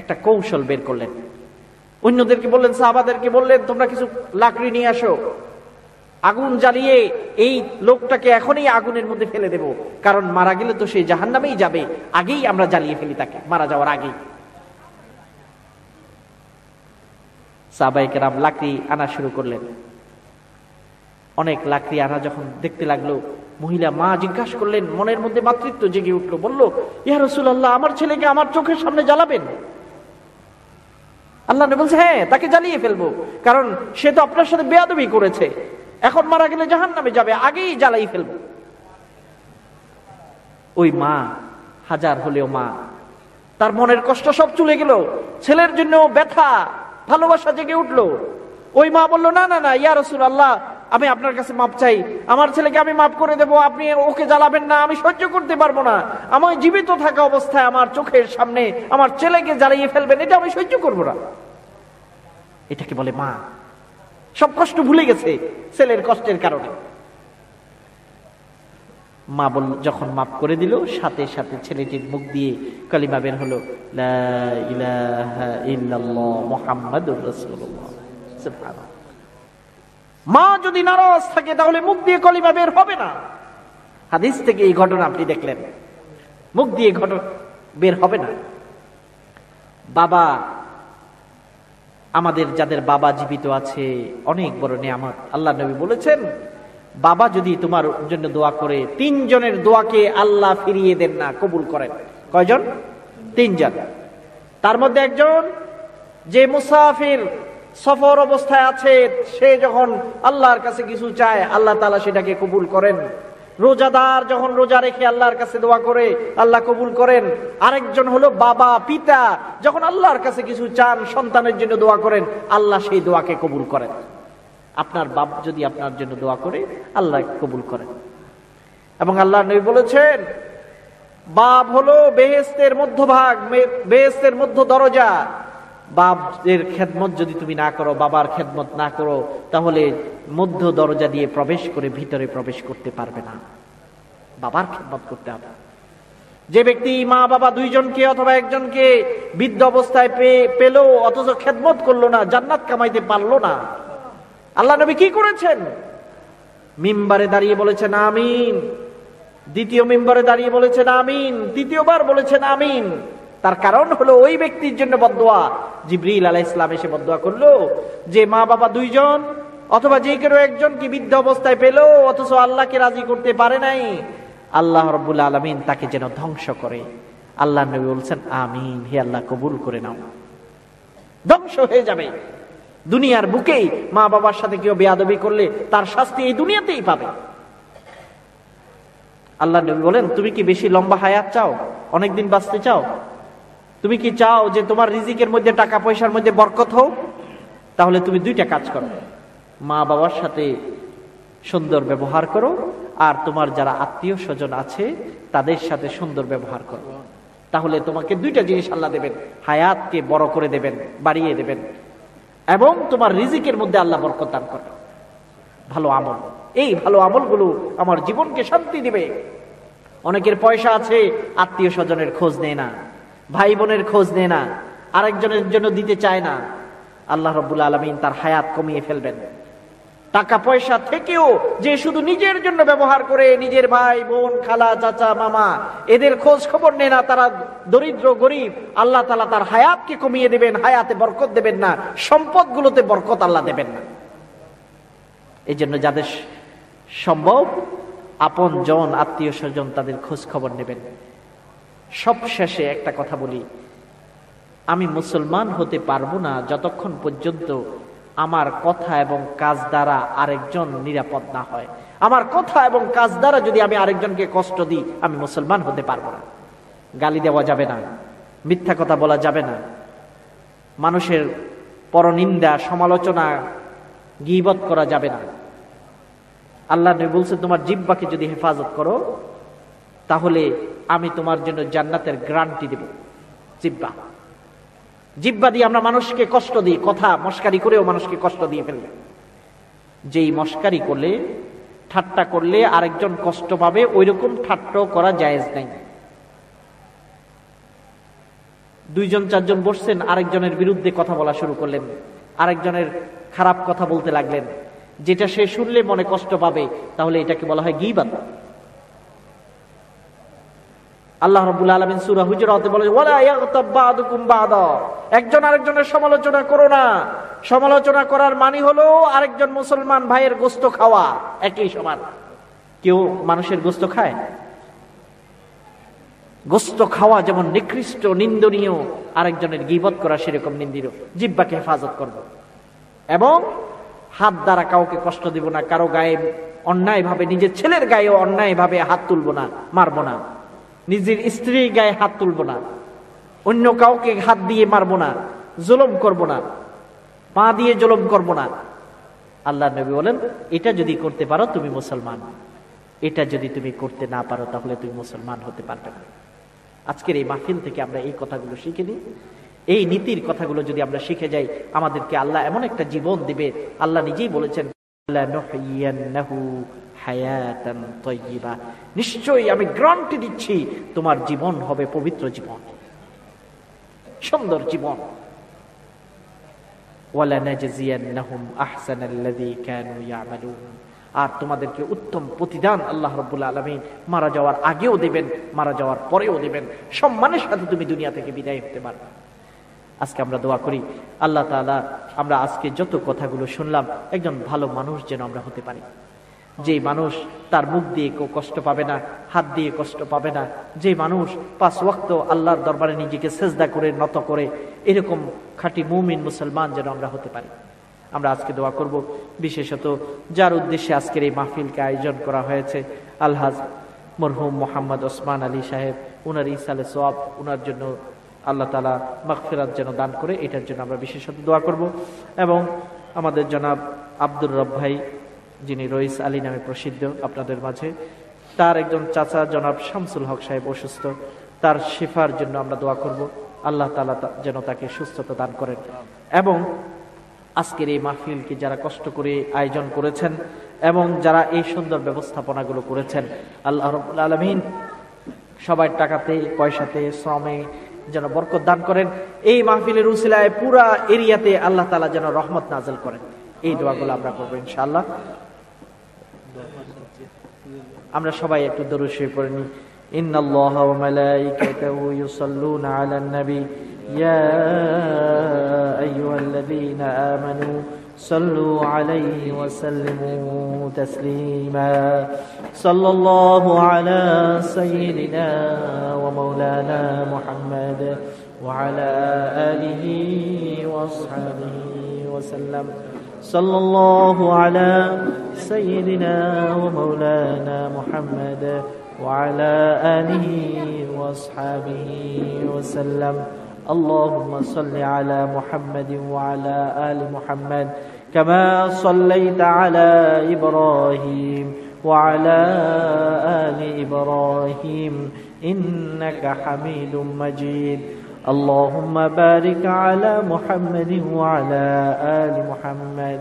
একটা কৌশল বের করলেন, অন্যদেরকে বললেন, সাহাবাদেরকে বললেন, তোমরা কিছু লাকড়ি নিয়ে আসো, আগুন জ্বালিয়ে এই লোকটাকে এখনই আগুনের মধ্যে ফেলে দেব, কারণ মারা গেলে তো সে জাহান্নামেই যাবে, আগেই আমরা জ্বালিয়ে ফেলি তাকে, মারা যাওয়ার আগেই। সাহাবায়ে কেরাম লাকড়ি আনা শুরু করলেন। অনেক লাকড়ি আনা যখন দেখতে লাগলো, মহিলা মা জিজ্ঞাসা করলেন, মনের মধ্যে মাতৃত্ব জেগে উঠলো, বলল, ইয়া রাসূলুল্লাহ, আমার ছেলেকে আমার চোখের সামনে জ্বালাবেন? আল্লাহ নবী বলছে, হ্যাঁ, তাকে জ্বালিয়ে ফেলবো, কারণ সে তো আপনার সাথে বেয়াদবি করেছে, এখন মারা গেলে জাহান্নামে যাবে, আগেই জ্বালাই ফেলবো। ওই মা, হাজার হলেও মা, তার মনের কষ্ট সব চলে গেল, ছেলের জন্য ব্যথা, ভালোবাসা জেগে উঠলো। ওই মা বলল, না না না, ইয়া রাসূলুল্লাহ, আমি আপনার কাছে মাপ চাই, আমার ছেলেকে আমি মাফ করে দেবো, আপনি ওকে জ্বালাবেন না, আমি সহ্য করতে পারবো না, আমার জীবিত থাকা অবস্থায় আমার চোখের সামনে আমার ছেলেকে জ্বালিয়ে ফেলবেন, এটা আমি সহ্য করবো না। এটাকে বলে মা, সব কষ্ট ভুলে গেছে ছেলের কষ্টের কারণে। মা বলল, যখন মাফ করে দিল, সাথে সাথে ছেলেটির মুখ দিয়ে কালিমা বের হলো, লা ইলাহা ইল্লাল্লাহ মুহাম্মাদুর রাসূলুল্লাহ। সুবহানাল্লাহ। মা যদি নারাজ থাকে তাহলে মুখ দিয়ে কলিমা বের হবে না। হাদিস থেকে এই ঘটনা আপনি দেখলেন, মুখ দিয়ে ঘটনা বের হবে না। বাবা, আমাদের যাদের বাবা জীবিত আছে, অনেক বড় নিয়ামত। আল্লাহ নবী বলেছেন, বাবা যদি তোমার জন্য দোয়া করে, 3 জনের দোয়াকে আল্লাহ ফিরিয়ে দেন না, কবুল করেন। কয়জন? 3 জন। তার মধ্যে একজন যে মুসাফির, সফর অবস্থায় আছে, সে যখন আল্লাহর কাছে কিছু চায়, আল্লাহ তাআলা সেটাকে কবুল করেন। রোজাদার যখন রোজা রেখে আল্লাহর কাছে দোয়া করে, আল্লাহ কবুল করেন। আরেকজন হলো বাবা, পিতা, যখন আল্লাহর কাছে কিছু চান, সন্তানের জন্য দোয়া করেন, আল্লাহ সেই দোয়াকে কবুল করেন। আপনার বাপ যদি আপনার জন্য দোয়া করে, আল্লাহ কবুল করেন। এবং আল্লাহ নবী বলেছেন, বাপ হলো বেহেশতের মধ্যভাগ, বেহেশতের মধ্য দরজা। বাপের খেদমত যদি তুমি না করো, বাবার খেদমত না করো, তাহলে মধ্য দরজা দিয়ে প্রবেশ করে ভিতরে প্রবেশ করতে পারবে না। বাবার খেদমত করতে হবে। যে ব্যক্তি মা বাবা 2 জনকে অথবা একজনকে বৃদ্ধ অবস্থায় পেল, অথচ খেদমত করলো না, জান্নাত কামাইতে পারলো না, আল্লাহ নবী কি করেছেন? মিম্বারে দাঁড়িয়ে বলেছেন আমিন, দ্বিতীয় মিম্বারে দাঁড়িয়ে বলেছেন আমিন, তৃতীয়বার বলেছেন আমিন। তার কারণ হলো ওই ব্যক্তির জন্য বদদোয়া। জিবরিল আলাইহিস সালাম এসে বদদোয়া করলো যে মা বাবা 2 জন অথবা যে কেউ একজন কি বৃদ্ধ অবস্থায় পেল, অথচ আল্লাহকে রাজি করতে পারে নাই, আল্লাহ রাব্বুল আলামিন তাকে যেন ধ্বংস করে। আল্লাহ নবী বলছেন আমিন, হে আল্লাহ কবুল করে নাও। ধ্বংস হয়ে যাবে দুনিয়ার বুকেই। মা বাবার সাথে কেউ বেয়াদবি করলে তার শাস্তি এই দুনিয়াতেই পাবে। আল্লাহ নবী বলেন, তুমি কি বেশি লম্বা হায়াত চাও, অনেকদিন বাঁচতে চাও? তুমি কি চাও যে তোমার রিজিকের মধ্যে, টাকা পয়সার মধ্যে বরকত হোক? তাহলে তুমি 2টা কাজ করো, মা বাবার সাথে সুন্দর ব্যবহার করো, আর তোমার যারা আত্মীয় স্বজন আছে তাদের সাথে সুন্দর ব্যবহার করো। তাহলে তোমাকে 2টা জিনিস আল্লাহ দেবেন, হায়াতকে বড় করে দেবেন, বাড়িয়ে দেবেন, এবং তোমার রিজিকের মধ্যে আল্লাহ বরকত দান করবেন। ভালো আমল, এই ভালো আমলগুলো আমার জীবনকে শান্তি দিবে। অনেকের পয়সা আছে, আত্মীয় স্বজনের খোঁজ নেয় না, ভাই বোনের খোঁজ নেয় না, আরেকজনের জন্য দিতে চায় না। আল্লাহ রাব্বুল আলামিন তার হায়াত কমিয়ে ফেলবেন। টাকা পয়সা থেকেও যে শুধু নিজের জন্য ব্যবহার করে, নিজের ভাই বোন, খালা চাচা মামা এদের খোঁজ খবর নেয় না, তারা দরিদ্র গরিব, আল্লাহ তাআলা তার হায়াতকে কমিয়ে দেবেন, হায়াতে বরকত দেবেন না, সম্পদগুলোতে বরকত আল্লাহ দেবেন না। এই জন্য যাদের সম্ভব আপন জন, আত্মীয় স্বজন, তাদের খোঁজ খবর নেবেন। সব শেষে একটা কথা বলি, আমি মুসলমান হতে পারবো না যতক্ষণ পর্যন্ত আমার কথা এবং কাজ দ্বারা আরেকজন নিরাপদ না হয়। আমার কথা এবং কাজ দ্বারা যদি আমি আরেকজনকে কষ্ট দিই, আমি মুসলমান হতে পারবো না। গালি দেওয়া যাবে না, মিথ্যা কথা বলা যাবে না, মানুষের পরনিন্দা, সমালোচনা, গীবত করা যাবে না। আল্লাহ নবী বলছেন, তোমার জিহ্বাকে যদি হেফাজত করো তাহলে আমি তোমার জন্য জান্নাতের গ্যারান্টি দেব। জিহ্বা দিয়ে আমরা মানুষকে কষ্ট দিই, কথা মস্কারি করেও মানুষকে কষ্ট দিয়ে ফেলবে। যেই মস্কারি করলে, ঠাট্টা করলে আরেকজন কষ্ট পাবে, ওই রকম ঠাট্টা করা জায়েজ নাই। দুইজন চারজন বসছেন, আরেকজনের বিরুদ্ধে কথা বলা শুরু করলেন, আরেকজনের খারাপ কথা বলতে লাগলেন, যেটা সে শুনলে মনে কষ্ট পাবে, তাহলে এটাকে বলা হয় গীবত। আল্লাহ রাব্বুল আলামিন সূরা হুজুরাতে বলে, ওয়ালা ইয়াগতাব বা'দুকুম বা'দা, একজন আরেকজনের সমালোচনা করো না। সমালোচনা করার মানে হলো আরেকজন মুসলমান ভাইয়ের গোশত খাওয়া, একই সমান। কেউ মানুষের গোশত খায়? গোশত খাওয়া যেমন নিকৃষ্ট, নিন্দনীয়, আরেকজনের গীবত করা সেরকম নিন্দনীয়। জিহ্বাকে হেফাজত করব এবং হাত দ্বারা কাউকে কষ্ট দিব না। কারো গায়ে অন্যায় ভাবে, নিজের ছেলের গায়েও অন্যায় ভাবে হাত তুলব না, মারবো না। নিজের স্ত্রীর গায়ে হাত তুলব না, অন্য কাউকে হাত দিয়ে মারবো না, জুলুম করব না, পা দিয়ে জুলুম করব না। আল্লাহ নবী বলেন, এটা যদি করতে পারো তুমি মুসলমান, এটা যদি তুমি করতে না পারো তাহলে তুমি মুসলমান হতে পারবে না। আজকের এই মাহফিল থেকে আমরা এই কথাগুলো শিখে নিই। এই নীতির কথাগুলো যদি আমরা শিখে যাই, আমাদেরকে আল্লাহ এমন একটা জীবন দিবে। আল্লাহ নিজেই বলেছেন, নিশ্চয়ই আমি গ্যারান্টি দিচ্ছি তোমার জীবন হবে পবিত্র জীবন, সুন্দর জীবন। আর তোমাদেরকে উত্তম প্রতিদান আল্লাহ রাব্বুল আলামিন মারা যাওয়ার আগেও দিবেন, মারা যাওয়ার পরেও দিবেন। সম্মানের সাথে তুমি দুনিয়া থেকে বিদায় হতে পারবে। আজকে আমরা দোয়া করি, আল্লাহ তাআলা আমরা আজকে যত কথাগুলো শুনলাম, একজন ভালো মানুষ যেন আমরা হতে পারি। যে মানুষ তার মুখ দিয়ে কেউ কষ্ট পাবে না, হাত দিয়ে কষ্ট পাবে না, যে মানুষ 5 ওয়াক্ত আল্লাহর দরবারে নিজেকে সেজদা করে নত করে, এরকম খাঁটি মুমিন মুসলমান যেন আমরা হতে পারি। আমরা আজকে দোয়া করব, বিশেষত যার উদ্দেশ্যে আজকের এই মাহফিলকে আয়োজন করা হয়েছে, আলহাজ মরহুম মোহাম্মদ ওসমান আলী সাহেব, উনার ইসালে সওয়াব, উনার জন্য আল্লাহ তাআলা মাগফিরাত যেন দান করে, এটার জন্য আমরা বিশেষত দোয়া করব। এবং আমাদের জনাব আব্দুর রব ভাই, যিনি রইস আলী নামে প্রসিদ্ধ আপনাদের মাঝে, তার একজন চাচা জনাব শামসুল হক সাহেব অসুস্থ, তার শিফার জন্য আমরা দোয়া করব। আল্লাহ তাআলা যেন তাকে সুস্থতা দান করেন। এবং আজকের এই মাহফিলকে যারা কষ্ট করে আয়োজন করেছেন এবং যারা এই সুন্দর ব্যবস্থাপনাগুলো করেছেন, আল্লাহ রাব্বুল আলামিন সবার টাকাতে, পয়সাতে, শ্রমে যেন বরকত দান করেন। এই মাহফিলের উসিলায় পুরা এরিয়াতে আল্লাহ তাআলা যেন রহমত নাযিল করেন। এই দোয়াগুলো আমরা করবো ইনশাআল্লাহ। আমরা সবাই একটু দরুদ শরীফ পড়ে নিই। ইন্নাল্লাহা ওয়া মালাইকাতাহু ইউসাল্লুনা আলান নবী ইয়া আইয়ুহাল্লাযীনা আমানু সাল্লু আলাইহি ওয়া সাল্লিমু তাসলিমা। সাল্লাল্লাহু আলা সাইয়্যিদিনা ওয়া মাওলানা মুহাম্মাদ ওয়া আলা আলিহি ওয়া আসহাবিহি ওয়া সাল্লাম। صلى الله على سيدنا ومولانا محمد وعلى آله وأصحابه وسلم. اللهم صل على محمد وعلى آل محمد كما صليت على إبراهيم وعلى آل إبراهيم إنك حميد مجيد. اللهم بارك على محمد وعلى آل محمد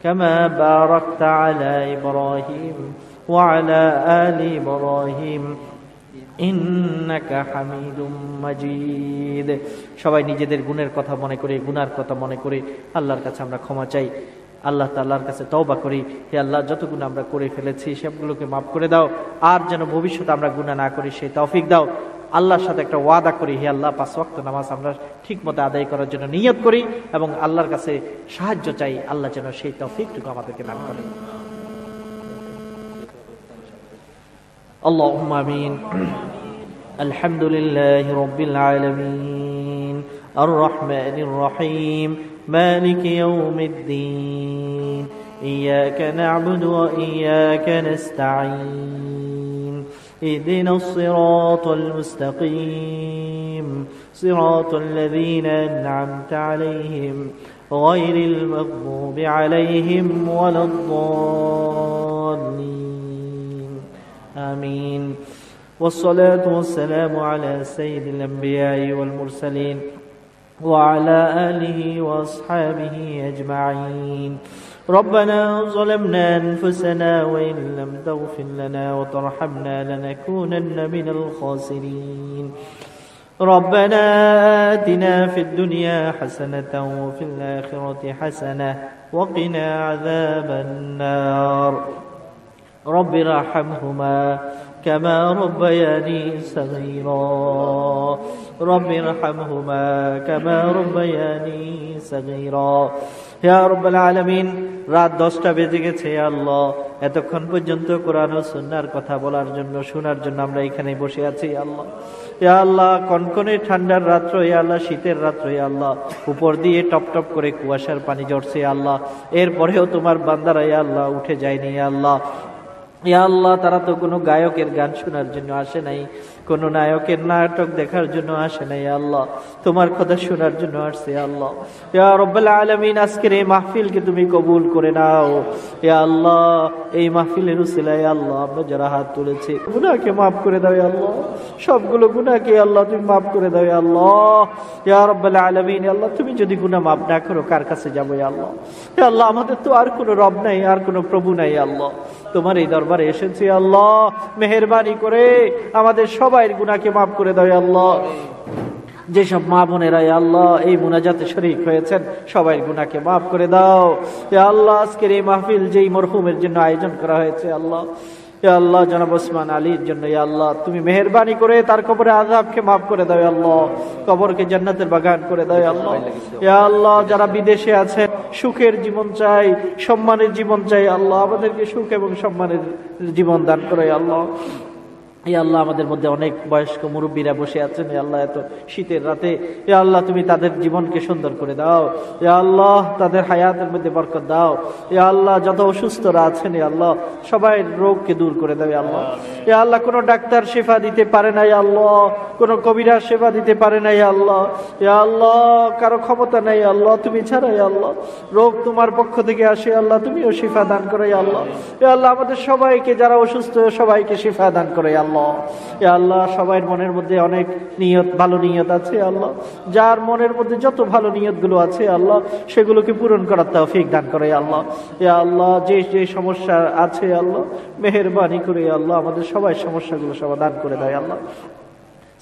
كما باركت على إبراهيم وعلى آل إبراهيم إنك حميد مجيد. সবাই নিজেদের গুণের কথা মনে করে, গুনার কথা মনে করে আল্লাহর কাছে আমরা ক্ষমা চাই। আল্লাহ তাআলার কাছে তওবা করি, হে আল্লাহ যত গুনাহ আমরা করে ফেলেছি সবগুলোকে মাফ করে দাও, আর যেন ভবিষ্যতে আমরা গুনাহ না করি সেই তৌফিক দাও। আল্লাহর সাথে একটা ওয়াদা করি, হে আল্লাহ 5 ওয়াক্ত নামাজ আমরা ঠিকমতো আদায় করার জন্য নিয়ত করি এবং আল্লাহর কাছে সাহায্য চাই, আল্লাহ যেন সেই তৌফিকটুকু আমাদেরকে দান করেন। আল্লাহুম্মা আমিন। আলহামদুলিল্লাহি রাব্বিল আলামিন আর রহমানির রহিম মালিকি ইয়াউমিদ্দিন إياك نعبد وإياك نستعين اهدنا الصراط المستقيم صراط الذين أنعمت عليهم غير المغضوب عليهم ولا الضالين آمين والصلاة والسلام على سيد الأنبياء والمرسلين وعلى آله وأصحابه أجمعين ربنا ظلمنا أنفسنا وإن لم تغفر لنا وترحمنا لنكونن من الخاسرين ربنا آتنا في الدنيا حسنة وفي الآخرة حسنة وقنا عذاب النار رب ارحمهما كما ربياني صغيرا رب ارحمهما كما ربياني صغيرا ইয়া রাব্বাল আলামিন রাত 10টা বেজে গেছে আল্লাহ এতক্ষণ পর্যন্ত কোরআন ও সুন্নাহর কথা বলার জন্য শোনার জন্য আমরা এখানে বসে আছি আল্লাহ ইয়া আল্লাহ কনকনে ঠান্ডার রাত্র ইয়া আল্লাহ শীতের রাত্র ইয়া আল্লাহ উপর দিয়ে টপ টপ করে কুয়াশার পানি ঝরছে আল্লাহ এরপরেও তোমার বান্দারা ইয়া আল্লাহ উঠে যায়নি ইয়া আল্লাহ ইয়া আল্লাহ তারা তো কোনো গায়কের গান শোনার জন্য আসে নাই কোনো নায়কের নাটক দেখার জন্য আসে নাই আল্লাহ তোমার কথা শোনার জন্য আসছে আল্লাহ ইয়া রাব্বাল আলামিন আজকের এই মাহফিলকে তুমি কবুল করে নাও ইয়া আল্লাহ এই মাহফিলের উসিলায় আল্লাহ আমরা যারা হাত তুলেছি গুনাহকে maaf করে দাও ইয়া আল্লাহ সবগুলো গুনাহকে আল্লাহ তুমি maaf করে দাও ইয়া আল্লাহ ইয়া রাব্বাল আলামিন আল্লাহ তুমি যদি গুনাহ maaf না করো কার কাছে যাব ইয়া আল্লাহ ইয়া আল্লাহ আমাদের তো আর কোনো রব নাই আর কোনো প্রভু নাই আল্লাহ তোমার এই দরবারে এসেছি আল্লাহ মেহেরবানি করে আমাদের সবাইয়ের গুনাহকে maaf করে দাও ইয়া আল্লাহ যেসব মা বোনেরা ইয়া আল্লাহ এই মুনাজাতে শরীক হয়েছেন সবাই গুনাহকে maaf করে দাও ইয়া আল্লাহ আজকের এই মাহফিল যেই মরহুমের জন্য আয়োজন করা হয়েছে আল্লাহ ইয়া আল্লাহ জনাব ওসমান আলীর জন্য ইয়া আল্লাহ তুমি মেহেরবানি করে তার কবরে আযাবকে maaf করে দাও ইয়া আল্লাহ কবরকে জান্নাতের বাগান করে দাও ইয়া আল্লাহ ইয়া আল্লাহ যারা বিদেশে আছেন সুখের জীবন চাই সম্মানের জীবন চাই আল্লাহ আমাদেরকে সুখ এবং সম্মানের জীবন দান করো ইয়া আল্লাহ ইয়া আল্লাহ আমাদের মধ্যে অনেক বয়স্ক মুরব্বীরা বসে আছেন ইয়া আল্লাহ এত শীতের রাতে ইয়া আল্লাহ তুমি তাদের জীবনকে সুন্দর করে দাও ইয়া আল্লাহ তাদের হায়াতের মধ্যে বরকত দাও ইয়া আল্লাহ যত অসুস্থরা আছেন ইয়া আল্লাহ সবাই রোগকে দূর করে দাও ইয়া আল্লাহ ইয়া আল্লাহ কোনো ডাক্তার শিফা দিতে পারে না ইয়া আল্লাহ কোনো কবিরাজ সেবা দিতে পারে না ইয়া আল্লাহ ইয়া আল্লাহ কারো ক্ষমতা নাই আল্লাহ তুমি ছাড়া ইয়া আল্লাহ রোগ তোমার পক্ষ থেকে আসে আল্লাহ তুমিও শিফা দান করো ইয়া আল্লাহ ইয়া আল্লাহ আমাদের সবাইকে যারা অসুস্থ সবাইকে শিফা দান করো ইয়া আল্লাহ ইয়া আল্লাহ সবার মনের মধ্যে অনেক নিয়ত ভালো নিয়ত আছে আল্লাহ যার মনের মধ্যে যত ভালো নিয়তগুলো আছে আল্লাহ সেগুলোকে পূরণ করার তৌফিক দান করে আল্লাহ ইয়া আল্লাহ যে যে সমস্যা আছে আল্লাহ মেহেরবানি করে আল্লাহ আমাদের সবাই সমস্যাগুলো সমাধান করে দেয় আল্লাহ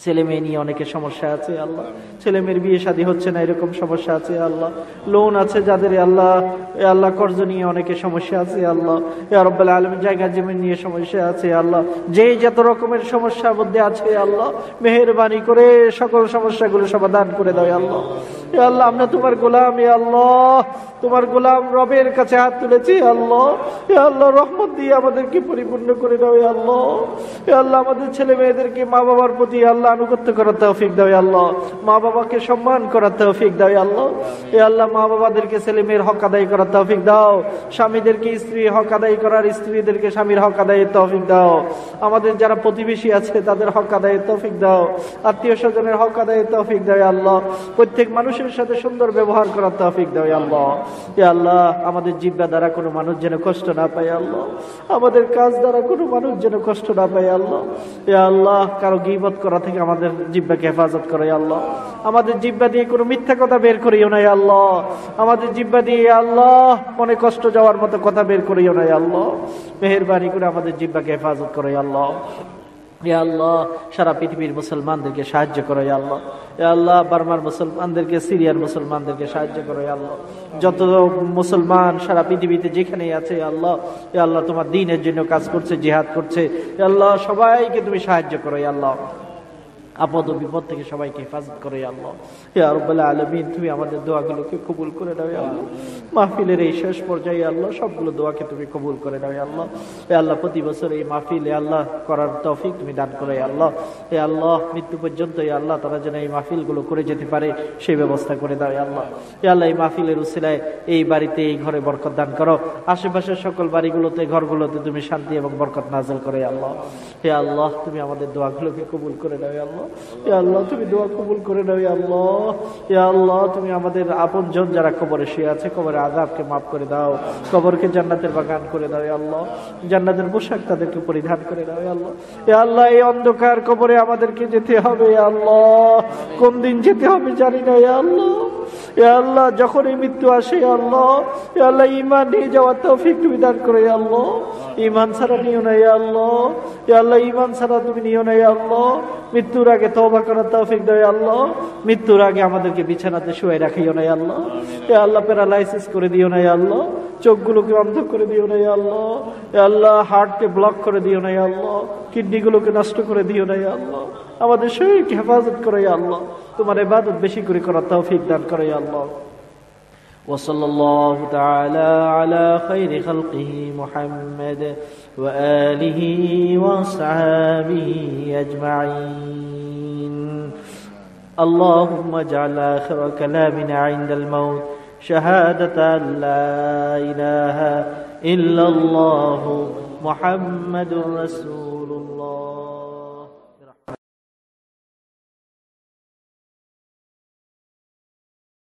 ছেলে মেয়ে নিয়ে অনেকের সমস্যা আছে আল্লাহ ছেলে মেয়ের বিয়ে শাদী হচ্ছে না এরকম সমস্যা আছে আল্লাহ লোন আছে যাদের আল্লাহ আল্লাহ কর্জ নিয়ে অনেকের সমস্যা আছে আল্লাহ ইয়া রাব্বাল আলামিন জায়গা জমি নিয়ে সমস্যা আছে আল্লাহ যে যত রকমের সমস্যার মধ্যে আছে আল্লাহ মেহেরবানি করে সকল সমস্যাগুলো সমাধান করে দাও আল্লাহ ইয়া আল্লাহ আমরা তোমার গোলাম ইয়া আল্লাহ তোমার গোলাম রবের কাছে হাত তুলেছি আল্লাহ ইয়া আল্লাহ রহমত দিয়ে আমাদেরকে পরিপূর্ণ করে দাও ইয়া আল্লাহ ইয়া আল্লাহ আমাদের ছেলে মেয়েদেরকে মা বাবার প্রতি আল্লাহ আনুগত্য করার তৌফিক দাও ইয়া আল্লাহ মা বাবাকে সম্মান করার তৌফিক দাও ইয়া আল্লাহ ইয়া আল্লাহ মা বাবাদেরকে ছেলে মেয়ের হক আদায় করার তৌফিক দাও স্বামীদেরকে স্ত্রীর হক আদায় করার স্ত্রীদেরকে স্বামীর হক আদায়ের তৌফিক দাও আমাদের যারা প্রতিবেশী আছে তাদের হক আদায়ের তৌফিক দাও আত্মীয় স্বজনের হক আদায়ের তৌফিক দাও ইয়া আল্লাহ প্রত্যেক মানুষের সাথে সুন্দর ব্যবহার করার তৌফিক দাও ইয়া আল্লাহ ইয়া আল্লাহ আমাদের জিহ্বা দ্বারা কোনো মানুষ যেন কষ্ট না পায় আল্লাহ আমাদের কাজ দ্বারা কোনো মানুষ যেন কষ্ট না পায় আল্লাহ ইয়া আল্লাহ কারো গীবত করা থেকে আমাদের জিহ্বাকে হেফাজত করো ইয়া আল্লাহ আমাদের জিহ্বা দিয়ে কোনো মিথ্যা কথা বের করিও না ইয়া আল্লাহ আমাদের জিহ্বা দিয়ে আল্লাহ মনে কষ্ট যাওয়ার মতো কথা বের করিও না ইয়া আল্লাহ মেহেরবানি করে আমাদের জিহ্বাকে হেফাজত করো ইয়া আল্লাহ ইয়া আল্লাহ সারা পৃথিবীর মুসলমানদেরকে সাহায্য করো ইয়া আল্লাহ ইয়া আল্লাহ বার্মার মুসলমানদেরকে সিরিয়ার মুসলমানদেরকে সাহায্য করো ইয়া আল্লাহ যত মুসলমান সারা পৃথিবীতে যেখানেই আছে ইয়া আল্লাহ ইয়া আল্লাহ তোমার দ্বীনের জন্য কাজ করছে জিহাদ করছে ইয়া আল্লাহ সবাইকে তুমি সাহায্য করো ইয়া আল্লাহ আপদ ও বিপদ থেকে সবাইকে হেফাজত করো ইয়া আল্লাহ। ইয়া রাব্বুল আলামিন, তুমি আমাদের দোয়াগুলোকে কবুল করে নাও ইয়া আল্লাহ। মাহফিলের এই শেষ পর্যায়ে আল্লাহ সবগুলো দোয়াকে তুমি কবুল করে নাও ইয়া আল্লাহ। ইয়া আল্লাহ, প্রতি বছর এই মাহফিল ইয়া আল্লাহ করার তৌফিক তুমি দান করো ইয়া আল্লাহ। ইয়া আল্লাহ, মৃত্যু পর্যন্ত ইয়া আল্লাহ তারা যেন এই মাহফিলগুলো করে যেতে পারে সেই ব্যবস্থা করে দাও ইয়া আল্লাহ। ইয়া আল্লাহ, এই মাহফিলের উসিলায় এই বাড়িতে এই ঘরে বরকত দান করো, আশেপাশের সকল বাড়িগুলোতে ঘরগুলোতে তুমি শান্তি এবং বরকত নাযিল করো ইয়া আল্লাহ। ইয়া আল্লাহ, তুমি আমাদের দোয়াগুলোকে কবুল করে নাও ইয়া আল্লাহ। ইয়া আল্লাহ, তুমি দোয়া কবুল করে নাও ইয়া আল্লাহ। ইয়া আল্লাহ, তুমি আমাদের আপনজন যারা কবরে শুয়ে আছে কবরে আযাবকে মাফ করে দাও, কবরকে জান্নাতের বাগান করে দাও ইয়া আল্লাহ। জান্নাতের পোশাক তাদেরকে পরিধান করে দাও ইয়া আল্লাহ। ইয়া আল্লাহ, এই অন্ধকার কবরে আমাদেরকে যেতে হবে ইয়া আল্লাহ। কোন দিন যেতে হবে জানি না ইয়া আল্লাহ। ইয়া আল্লাহ, যখন এই মৃত্যু আসে ইয়া আল্লাহ, ইয়া আল্লাহ ঈমান নিয়ে যাওয়ার তৌফিক তুমি দান করো ইয়া আল্লাহ। ঈমান ছাড়া নিও না ইয়া আল্লাহ। ইয়া আল্লাহ, ঈমান ছাড়া তুমি নিও না ইয়া আল্লাহ। মৃত্যুর আগে তওবা করার তৌফিক দাও ইয়া আল্লাহ। মৃত্যুর আগে আমাদেরকে বিছানাতে শুয়ে রাখিও না ইয়া আল্লাহ। ইয়া আল্লাহ, প্যারালাইসিস করে দিও না ইয়া আল্লাহ। চোখগুলোকে অন্ধ করে দিও না ইয়া আল্লাহ। ইয়া আল্লাহ, হার্টকে ব্লক করে দিও না ইয়া আল্লাহ। কিডনিগুলোকে নষ্ট করে দিও না ইয়া আল্লাহ। আমাদের শরীরকে হেফাজত করো ইয়া আল্লাহ। তোমার ইবাদত বেশি করে করার তৌফিক দান করো ইয়া আল্লাহ। وصلى الله تعالى على خير خلقه محمد وآله وصحبه أجمعين. اللهم اجعل آخر كلامنا عند الموت شهادة أن لا إله إلا الله محمد رسول الله.